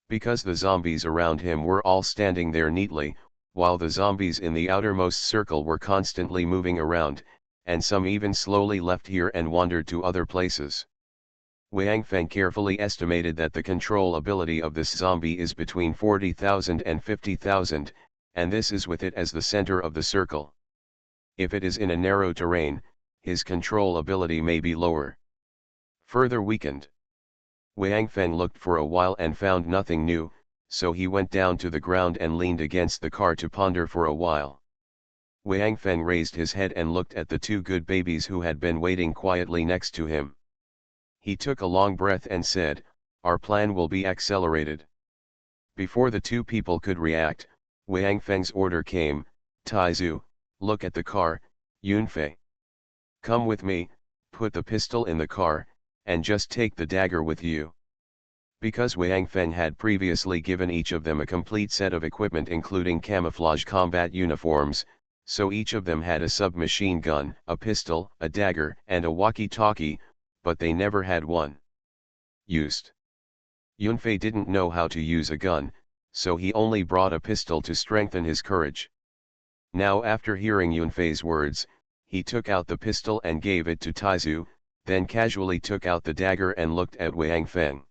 [SPEAKER 1] Because the zombies around him were all standing there neatly, while the zombies in the outermost circle were constantly moving around, and some even slowly left here and wandered to other places. Wang Feng carefully estimated that the control ability of this zombie is between 40,000 and 50,000, and this is with it as the center of the circle. If it is in a narrow terrain, his control ability may be lower. Further weakened. Wang Feng looked for a while and found nothing new, so he went down to the ground and leaned against the car to ponder for a while. Wang Feng raised his head and looked at the 2 good babies who had been waiting quietly next to him. He took a long breath and said, "Our plan will be accelerated." Before the 2 people could react, Wang Feng's order came, "Taizu, look at the car, Yunfei. Come with me, put the pistol in the car, and just take the dagger with you." Because Wang Feng had previously given each of them a complete set of equipment including camouflage combat uniforms, so each of them had a submachine gun, a pistol, a dagger, and a walkie-talkie, but they never had one used. Yunfei didn't know how to use a gun, so he only brought a pistol to strengthen his courage. Now after hearing Yunfei's words, he took out the pistol and gave it to Taizu, then casually took out the dagger and looked at Wang Feng.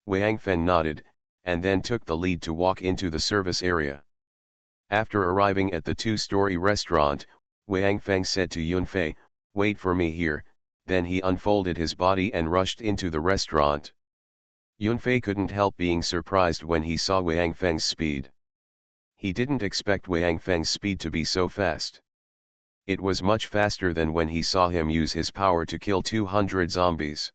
[SPEAKER 1] Wang Feng nodded, and then took the lead to walk into the service area. After arriving at the two-story restaurant, Wang Feng said to Yunfei, "Wait for me here," then he unfolded his body and rushed into the restaurant. Yunfei couldn't help being surprised when he saw Wang Feng's speed. He didn't expect Wang Feng's speed to be so fast. It was much faster than when he saw him use his power to kill 200 zombies.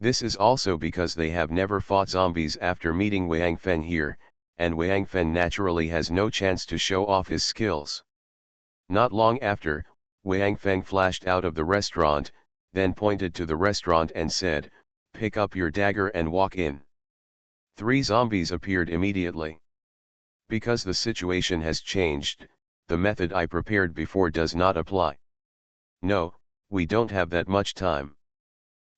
[SPEAKER 1] This is also because they have never fought zombies after meeting Wang Feng here, and Wang Feng naturally has no chance to show off his skills. Not long after, Wang Feng flashed out of the restaurant, then pointed to the restaurant and said, "Pick up your dagger and walk in." 3 zombies appeared immediately. Because the situation has changed, the method I prepared before does not apply. No, we don't have that much time.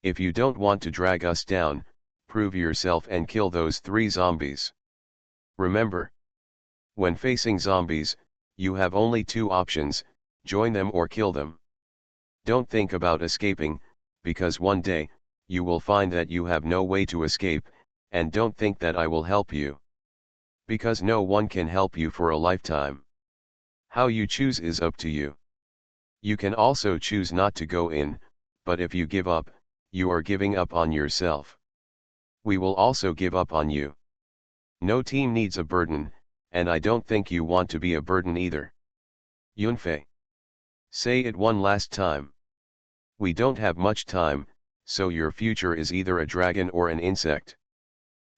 [SPEAKER 1] If you don't want to drag us down, prove yourself and kill those 3 zombies. Remember, when facing zombies, you have only 2 options, join them or kill them. Don't think about escaping, because one day, you will find that you have no way to escape, and don't think that I will help you. Because no one can help you for a lifetime. How you choose is up to you. You can also choose not to go in, but if you give up, you are giving up on yourself. We will also give up on you. No team needs a burden, and I don't think you want to be a burden either. Yunfei. Say it one last time. We don't have much time, so your future is either a dragon or an insect.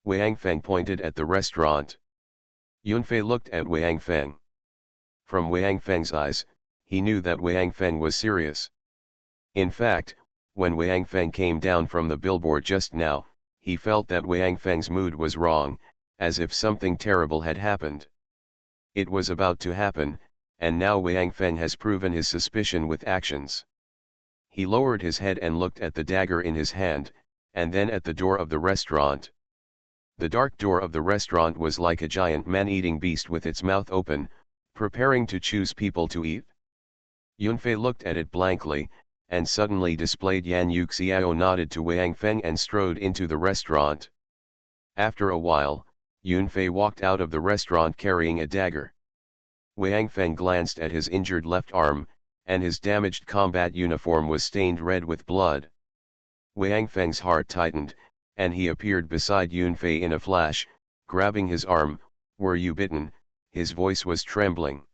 [SPEAKER 1] Wang Feng pointed at the restaurant. Yunfei looked at Wang Feng. From Wang Feng's eyes, he knew that Wang Feng was serious. In fact, when Wang Feng came down from the billboard just now, he felt that Wang Feng's mood was wrong, as if something terrible had happened. It was about to happen, and now Wang Feng has proven his suspicion with actions. He lowered his head and looked at the dagger in his hand, and then at the door of the restaurant. The dark door of the restaurant was like a giant man-eating beast with its mouth open, preparing to choose people to eat. Yunfei looked at it blankly, and suddenly displayed Yan Yuxiao nodded to Wang Feng and strode into the restaurant. After a while, Yunfei walked out of the restaurant carrying a dagger. Wang Feng glanced at his injured left arm, and his damaged combat uniform was stained red with blood. Wang Feng's heart tightened, and he appeared beside Yunfei in a flash, grabbing his arm. "Were you bitten?" His voice was trembling.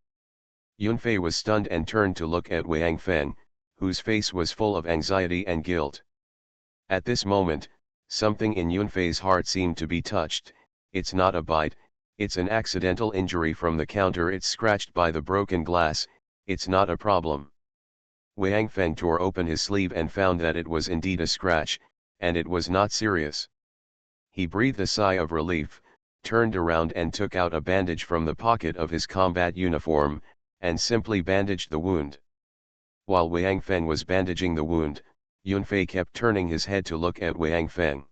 [SPEAKER 1] Yunfei was stunned and turned to look at Wang Feng, whose face was full of anxiety and guilt. At this moment, something in Yunfei's heart seemed to be touched. "It's not a bite, it's an accidental injury from the counter it's scratched by the broken glass, it's not a problem." Wang Feng tore open his sleeve and found that it was indeed a scratch, and it was not serious. He breathed a sigh of relief, turned around and took out a bandage from the pocket of his combat uniform, and simply bandaged the wound. While Wang Feng was bandaging the wound, Yunfei kept turning his head to look at Wang Feng.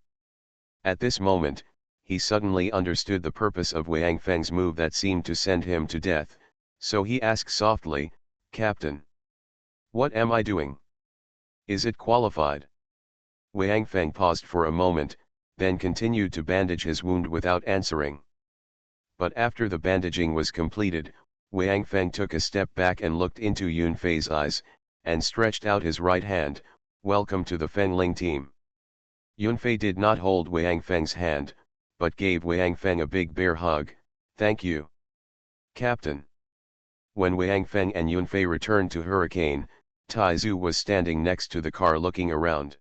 [SPEAKER 1] At this moment, he suddenly understood the purpose of Wang Feng's move that seemed to send him to death, so he asked softly, "Captain, what am I doing? Is it qualified?" Wang Feng paused for a moment, then continued to bandage his wound without answering. But after the bandaging was completed, Wang Feng took a step back and looked into Yunfei's eyes, and stretched out his right hand. "Welcome to the Fengling team." Yunfei did not hold Wang Feng's hand, but gave Wang Feng a big bear hug. "Thank you, Captain." When Wang Feng and Yunfei returned to Hurricane, Taizu was standing next to the car looking around.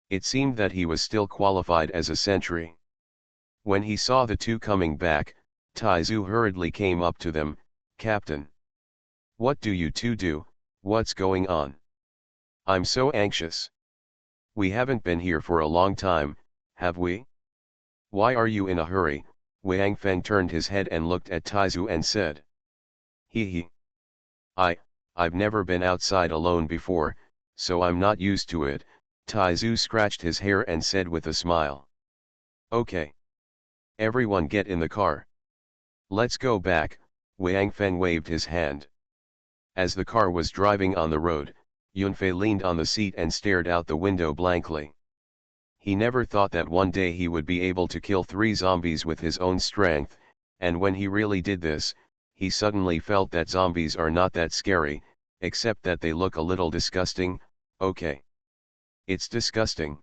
[SPEAKER 1] It seemed that he was still qualified as a sentry. When he saw the two coming back, Taizu hurriedly came up to them. "Captain, what do you two do? What's going on? I'm so anxious. We haven't been here for a long time, have we? Why are you in a hurry?" Wang Feng turned his head and looked at Taizu and said. He. I've never been outside alone before, so I'm not used to it." Taizu scratched his hair and said with a smile. "Okay. Everyone get in the car. Let's go back." Wang Feng waved his hand. As the car was driving on the road, Yunfei leaned on the seat and stared out the window blankly. He never thought that one day he would be able to kill 3 zombies with his own strength, and when he really did this, he suddenly felt that zombies are not that scary, except that they look a little disgusting. Okay. It's disgusting.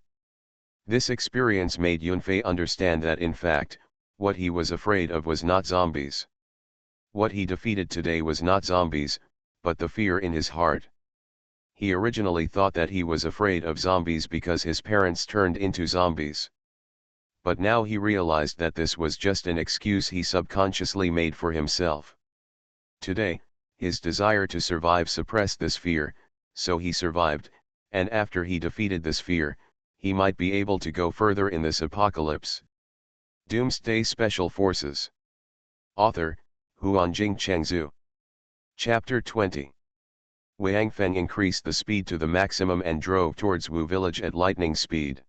[SPEAKER 1] This experience made Yunfei understand that in fact, what he was afraid of was not zombies. What he defeated today was not zombies, but the fear in his heart. He originally thought that he was afraid of zombies because his parents turned into zombies. But now he realized that this was just an excuse he subconsciously made for himself. Today, his desire to survive suppressed this fear, so he survived, and after he defeated this fear, he might be able to go further in this apocalypse. Doomsday Special Forces. Author, Huanjing Chengzhu. Chapter 20. Wang Feng increased the speed to the maximum and drove towards Wu village at lightning speed.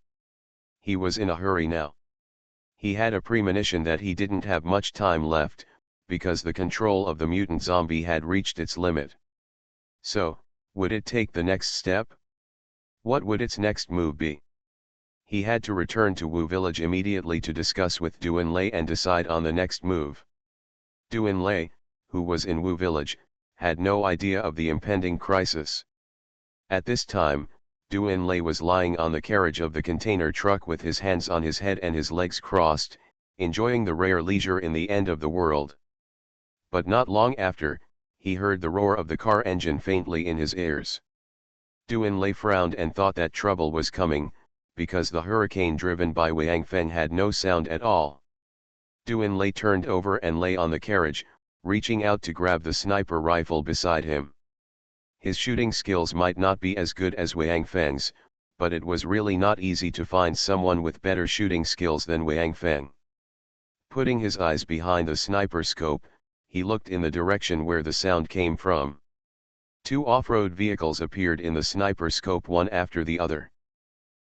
[SPEAKER 1] He was in a hurry now. He had a premonition that he didn't have much time left, because the control of the mutant zombie had reached its limit. So, would it take the next step? What would its next move be? He had to return to Wu village immediately to discuss with Duanlei and decide on the next move. Duanlei, who was in Wu village, had no idea of the impending crisis. At this time, Duanlei was lying on the carriage of the container truck with his hands on his head and his legs crossed, enjoying the rare leisure in the end of the world. But not long after, he heard the roar of the car engine faintly in his ears. Duanlei frowned and thought that trouble was coming, because the hurricane driven by Wang Feng had no sound at all. Duanlei turned over and lay on the carriage, reaching out to grab the sniper rifle beside him. His shooting skills might not be as good as Wang Feng's, but it was really not easy to find someone with better shooting skills than Wang Feng. Putting his eyes behind the sniper scope, he looked in the direction where the sound came from. 2 off-road vehicles appeared in the sniper scope one after the other.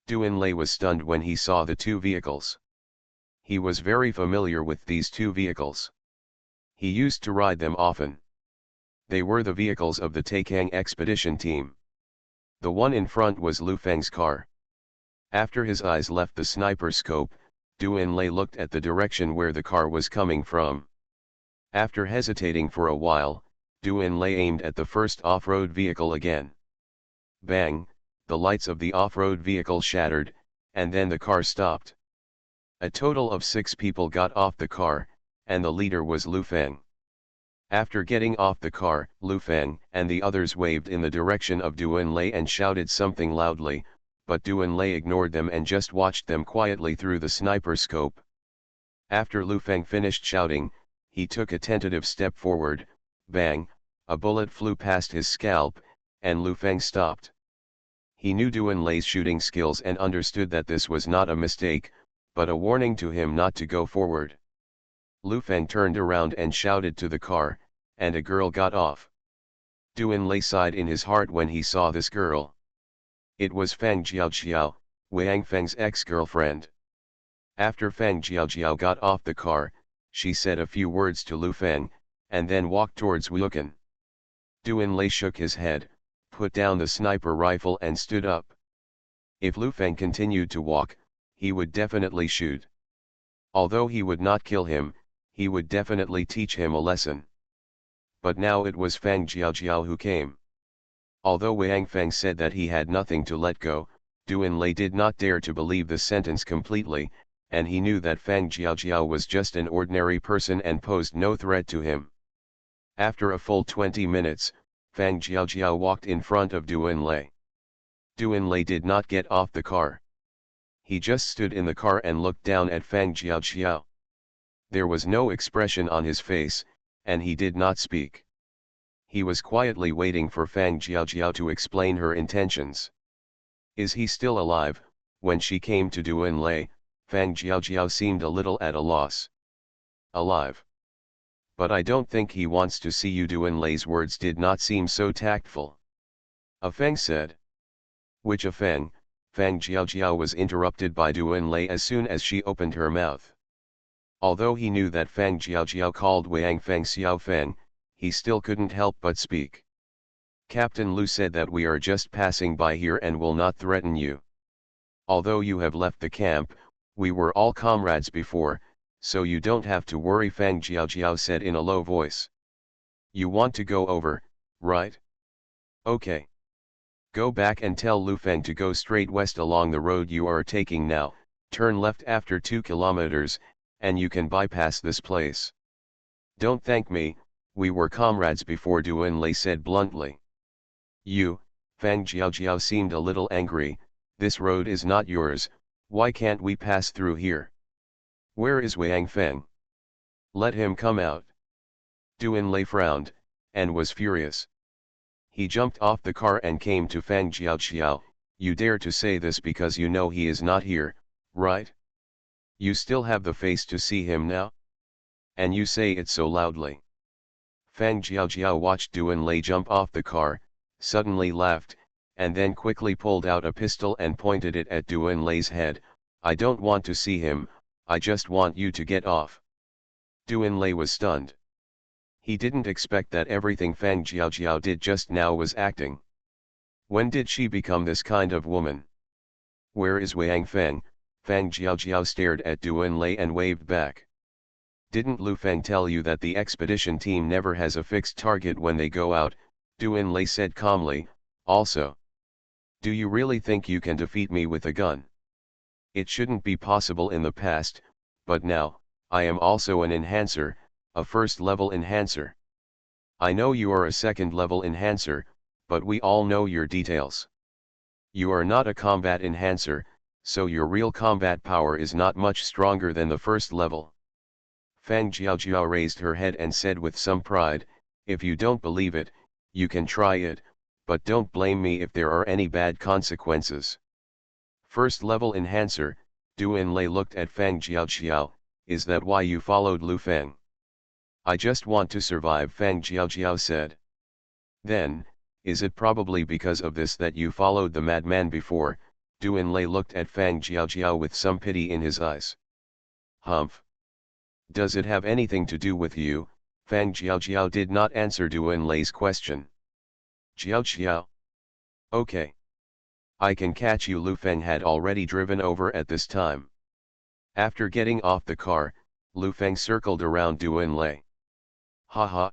[SPEAKER 1] Duanlei was stunned when he saw the 2 vehicles. He was very familiar with these 2 vehicles. He used to ride them often. They were the vehicles of the Taikang expedition team. The one in front was Lu Feng's car. After his eyes left the sniper scope, Duanlei looked at the direction where the car was coming from. After hesitating for a while, Duanlei aimed at the first off-road vehicle again. Bang, the lights of the off-road vehicle shattered, and then the car stopped. A total of 6 people got off the car, and the leader was Lu Feng. After getting off the car, Lu Feng and the others waved in the direction of Duanlei and shouted something loudly, but Duanlei ignored them and just watched them quietly through the sniper scope. After Lu Feng finished shouting, he took a tentative step forward. Bang, a bullet flew past his scalp, and Lu Feng stopped. He knew Duanlei's shooting skills and understood that this was not a mistake, but a warning to him not to go forward. Lu Feng turned around and shouted to the car, and a girl got off. Duanlei sighed in his heart when he saw this girl. It was Fang Jiaojiao, Wang Feng's ex-girlfriend. After Fang Jiaojiao got off the car, she said a few words to Lu Feng, and then walked towards Wuken. Duanlei shook his head, put down the sniper rifle and stood up. If Lu Feng continued to walk, he would definitely shoot. Although he would not kill him, he would definitely teach him a lesson. But now it was Fang Jiaojiao who came. Although Wang Feng said that he had nothing to let go, Duanlei did not dare to believe the sentence completely, and he knew that Fang Jiaojiao was just an ordinary person and posed no threat to him. After a full 20 minutes, Fang Jiaojiao walked in front of Duanlei. Duanlei did not get off the car. He just stood in the car and looked down at Fang Jiaojiao. There was no expression on his face, and he did not speak. He was quietly waiting for Fang Jiaojiao to explain her intentions. Is he still alive? When she came to Duanlei, Fang Jiaojiao seemed a little at a loss. Alive. But I don't think he wants to see you. Duanlei's words did not seem so tactful. A Feng said. Which a Feng? Fang Jiaojiao was interrupted by Duanlei as soon as she opened her mouth. Although he knew that Fang Jiaojiao called Wang Feng Xiao Feng, he still couldn't help but speak. Captain Lu said that we are just passing by here and will not threaten you. Although you have left the camp, we were all comrades before, so you don't have to worry, Fang Jiaojiao said in a low voice. You want to go over, right? Okay. Go back and tell Lu Feng to go straight west along the road you are taking now, turn left after 2 kilometers, and you can bypass this place. Don't thank me, we were comrades before, Duan Lei said bluntly. You, Fang Jiaojiao seemed a little angry. This road is not yours, why can't we pass through here? Where is Wang Feng? Let him come out. Duan Lei frowned, and was furious. He jumped off the car and came to Fang Jiaojiao. You dare to say this because you know he is not here, right? You still have the face to see him now? And you say it so loudly. Fang Jiaojiao watched Duan Lei jump off the car, suddenly laughed, and then quickly pulled out a pistol and pointed it at Duan Lei's head. I don't want to see him, I just want you to get off. Duan Lei was stunned. He didn't expect that everything Fang Jiaojiao did just now was acting. When did she become this kind of woman? Where is Wang Feng? Fang Jiaojiao stared at Duan Lei and waved back. Didn't Lu Feng tell you that the expedition team never has a fixed target when they go out? Duan Lei said calmly. Also, do you really think you can defeat me with a gun? It shouldn't be possible in the past, but now, I am also an enhancer, a first-level enhancer. I know you are a second-level enhancer, but we all know your details. You are not a combat enhancer, so your real combat power is not much stronger than the first level. Fang Jiaojiao raised her head and said with some pride, if you don't believe it, you can try it, but don't blame me if there are any bad consequences. First-level enhancer, Duan Lei looked at Fang Jiaojiao, is that why you followed Lu Feng? I just want to survive, Fang Jiaojiao said. Then, is it probably because of this that you followed the madman before? Duan Lei looked at Fang Jiaojiao with some pity in his eyes. Humph. Does it have anything to do with you? Fang Jiaojiao did not answer Duan Lei's question. Jiaojiao. Okay. I can catch you. Lu Feng had already driven over at this time. After getting off the car, Lu Feng circled around Duan Lei. Haha.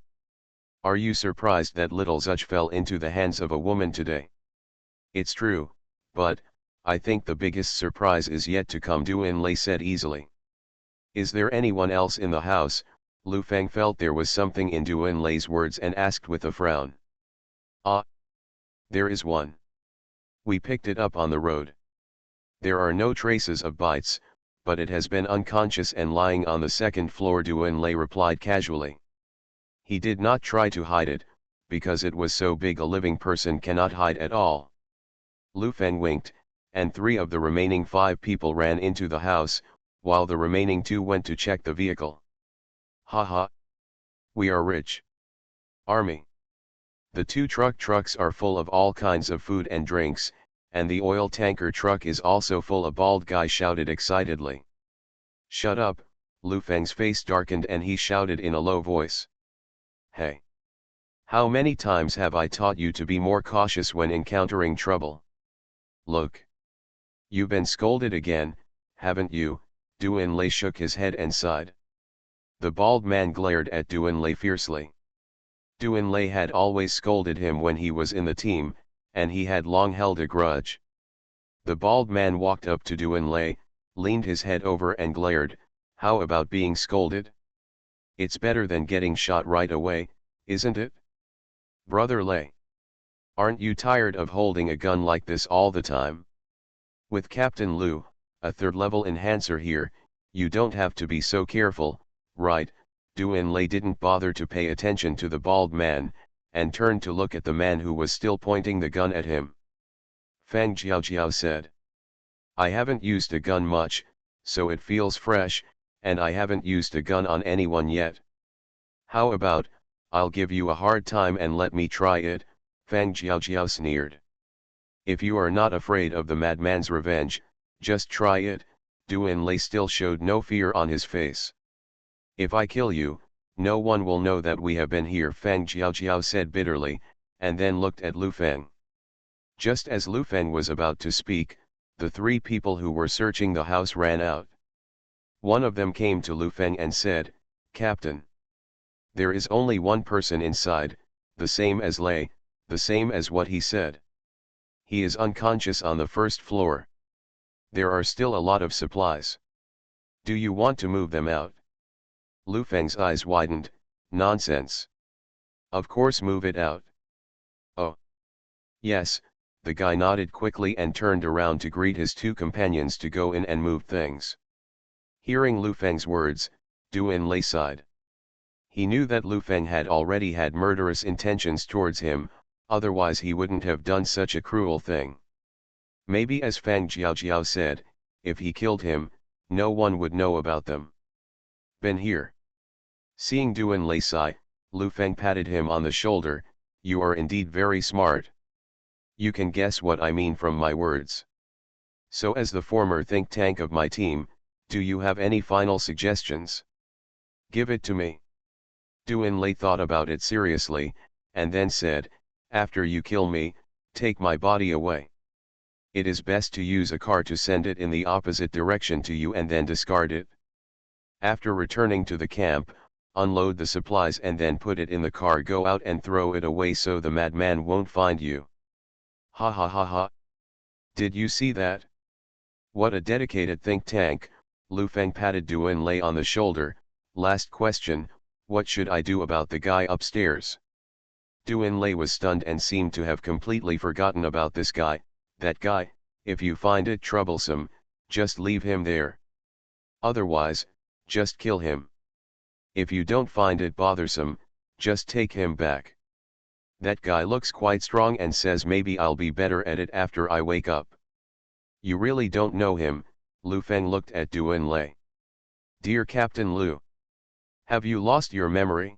[SPEAKER 1] Are you surprised that little Zuch fell into the hands of a woman today? It's true, but, I think the biggest surprise is yet to come, Duan Lei said easily. Is there anyone else in the house? Lu Feng felt there was something in Duan Lei's words and asked with a frown. Ah. There is one. We picked it up on the road. There are no traces of bites, but it has been unconscious and lying on the second floor, Duan Lei replied casually. He did not try to hide it, because it was so big a living person cannot hide at all. Lu Feng winked, and 3 of the remaining 5 people ran into the house, while the remaining 2 went to check the vehicle. Haha. We are rich. Army. The 2 trucks are full of all kinds of food and drinks, and the oil tanker truck is also full. A bald guy shouted excitedly. Shut up, Lu Feng's face darkened and he shouted in a low voice. Hey! How many times have I taught you to be more cautious when encountering trouble? Look! You've been scolded again, haven't you? Duan Lei shook his head and sighed. The bald man glared at Duan Lei fiercely. Duan Lei had always scolded him when he was in the team, and he had long held a grudge. The bald man walked up to Duan Lei, leaned his head over and glared. How about being scolded? It's better than getting shot right away, isn't it? Brother Lei. Aren't you tired of holding a gun like this all the time? With Captain Lu, a third-level enhancer here, you don't have to be so careful, right? Duan Lei didn't bother to pay attention to the bald man, and turned to look at the man who was still pointing the gun at him. Fang Jiaojiao said. I haven't used a gun much, so it feels fresh, and I haven't used a gun on anyone yet. How about, I'll give you a hard time and let me try it, Fang Jiaojiao sneered. If you are not afraid of the madman's revenge, just try it. Duan Lei still showed no fear on his face. If I kill you, no one will know that we have been here, Fang Jiaojiao said bitterly, and then looked at Lu Feng. Just as Lu Feng was about to speak, the three people who were searching the house ran out. One of them came to Lu Feng and said, "Captain, there is only one person inside, the same as Lei, the same as what he said. He is unconscious on the first floor. There are still a lot of supplies. Do you want to move them out?" Lu Feng's eyes widened. "Nonsense. Of course move it out." "Oh. Yes," the guy nodded quickly and turned around to greet his two companions to go in and move things. Hearing Lu Feng's words, Du Enlai sighed. He knew that Lu Feng had already had murderous intentions towards him, otherwise he wouldn't have done such a cruel thing. Maybe, as Fang Jiaojiao said, if he killed him, no one would know about them. "Been here." Seeing Du Enlai sigh, Lu Feng patted him on the shoulder. "You are indeed very smart. You can guess what I mean from my words. So, as the former think tank of my team, do you have any final suggestions? Give it to me." Du Enlai thought about it seriously, and then said, "After you kill me, take my body away. It is best to use a car to send it in the opposite direction to you and then discard it. After returning to the camp, unload the supplies and then put it in the car. Go out and throw it away so the madman won't find you." "Ha ha ha ha. Did you see that? What a dedicated think tank." Lu Feng patted Du Enlai on the shoulder. "Last question, what should I do about the guy upstairs?" Du Enlai was stunned and seemed to have completely forgotten about this guy. "That guy, if you find it troublesome, just leave him there. Otherwise, just kill him. If you don't find it bothersome, just take him back. That guy looks quite strong and says maybe I'll be better at it after I wake up." "You really don't know him?" Lu Feng looked at Du Enlai. "Dear Captain Lu, have you lost your memory?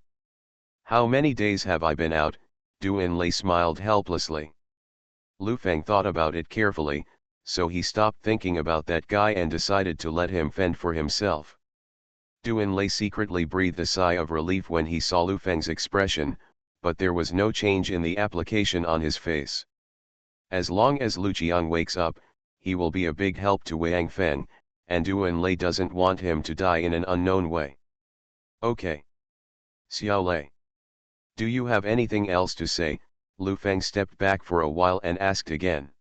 [SPEAKER 1] How many days have I been out?" Du Enlai smiled helplessly. Lu Feng thought about it carefully, so he stopped thinking about that guy and decided to let him fend for himself. Du Enlai secretly breathed a sigh of relief when he saw Lu Feng's expression, but there was no change in the application on his face. As long as Lu Qiang wakes up, he will be a big help to Wang Feng, and Du Enlai doesn't want him to die in an unknown way. "Okay. Xiao Lei, do you have anything else to say?" Lu Feng stepped back for a while and asked again.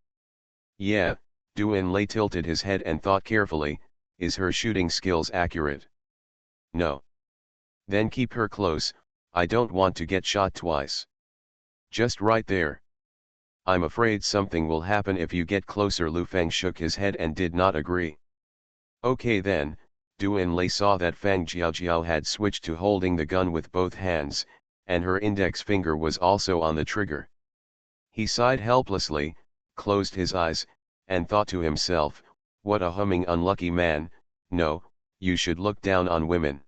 [SPEAKER 1] "Yeah." Du Enlai tilted his head and thought carefully. "Is her shooting skills accurate?" "No." "Then keep her close, I don't want to get shot twice." "Just right there." "I'm afraid something will happen if you get closer." Lu Feng shook his head and did not agree. "Okay then." Du Enlai saw that Fang Jiaojiao had switched to holding the gun with both hands, and her index finger was also on the trigger. He sighed helplessly, closed his eyes, and thought to himself, "What a humming unlucky man. No, you should look down on women."